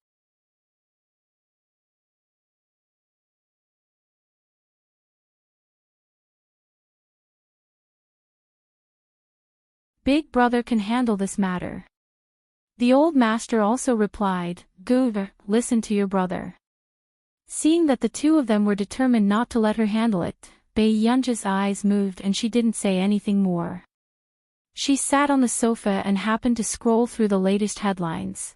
Big brother can handle this matter. The old master also replied, Good, listen to your brother. Seeing that the two of them were determined not to let her handle it, Bei Yunja's eyes moved and she didn't say anything more. She sat on the sofa and happened to scroll through the latest headlines.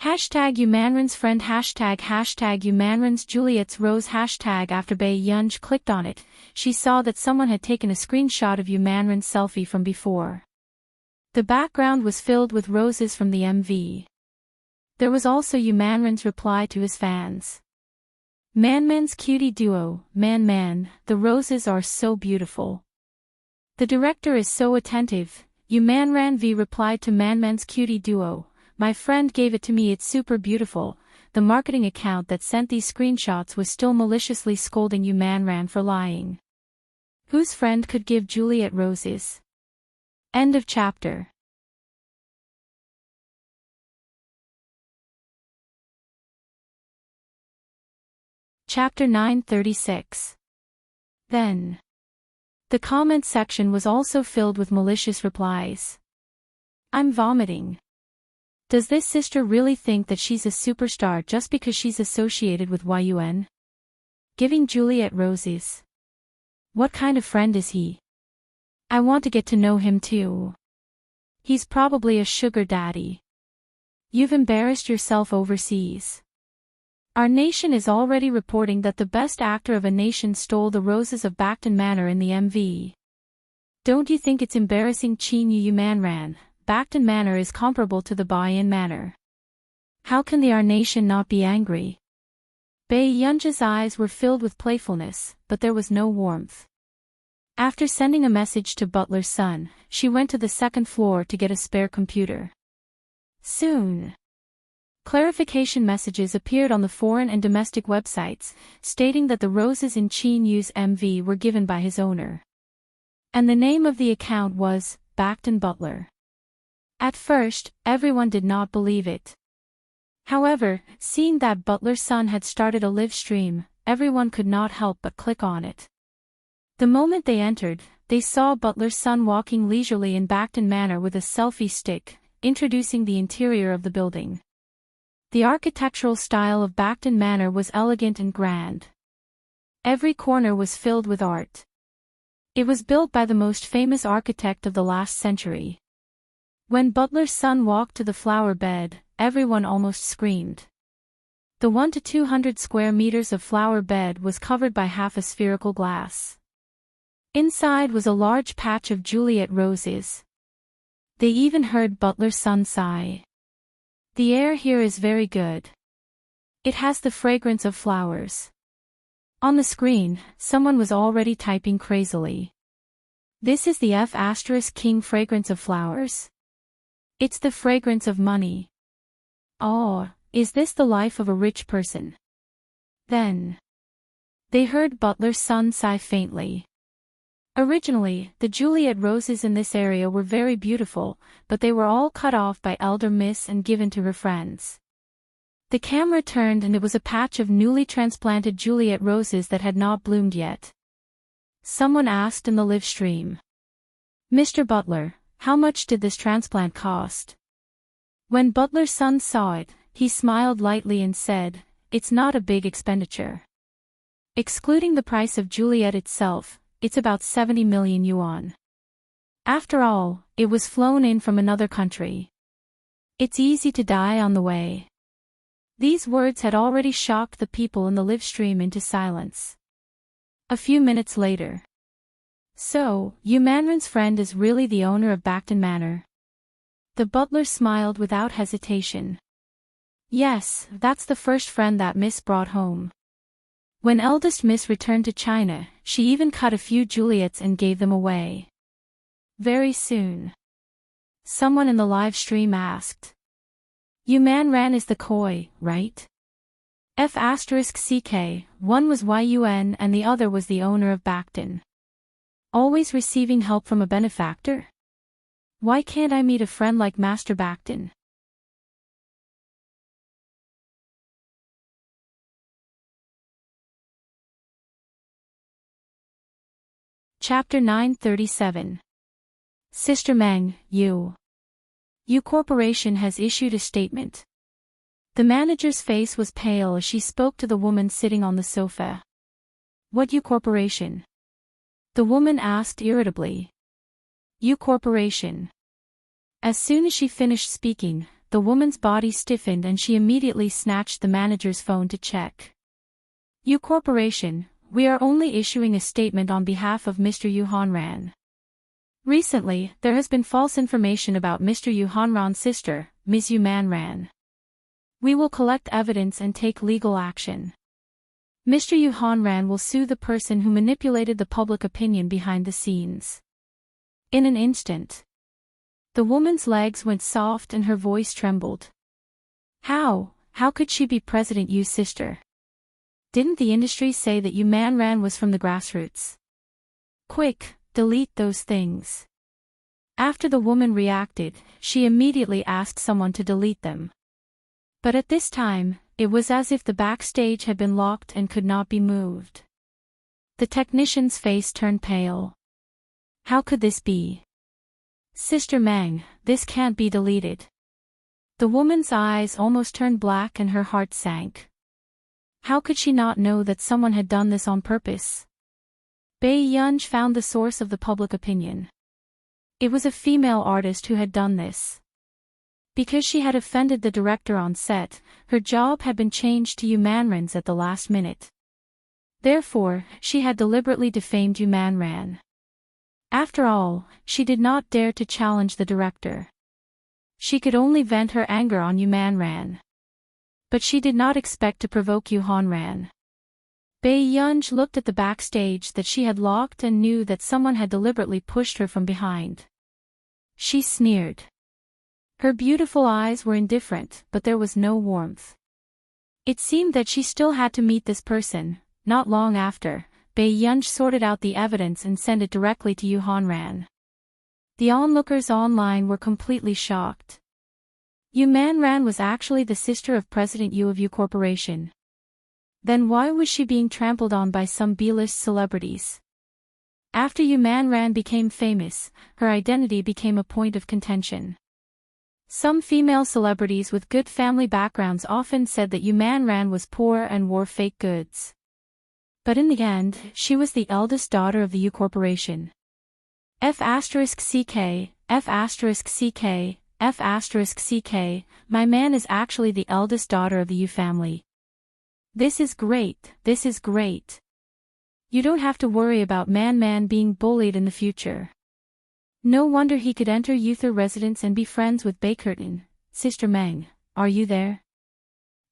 #Umanran's friend #Umanran's Juliet's rose After Bei Yunj clicked on it, she saw that someone had taken a screenshot of Umanran's selfie from before. The background was filled with roses from the MV. There was also Umanran's reply to his fans. Man's cutie duo, Man, the roses are so beautiful. The director is so attentive. Umanran V replied to Man's cutie duo, my friend gave it to me, it's super beautiful. The marketing account that sent these screenshots was still maliciously scolding Umanran for lying. Whose friend could give Juliet roses? End of chapter. Chapter 936. Then. The comment section was also filled with malicious replies. I'm vomiting. Does this sister really think that she's a superstar just because she's associated with YUN? Giving Juliet roses. What kind of friend is he? I want to get to know him too. He's probably a sugar daddy. You've embarrassed yourself overseas. Our nation is already reporting that the best actor of a nation stole the roses of Backton Manor in the MV. Don't you think it's embarrassing? Chin Yu Manran, Backton Manor is comparable to the Bayan Manor. How can the Our nation not be angry? Bei Yunja's eyes were filled with playfulness, but there was no warmth. After sending a message to Butler's son, she went to the second floor to get a spare computer. Soon. Clarification messages appeared on the foreign and domestic websites, stating that the roses in Chin Yu's MV were given by his owner. And the name of the account was Backton Butler. At first, everyone did not believe it. However, seeing that Butler's son had started a live stream, everyone could not help but click on it. The moment they entered, they saw Butler's son walking leisurely in Backton Manor with a selfie stick, introducing the interior of the building. The architectural style of Backton Manor was elegant and grand. Every corner was filled with art. It was built by the most famous architect of the last century. When Butler's son walked to the flower bed, everyone almost screamed. The 1 to 200 square meters of flower bed was covered by half a spherical glass. Inside was a large patch of Juliet roses. They even heard Butler's son sigh. The air here is very good. It has the fragrance of flowers. On the screen, someone was already typing crazily. This is the F*King fragrance of flowers? It's the fragrance of money. Oh, is this the life of a rich person? Then. They heard Butler's son sigh faintly. Originally, the Juliet roses in this area were very beautiful, but they were all cut off by elder Miss and given to her friends. The camera turned and it was a patch of newly transplanted Juliet roses that had not bloomed yet. Someone asked in the live stream. Mr. Butler, how much did this transplant cost? When Butler's son saw it, he smiled lightly and said, it's not a big expenditure. Excluding the price of Juliet itself, it's about 70 million yuan. After all, it was flown in from another country. It's easy to die on the way. These words had already shocked the people in the live stream into silence. A few minutes later. So, Umanran's friend is really the owner of Backton Manor? The butler smiled without hesitation. Yes, that's the first friend that Miss brought home. When eldest Miss returned to China, she even cut a few Juliets and gave them away. Very soon. Someone in the live stream asked. Umanran is the koi, right? F***ck, one was YUN and the other was the owner of Backton. Always receiving help from a benefactor? Why can't I meet a friend like Master Bacton? Chapter 937. Sister Meng, U Corporation has issued a statement. The manager's face was pale as she spoke to the woman sitting on the sofa. What U Corporation? The woman asked irritably. U Corporation. As soon as she finished speaking, the woman's body stiffened and she immediately snatched the manager's phone to check. U Corporation, we are only issuing a statement on behalf of Mr. Yu Hanran. Recently, there has been false information about Mr. Yu Hanran's sister, Ms. Yu Manran. We will collect evidence and take legal action. Mr. Yu Hanran will sue the person who manipulated the public opinion behind the scenes. In an instant, the woman's legs went soft and her voice trembled. How could she be President Yu's sister? Didn't the industry say that Yu Manran was from the grassroots? Quick, delete those things. After the woman reacted, she immediately asked someone to delete them. But at this time, it was as if the backstage had been locked and could not be moved. The technician's face turned pale. How could this be? Sister Meng, this can't be deleted. The woman's eyes almost turned black and her heart sank. How could she not know that someone had done this on purpose? Bei Yunj found the source of the public opinion. It was a female artist who had done this. Because she had offended the director on set, her job had been changed to Yu Manran's at the last minute. Therefore, she had deliberately defamed Yu Manran. After all, she did not dare to challenge the director. She could only vent her anger on Yu Manran. But she did not expect to provoke Yu Hanran. Bei Yunj looked at the backstage that she had locked and knew that someone had deliberately pushed her from behind. She sneered. Her beautiful eyes were indifferent, but there was no warmth. It seemed that she still had to meet this person. Not long after, Bei Yunj sorted out the evidence and sent it directly to Yu Hanran. The onlookers online were completely shocked. Yu Manran was actually the sister of President Yu of Yu Corporation. Then why was she being trampled on by some B-list celebrities? After Yu Manran became famous, her identity became a point of contention. Some female celebrities with good family backgrounds often said that Yu Manran was poor and wore fake goods. But in the end, she was the eldest daughter of the Yu Corporation. F***ck, F***ck, my man is actually the eldest daughter of the Yu family. This is great, this is great. You don't have to worry about man being bullied in the future. No wonder he could enter Uther residence and be friends with Bakerton. Sister Meng, are you there?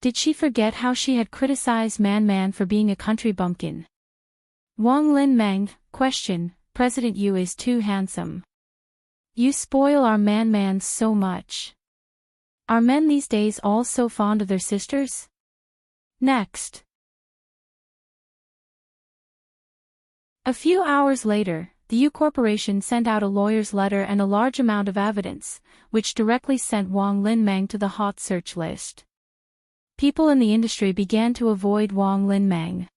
Did she forget how she had criticized Man for being a country bumpkin? Wang Lin Meng, question, President Yu is too handsome. You spoil our man so much. Are men these days all so fond of their sisters? Next. A few hours later, the Yu Corporation sent out a lawyer's letter and a large amount of evidence, which directly sent Wang Lin Meng to the hot search list. People in the industry began to avoid Wang Lin Meng.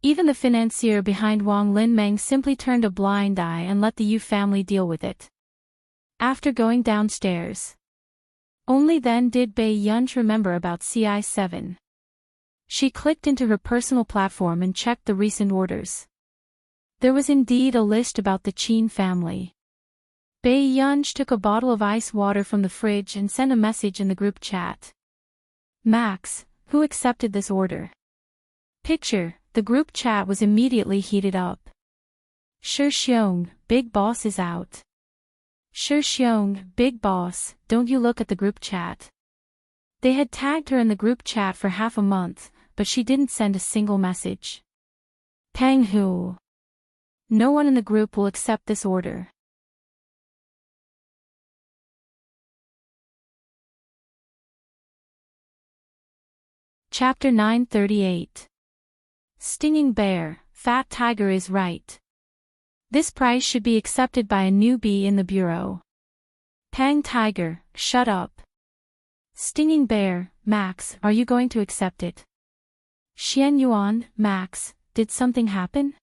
Even the financier behind Wang Lin Meng simply turned a blind eye and let the Yu family deal with it. After going downstairs, only then did Bei Yunj remember about CI7. She clicked into her personal platform and checked the recent orders. There was indeed a list about the Qin family. Bei Yunj took a bottle of ice water from the fridge and sent a message in the group chat. Max, who accepted this order? Picture, the group chat was immediately heated up. Shi Xiong, big boss is out. Shi Xiong, big boss, don't you look at the group chat. They had tagged her in the group chat for half a month, but she didn't send a single message. Peng Hu. No one in the group will accept this order. Chapter 938. Stinging Bear, Fat Tiger is right. This price should be accepted by a newbie in the bureau. Pang Tiger, shut up. Stinging Bear, Max, are you going to accept it? Xian Yuan, Max, did something happen?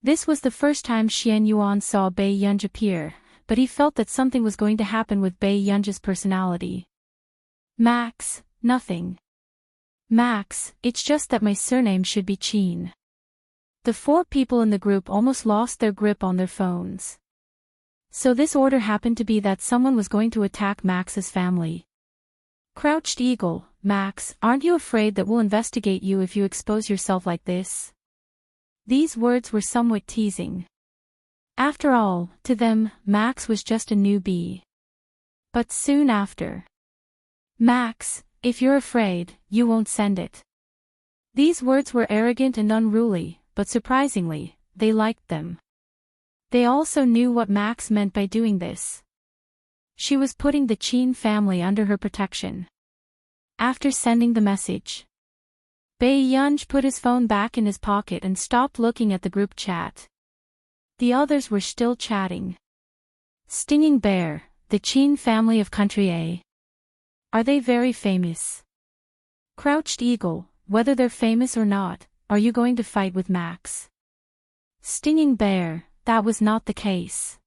This was the first time Xian Yuan saw Bei Yunj appear, but he felt that something was going to happen with Bei Yunj's personality. Max, nothing. Max, it's just that my surname should be Qin. The four people in the group almost lost their grip on their phones. So this order happened to be that someone was going to attack Max's family. Crouched Eagle, Max, aren't you afraid that we'll investigate you if you expose yourself like this? These words were somewhat teasing. After all, to them, Max was just a newbie. But soon after. Max, if you're afraid, you won't send it. These words were arrogant and unruly, but surprisingly, they liked them. They also knew what Max meant by doing this. She was putting the Qin family under her protection. After sending the message, Bei Yunj put his phone back in his pocket and stopped looking at the group chat. The others were still chatting. Stinging Bear, the Qin family of Country A. Are they very famous? Crouched Eagle, whether they're famous or not, are you going to fight with Max? Stinging Bear, that was not the case.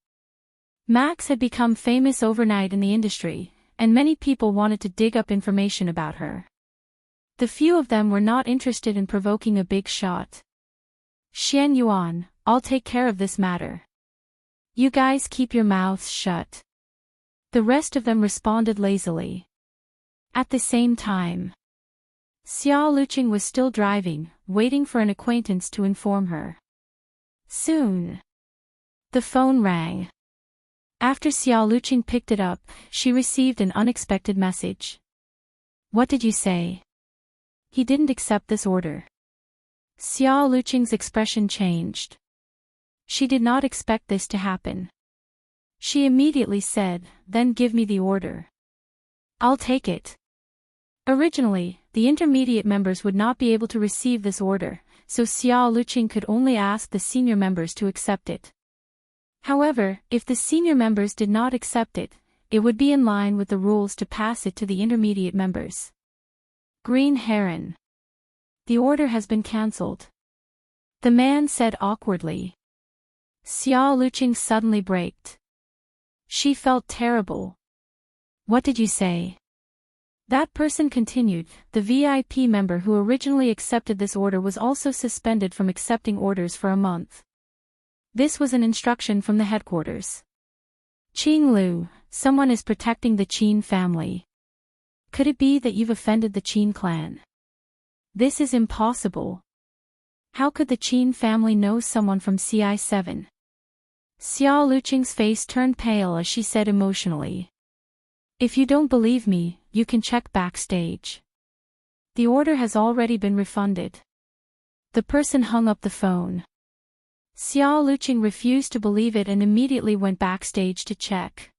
Max had become famous overnight in the industry, and many people wanted to dig up information about her. The few of them were not interested in provoking a big shot. Xian Yuan, I'll take care of this matter. You guys keep your mouths shut. The rest of them responded lazily. At the same time, Xiao Luqing was still driving, waiting for an acquaintance to inform her. Soon, the phone rang. After Xiao Luqing picked it up, she received an unexpected message. What did you say? He didn't accept this order. Xiao Luqing's expression changed. She did not expect this to happen. She immediately said, then give me the order. I'll take it. Originally, the intermediate members would not be able to receive this order, so Xiao Luqing could only ask the senior members to accept it. However, if the senior members did not accept it, it would be in line with the rules to pass it to the intermediate members. Green Heron. The order has been cancelled. The man said awkwardly. Xiao Luqing suddenly braked. She felt terrible. What did you say? That person continued. The VIP member who originally accepted this order was also suspended from accepting orders for a month. This was an instruction from the headquarters. Qing Lu, someone is protecting the Qin family. Could it be that you've offended the Qin clan? This is impossible. How could the Qin family know someone from CI7? Xiao Luqing's face turned pale as she said emotionally. If you don't believe me, you can check backstage. The order has already been refunded. The person hung up the phone. Xiao Luqing refused to believe it and immediately went backstage to check.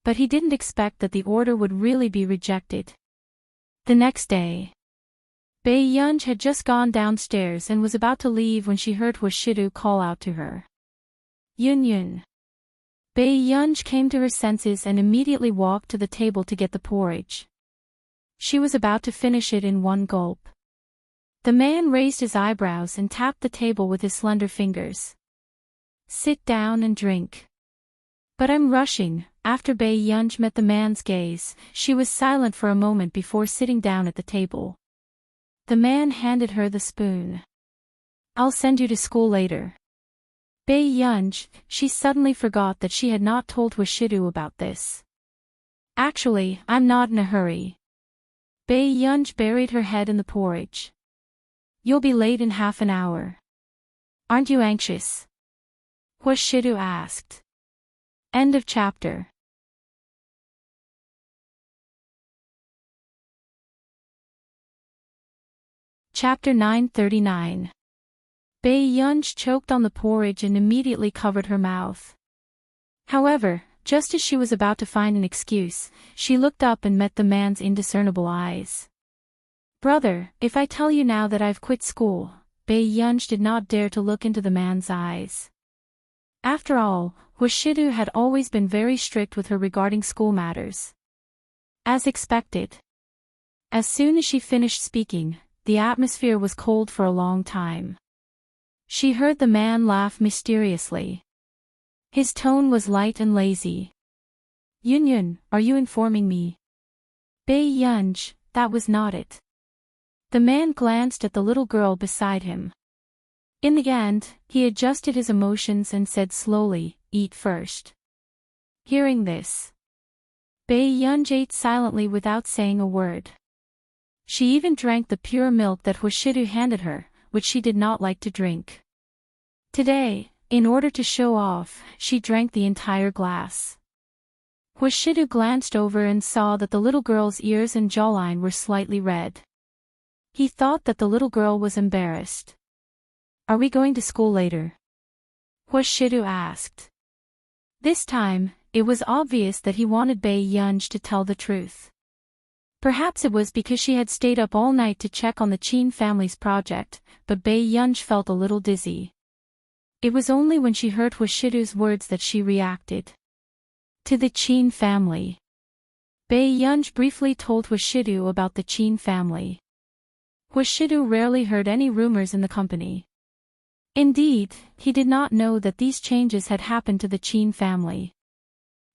But he didn't expect that the order would really be rejected. The next day, Bei Yunj had just gone downstairs and was about to leave when she heard Hua Shidu call out to her. Yun Yun. Bei Yunj came to her senses and immediately walked to the table to get the porridge. She was about to finish it in one gulp. The man raised his eyebrows and tapped the table with his slender fingers. Sit down and drink. But I'm rushing. After Bei Yunj met the man's gaze, she was silent for a moment before sitting down at the table. The man handed her the spoon. I'll send you to school later. Bei Yunj, she suddenly forgot that she had not told Hua Shidu about this. Actually, I'm not in a hurry. Bei Yunj buried her head in the porridge. You'll be late in half an hour. Aren't you anxious? Hua Shidu asked. End of chapter. Chapter 939. Bei Yunj choked on the porridge and immediately covered her mouth. However, just as she was about to find an excuse, she looked up and met the man's indiscernible eyes. Brother, if I tell you now that I've quit school, Bei Yunj did not dare to look into the man's eyes. After all, Huashidu had always been very strict with her regarding school matters. As expected. As soon as she finished speaking, the atmosphere was cold for a long time. She heard the man laugh mysteriously. His tone was light and lazy. Yunyun, are you informing me? Bei Yunj, that was not it. The man glanced at the little girl beside him. In the end, he adjusted his emotions and said slowly, eat first. Hearing this, Bei Yunj ate silently without saying a word. She even drank the pure milk that Huashidu handed her, which she did not like to drink. Today, in order to show off, she drank the entire glass. Huashidu glanced over and saw that the little girl's ears and jawline were slightly red. He thought that the little girl was embarrassed. Are we going to school later? Huashidu asked. This time, it was obvious that he wanted Bei Yunj to tell the truth. Perhaps it was because she had stayed up all night to check on the Qin family's project, but Bei Yunj felt a little dizzy. It was only when she heard Huashidu's words that she reacted. To the Qin family. Bei Yunj briefly told Huashidu about the Qin family. Huashidu rarely heard any rumors in the company. Indeed, he did not know that these changes had happened to the Qin family.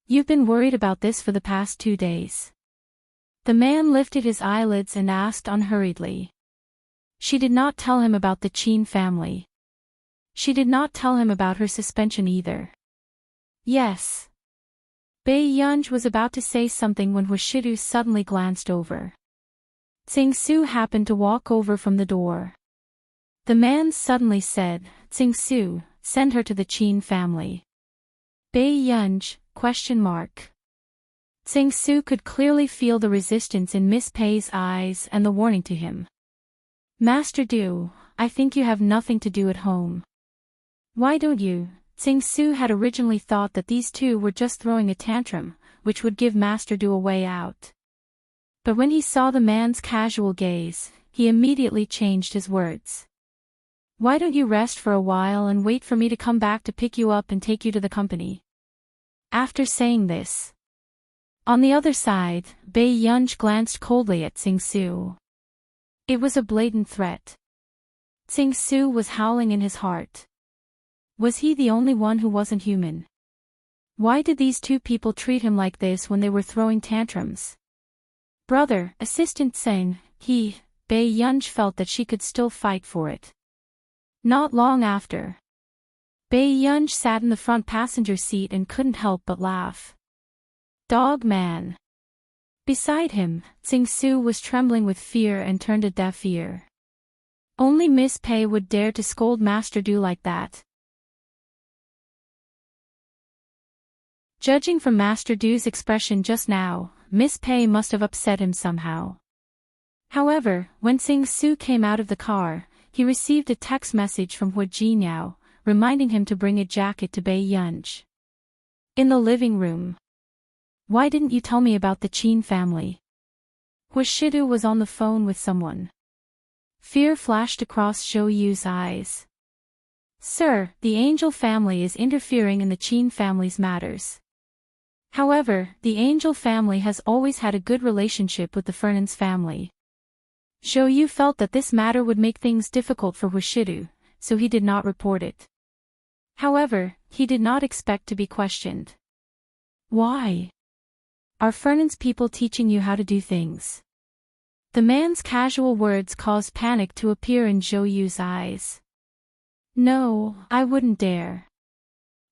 You've been worried about this for the past 2 days. The man lifted his eyelids and asked unhurriedly. She did not tell him about the Qin family. She did not tell him about her suspension either. Yes. Bei Yunj was about to say something when Huashidu suddenly glanced over. Tsingsu happened to walk over from the door. The man suddenly said, Tsingsu, send her to the Qin family. Bei Yunj, ? Tsingsu could clearly feel the resistance in Miss Pei's eyes and the warning to him. Master Du, I think you have nothing to do at home. Why don't you? Tsingsu had originally thought that these two were just throwing a tantrum, which would give Master Du a way out. But when he saw the man's casual gaze, he immediately changed his words. Why don't you rest for a while and wait for me to come back to pick you up and take you to the company? After saying this. On the other side, Bei Yunj glanced coldly at Tsingsu. It was a blatant threat. Tsingsu was howling in his heart. Was he the only one who wasn't human? Why did these two people treat him like this when they were throwing tantrums? Brother, Assistant Tseng, Bei Yunj felt that she could still fight for it. Not long after. Bei Yunj sat in the front passenger seat and couldn't help but laugh. Dog man. Beside him, Tsingsu was trembling with fear and turned a deaf ear. Only Miss Pei would dare to scold Master Du like that. Judging from Master Du's expression just now, Miss Pei must have upset him somehow. However, when Tsingsu came out of the car, he received a text message from Hua Jinyao, reminding him to bring a jacket to Bei Yunj. In the living room. Why didn't you tell me about the Qin family? Huashidu was on the phone with someone. Fear flashed across Zhou Yu's eyes. Sir, the Angel family is interfering in the Qin family's matters. However, the Angel family has always had a good relationship with the Fernan's family. Zhou Yu felt that this matter would make things difficult for Huashidu, so he did not report it. However, he did not expect to be questioned. Why? Are Fernan's people teaching you how to do things? The man's casual words caused panic to appear in Zhou Yu's eyes. No, I wouldn't dare.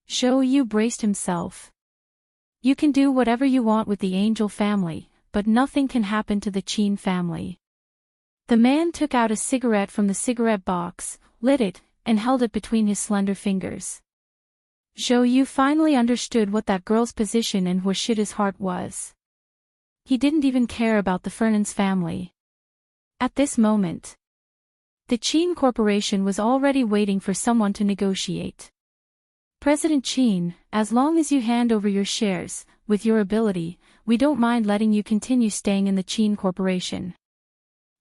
Zhou Yu braced himself. You can do whatever you want with the Angel family, but nothing can happen to the Qin family. The man took out a cigarette from the cigarette box, lit it, and held it between his slender fingers. Zhou Yu finally understood what that girl's position in Huashidu's heart was. He didn't even care about the Fernan's family. At this moment, the Qin Corporation was already waiting for someone to negotiate. President Qin, as long as you hand over your shares, with your ability, we don't mind letting you continue staying in the Qin Corporation.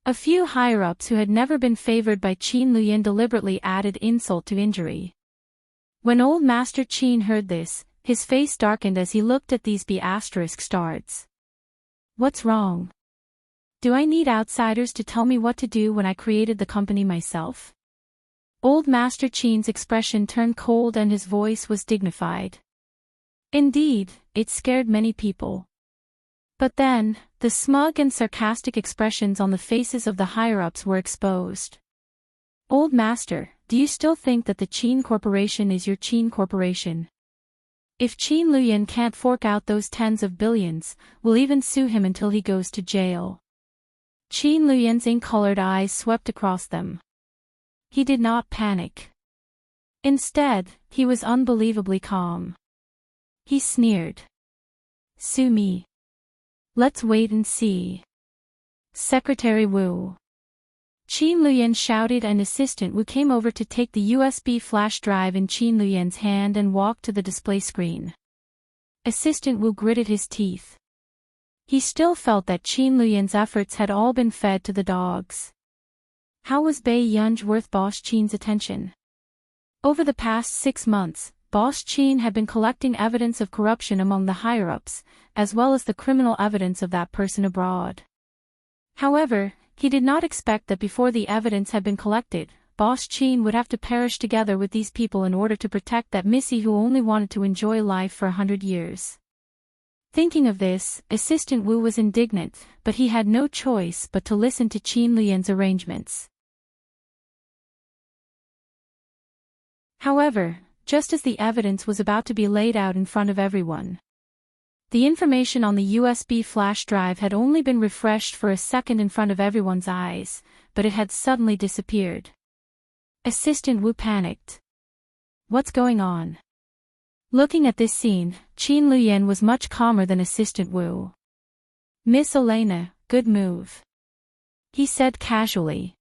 A few higher-ups who had never been favored by Qin Luyin deliberately added insult to injury. When old Master Qin heard this, his face darkened as he looked at these B** stars. What's wrong? Do I need outsiders to tell me what to do when I created the company myself? Old Master Chin's expression turned cold and his voice was dignified. Indeed, it scared many people. But then, the smug and sarcastic expressions on the faces of the higher-ups were exposed. Old Master, do you still think that the Qin Corporation is your Qin Corporation? If Qin Luyan can't fork out those tens of billions, we'll even sue him until he goes to jail. Qin Luyan's ink-colored eyes swept across them. He did not panic. Instead, he was unbelievably calm. He sneered. Sue me. Let's wait and see. Secretary Wu. Qin Luyan shouted and Assistant Wu came over to take the USB flash drive in Qin Luyan's hand and walked to the display screen. Assistant Wu gritted his teeth. He still felt that Qin Luyan's efforts had all been fed to the dogs. How was Bai Yunj worth Boss Qin's attention? Over the past 6 months, Boss Qin had been collecting evidence of corruption among the higher-ups, as well as the criminal evidence of that person abroad. However, he did not expect that before the evidence had been collected, Boss Qin would have to perish together with these people in order to protect that Missy who only wanted to enjoy life for 100 years. Thinking of this, Assistant Wu was indignant, but he had no choice but to listen to Qin Luyan's arrangements. However, just as the evidence was about to be laid out in front of everyone, the information on the USB flash drive had only been refreshed for a second in front of everyone's eyes, but it had suddenly disappeared. Assistant Wu panicked. What's going on? Looking at this scene, Qin Luyan was much calmer than Assistant Wu. Miss Elena, good move. He said casually.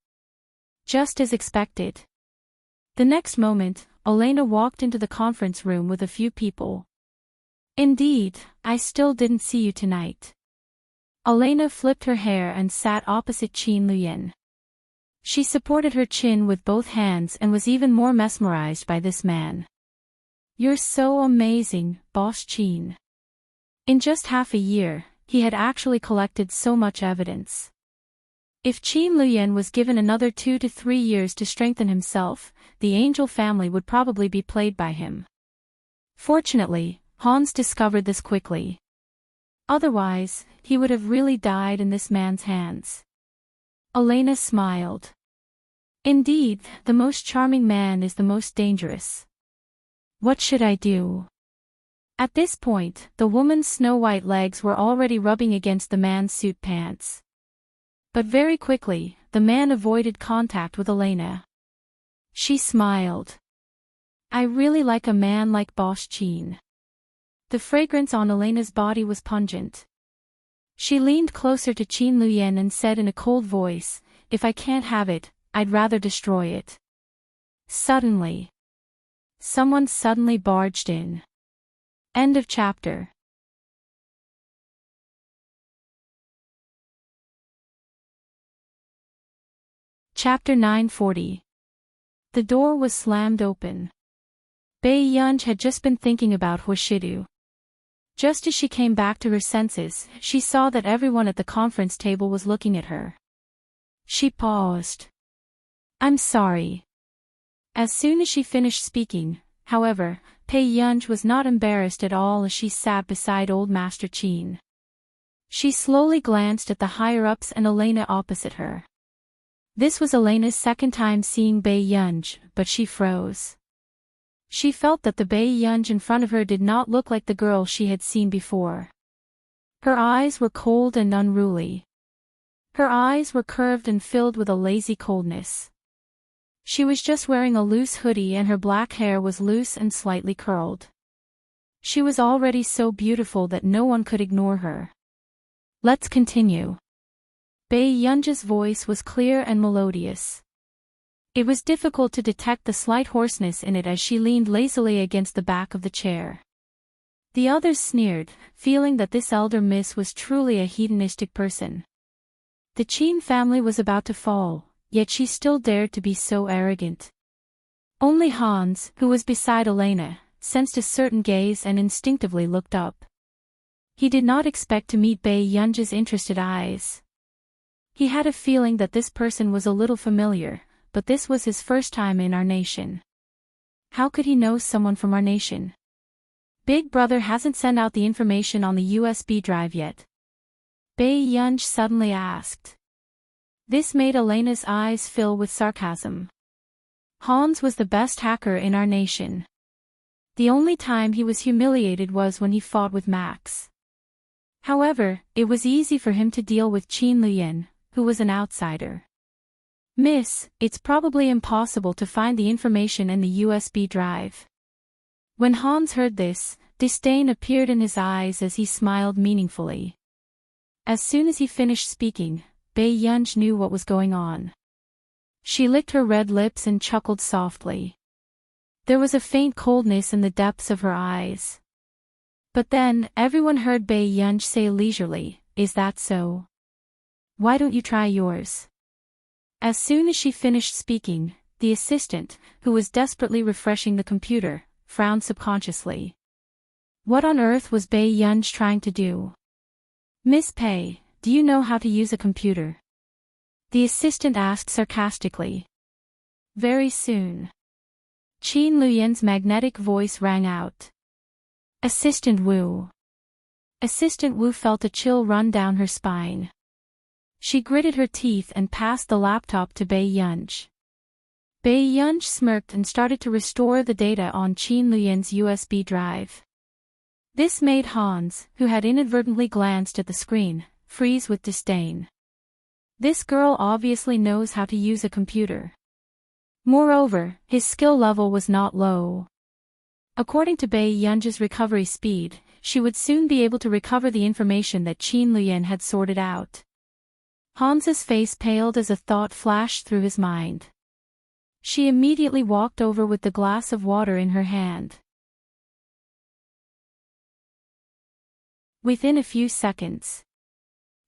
Just as expected. The next moment, Elena walked into the conference room with a few people. Indeed, I still didn't see you tonight. Elena flipped her hair and sat opposite Qin Luyan. She supported her chin with both hands and was even more mesmerized by this man. You're so amazing, Boss Qin. In just half a year, he had actually collected so much evidence. If Qin Luyan was given another 2 to 3 years to strengthen himself, the angel family would probably be played by him. Fortunately, Hans discovered this quickly. Otherwise, he would have really died in this man's hands. Elena smiled. Indeed, the most charming man is the most dangerous. What should I do? At this point, the woman's snow-white legs were already rubbing against the man's suit pants. But very quickly, the man avoided contact with Elena. She smiled. I really like a man like Boss Qin. The fragrance on Elena's body was pungent. She leaned closer to Qin Luyan and said in a cold voice, if I can't have it, I'd rather destroy it. Suddenly. Someone suddenly barged in. End of chapter. Chapter 940. The door was slammed open. Bai Yunj had just been thinking about Huashidu. Just as she came back to her senses, she saw that everyone at the conference table was looking at her. She paused. I'm sorry. As soon as she finished speaking, however, Bai Yunj was not embarrassed at all as she sat beside Old Master Qin. She slowly glanced at the higher-ups and Elena opposite her. This was Elena's second time seeing Bai Yunj, but she froze. She felt that the Bai Yunj in front of her did not look like the girl she had seen before. Her eyes were cold and unruly. Her eyes were curved and filled with a lazy coldness. She was just wearing a loose hoodie and her black hair was loose and slightly curled. She was already so beautiful that no one could ignore her. Let's continue. Bai Yunj's voice was clear and melodious. It was difficult to detect the slight hoarseness in it as she leaned lazily against the back of the chair. The others sneered, feeling that this elder miss was truly a hedonistic person. The Qin family was about to fall, yet she still dared to be so arrogant. Only Hans, who was beside Elena, sensed a certain gaze and instinctively looked up. He did not expect to meet Bae Yunji's interested eyes. He had a feeling that this person was a little familiar, but this was his first time in our nation. How could he know someone from our nation? Big Brother hasn't sent out the information on the USB drive yet. Bae Yunji suddenly asked. This made Elena's eyes fill with sarcasm. Hans was the best hacker in our nation. The only time he was humiliated was when he fought with Max. However, it was easy for him to deal with Qin Luyan, who was an outsider. Miss, it's probably impossible to find the information in the USB drive. When Hans heard this, disdain appeared in his eyes as he smiled meaningfully. As soon as he finished speaking, Bae Yunji knew what was going on. She licked her red lips and chuckled softly. There was a faint coldness in the depths of her eyes. But then, everyone heard Bae Yunji say leisurely, "Is that so? Why don't you try yours?" As soon as she finished speaking, the assistant, who was desperately refreshing the computer, frowned subconsciously. What on earth was Bae Yunji trying to do? "Miss Pei, do you know how to use a computer?" The assistant asked sarcastically. Very soon. Qin Luyan's magnetic voice rang out. Assistant Wu. Assistant Wu felt a chill run down her spine. She gritted her teeth and passed the laptop to Bae Yunji. Bae Yunji smirked and started to restore the data on Qin Luyan's USB drive. This made Hans, who had inadvertently glanced at the screen, freeze with disdain. This girl obviously knows how to use a computer. Moreover, his skill level was not low. According to Bae Yunji's recovery speed, she would soon be able to recover the information that Qin Luyan had sorted out. Hans's face paled as a thought flashed through his mind. She immediately walked over with the glass of water in her hand. Within a few seconds,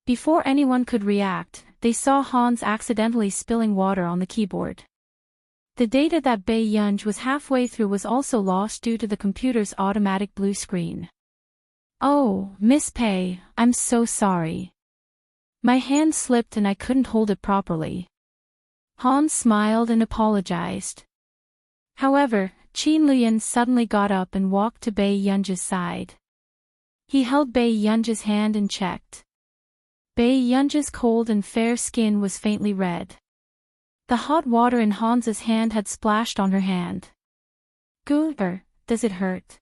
before anyone could react, they saw Hans accidentally spilling water on the keyboard. The data that Bae Yunji was halfway through was also lost due to the computer's automatic blue screen. "Oh, Miss Pei, I'm so sorry. My hand slipped and I couldn't hold it properly." Hans smiled and apologized. However, Qin Luyan suddenly got up and walked to Bae Yunji's side. He held Bae Yunji's hand and checked. Bae Yunji's cold and fair skin was faintly red. The hot water in Hans's hand had splashed on her hand. "Goober, does it hurt?"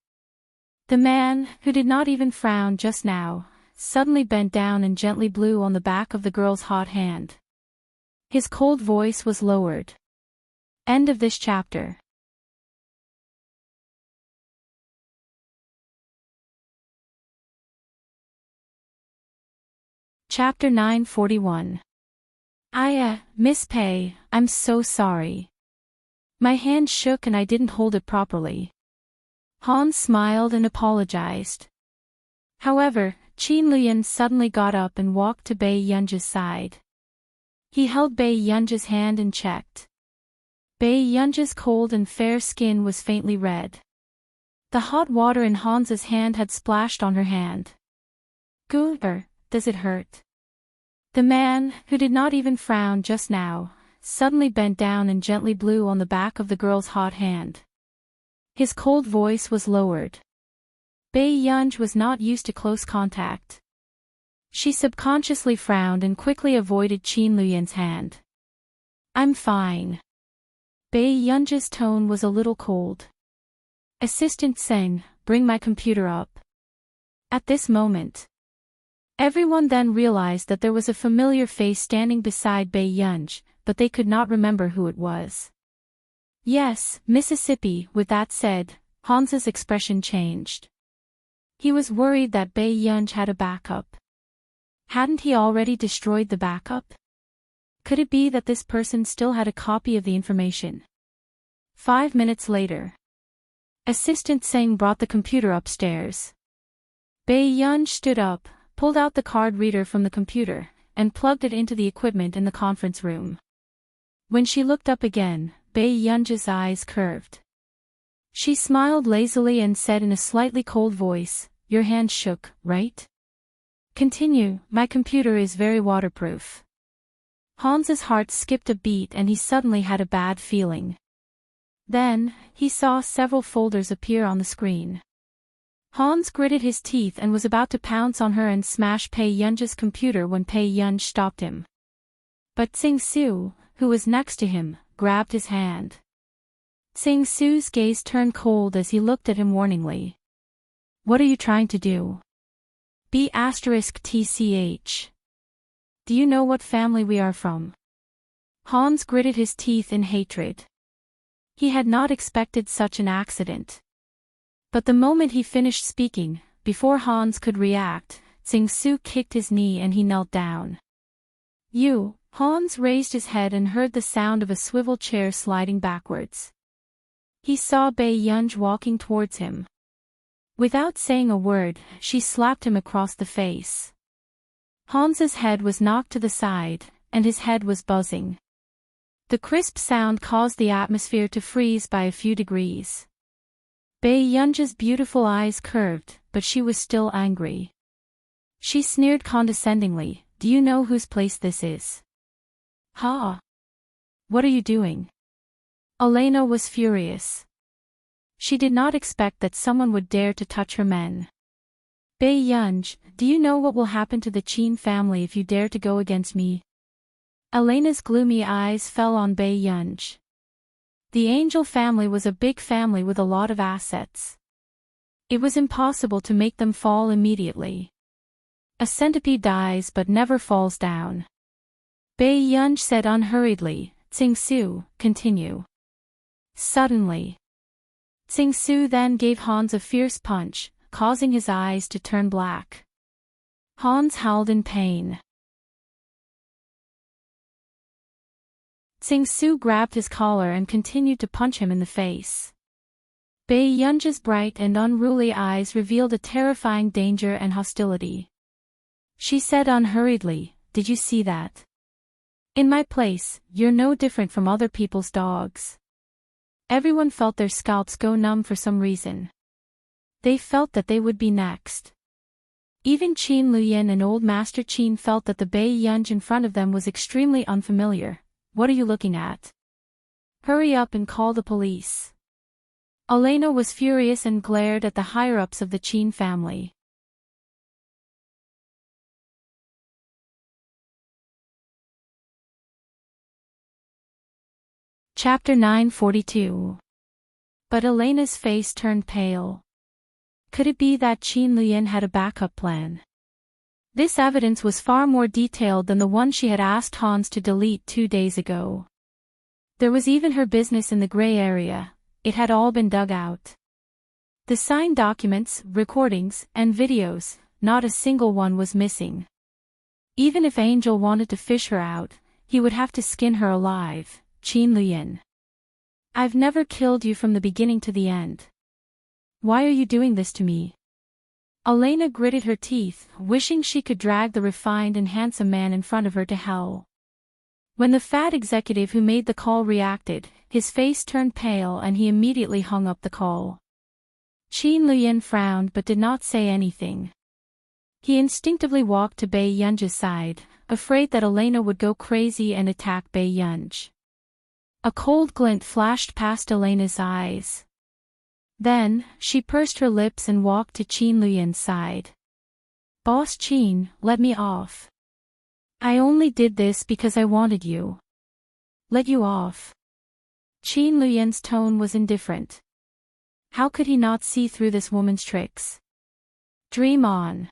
The man, who did not even frown just now, suddenly bent down and gently blew on the back of the girl's hot hand. His cold voice was lowered. End of this chapter. Chapter 941. Miss Pei, I'm so sorry. My hand shook and I didn't hold it properly. Hans smiled and apologized. However, Qin Luyan suddenly got up and walked to Bae Yunji's side. He held Bae Yunji's hand and checked. Bae Yunji's cold and fair skin was faintly red. The hot water in Hans's hand had splashed on her hand. "Goober, does it hurt?" The man, who did not even frown just now, suddenly bent down and gently blew on the back of the girl's hot hand. His cold voice was lowered. Bae Yunji was not used to close contact. She subconsciously frowned and quickly avoided Qin Luyan's hand. "I'm fine." Bae Yunji's tone was a little cold. "Assistant Seng, bring my computer up." At this moment, everyone then realized that there was a familiar face standing beside Bae Yunji, but they could not remember who it was. "Yes, Mississippi." With that said, Hans's expression changed. He was worried that Bae Yunji had a backup. Hadn't he already destroyed the backup? Could it be that this person still had a copy of the information? 5 minutes later, Assistant Seng brought the computer upstairs. Bae Yunji stood up, pulled out the card reader from the computer, and plugged it into the equipment in the conference room. When she looked up again, Bae Yunji's eyes curved. She smiled lazily and said in a slightly cold voice, "Your hand shook, right?" "Continue, my computer is very waterproof." Hans's heart skipped a beat and he suddenly had a bad feeling. Then, he saw several folders appear on the screen. Hans gritted his teeth and was about to pounce on her and smash Pei Yun's computer when Pei Yun stopped him. But Tsing Su, who was next to him, grabbed his hand. Tsing Su's gaze turned cold as he looked at him warningly. "What are you trying to do?" B*TCH. "Do you know what family we are from?" Hans gritted his teeth in hatred. He had not expected such an accident. But the moment he finished speaking, before Hans could react, Tsing Su kicked his knee and he knelt down. "You," Hans raised his head and heard the sound of a swivel chair sliding backwards. He saw Bei Yun walking towards him. Without saying a word, she slapped him across the face. Hans's head was knocked to the side, and his head was buzzing. The crisp sound caused the atmosphere to freeze by a few degrees. Bei Yun's beautiful eyes curved, but she was still angry. She sneered condescendingly, "Do you know whose place this is?" "Ha! What are you doing?" Elena was furious. She did not expect that someone would dare to touch her men. "Bei Yun, do you know what will happen to the Qin family if you dare to go against me?" Elena's gloomy eyes fell on Bei Yun. The Angel family was a big family with a lot of assets. It was impossible to make them fall immediately. A centipede dies but never falls down. Bei Yun said unhurriedly, "Tsing Su, continue." Suddenly, Tsing Su then gave Hans a fierce punch, causing his eyes to turn black. Hans howled in pain. Tsing Su grabbed his collar and continued to punch him in the face. Bei Yun's bright and unruly eyes revealed a terrifying danger and hostility. She said unhurriedly, "Did you see that? In my place, you're no different from other people's dogs." Everyone felt their scalps go numb for some reason. They felt that they would be next. Even Qin Luyan and Old Master Qin felt that the Bei Yun in front of them was extremely unfamiliar. "What are you looking at? Hurry up and call the police." Elena was furious and glared at the higher-ups of the Qin family. Chapter 942. But Elena's face turned pale. Could it be that Qin Luyan had a backup plan? This evidence was far more detailed than the one she had asked Hans to delete 2 days ago. There was even her business in the gray area. It had all been dug out. The signed documents, recordings, and videos, not a single one was missing. Even if Angel wanted to fish her out, he would have to skin her alive. "Qin Luyan, I've never killed you from the beginning to the end. Why are you doing this to me?" Elena gritted her teeth, wishing she could drag the refined and handsome man in front of her to hell. When the fat executive who made the call reacted, his face turned pale and he immediately hung up the call. Qin Luyan frowned but did not say anything. He instinctively walked to Bei Yun's side, afraid that Elena would go crazy and attack Bei Yun. A cold glint flashed past Elena's eyes. Then, she pursed her lips and walked to Qin Luyan's side. "Boss Qin, let me off. I only did this because I wanted you." "Let you off?" Qin Luyan's tone was indifferent. How could he not see through this woman's tricks? Dream on.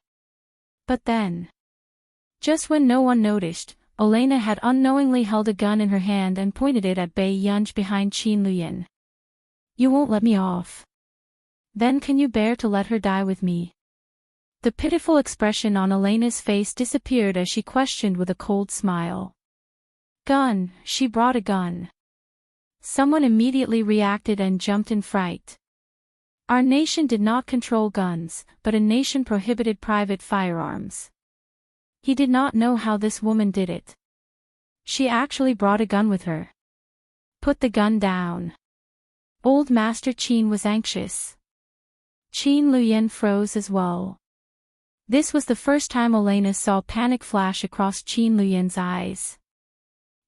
But then, just when no one noticed, Elena had unknowingly held a gun in her hand and pointed it at Bei Yun behind Qin Luyan. "You won't let me off. Then can you bear to let her die with me?" The pitiful expression on Elena's face disappeared as she questioned with a cold smile. "Gun," she brought a gun. Someone immediately reacted and jumped in fright. Our nation did not control guns, but a nation prohibited private firearms. He did not know how this woman did it. She actually brought a gun with her. "Put the gun down." Old Master Qin was anxious. Qin Luyan froze as well. This was the first time Elena saw panic flash across Qin Luyan's eyes.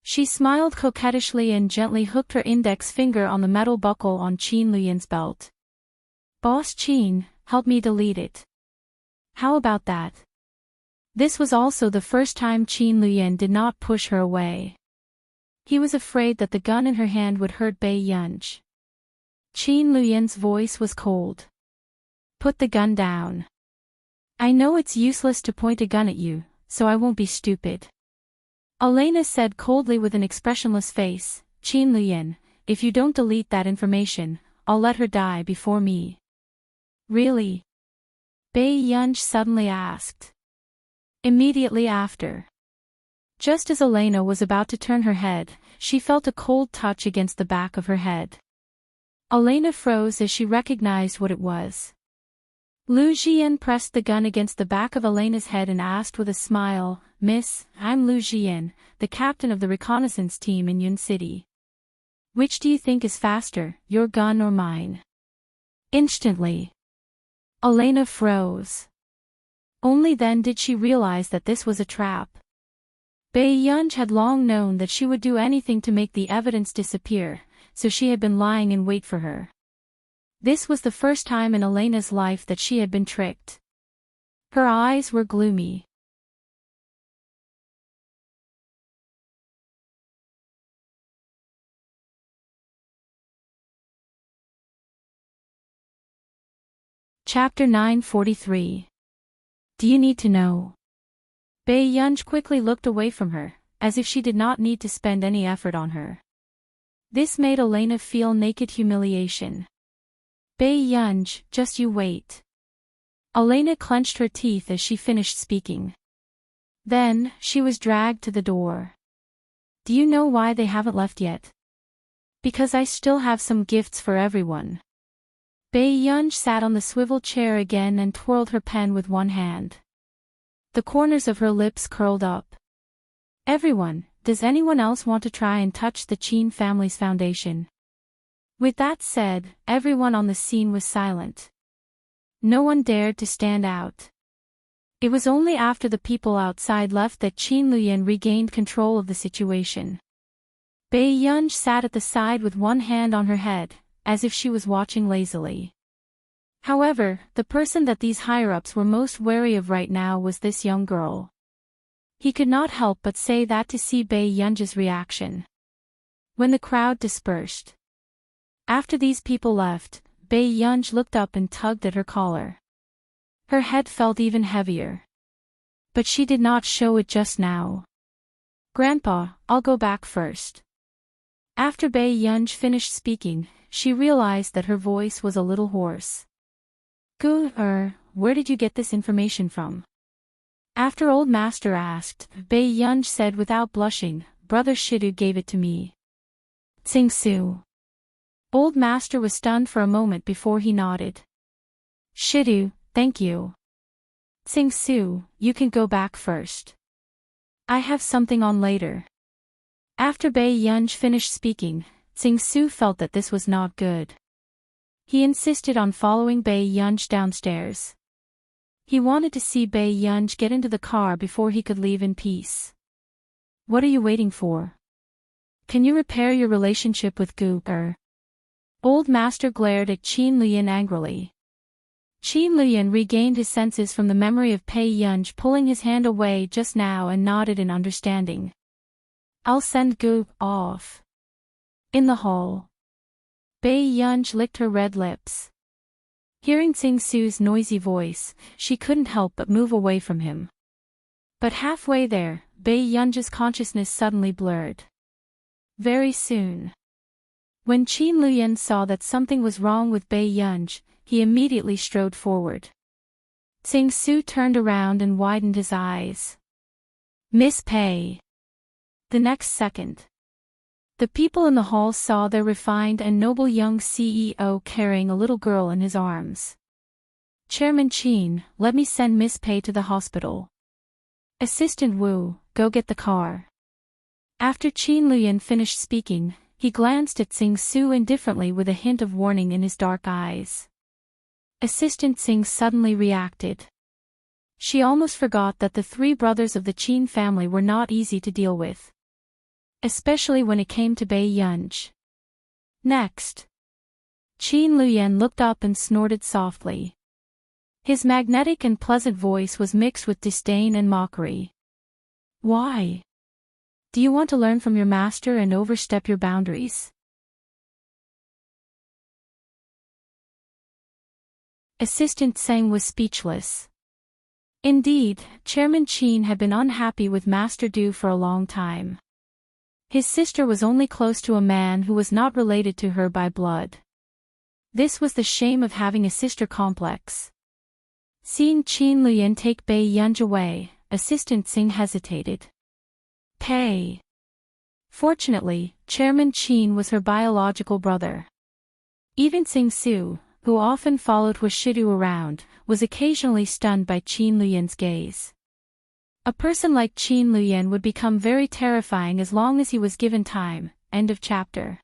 She smiled coquettishly and gently hooked her index finger on the metal buckle on Qin Luyan's belt. "Boss Qin, help me delete it." "How about that?" This was also the first time Qin Luyan did not push her away. He was afraid that the gun in her hand would hurt Bai Yunj. Qin Luyan's voice was cold. "Put the gun down. I know it's useless to point a gun at you, so I won't be stupid." Elena said coldly with an expressionless face, "Qin Luyan, if you don't delete that information, I'll let her die before me." "Really?" Bai Yunj suddenly asked. Immediately after. Just as Elena was about to turn her head, she felt a cold touch against the back of her head. Elena froze as she recognized what it was. Lu Jian pressed the gun against the back of Elena's head and asked with a smile, "Miss, I'm Lu Jian, the captain of the reconnaissance team in Yun City. Which do you think is faster, your gun or mine?" Instantly, Elena froze. Only then did she realize that this was a trap. Bai Yunj had long known that she would do anything to make the evidence disappear, so she had been lying in wait for her. This was the first time in Elena's life that she had been tricked. Her eyes were gloomy. Chapter 943. Do you need to know? Bai Yunj quickly looked away from her, as if she did not need to spend any effort on her. This made Elena feel naked humiliation. "Bai Yunj, just you wait." Elena clenched her teeth as she finished speaking. Then, she was dragged to the door. "Do you know why they haven't left yet?" "Because I still have some gifts for everyone." Bai Yunj sat on the swivel chair again and twirled her pen with one hand. The corners of her lips curled up. "Everyone, does anyone else want to try and touch the Qin family's foundation?" With that said, everyone on the scene was silent. No one dared to stand out. It was only after the people outside left that Qin Luyan regained control of the situation. Bai Yunj sat at the side with one hand on her head, as if she was watching lazily. However, the person that these higher-ups were most wary of right now was this young girl. He could not help but say that to see Bai Yunj's reaction. When the crowd dispersed. After these people left, Bai Yunj looked up and tugged at her collar. Her head felt even heavier. But she did not show it just now. "Grandpa, I'll go back first." After Bai Yunj finished speaking, she realized that her voice was a little hoarse. Where did you get this information from?" After Old Master asked, Bai Yunj said without blushing, "Brother Shidu gave it to me." "Tsing Su." Old Master was stunned for a moment before he nodded. "Shidu, thank you." "Tsing Su, you can go back first. I have something on later." After Bai Yunj finished speaking, Tsing Su felt that this was not good. He insisted on following Bai Yunj downstairs. He wanted to see Bai Yunj get into the car before he could leave in peace. "What are you waiting for? Can you repair your relationship with Gu? Old Master glared at Qin Luyan angrily. Qin Luyan regained his senses from the memory of Bai Yunj pulling his hand away just now and nodded in understanding. "I'll send Gu off." In the hall. Bai Yunj licked her red lips. Hearing Tsing Su's noisy voice, she couldn't help but move away from him. But halfway there, Bai Yunj's consciousness suddenly blurred. Very soon. When Qin Luyan saw that something was wrong with Bai Yunj, he immediately strode forward. Tsing Su turned around and widened his eyes. "Miss Pai." The next second. The people in the hall saw their refined and noble young CEO carrying a little girl in his arms. "Chairman Qin, let me send Miss Pai to the hospital." "Assistant Wu, go get the car." After Qin Luyan finished speaking, he glanced at Sing Su indifferently with a hint of warning in his dark eyes. Assistant Sing suddenly reacted. She almost forgot that the three brothers of the Qin family were not easy to deal with. Especially when it came to Bei Yunj. Next. Qin Luyan looked up and snorted softly. His magnetic and pleasant voice was mixed with disdain and mockery. Why? Do you want to learn from your master and overstep your boundaries? Assistant Seng was speechless. Indeed, Chairman Qin had been unhappy with Master Du for a long time. His sister was only close to a man who was not related to her by blood. This was the shame of having a sister complex. Seeing Qin Luyan take Bei Yunj away, Assistant Sing hesitated. Pei. Fortunately, Chairman Qin was her biological brother. Even Sing Su, who often followed Huashidu around, was occasionally stunned by Qin Luyan's gaze. A person like Qin Luyan would become very terrifying as long as he was given time. End of chapter.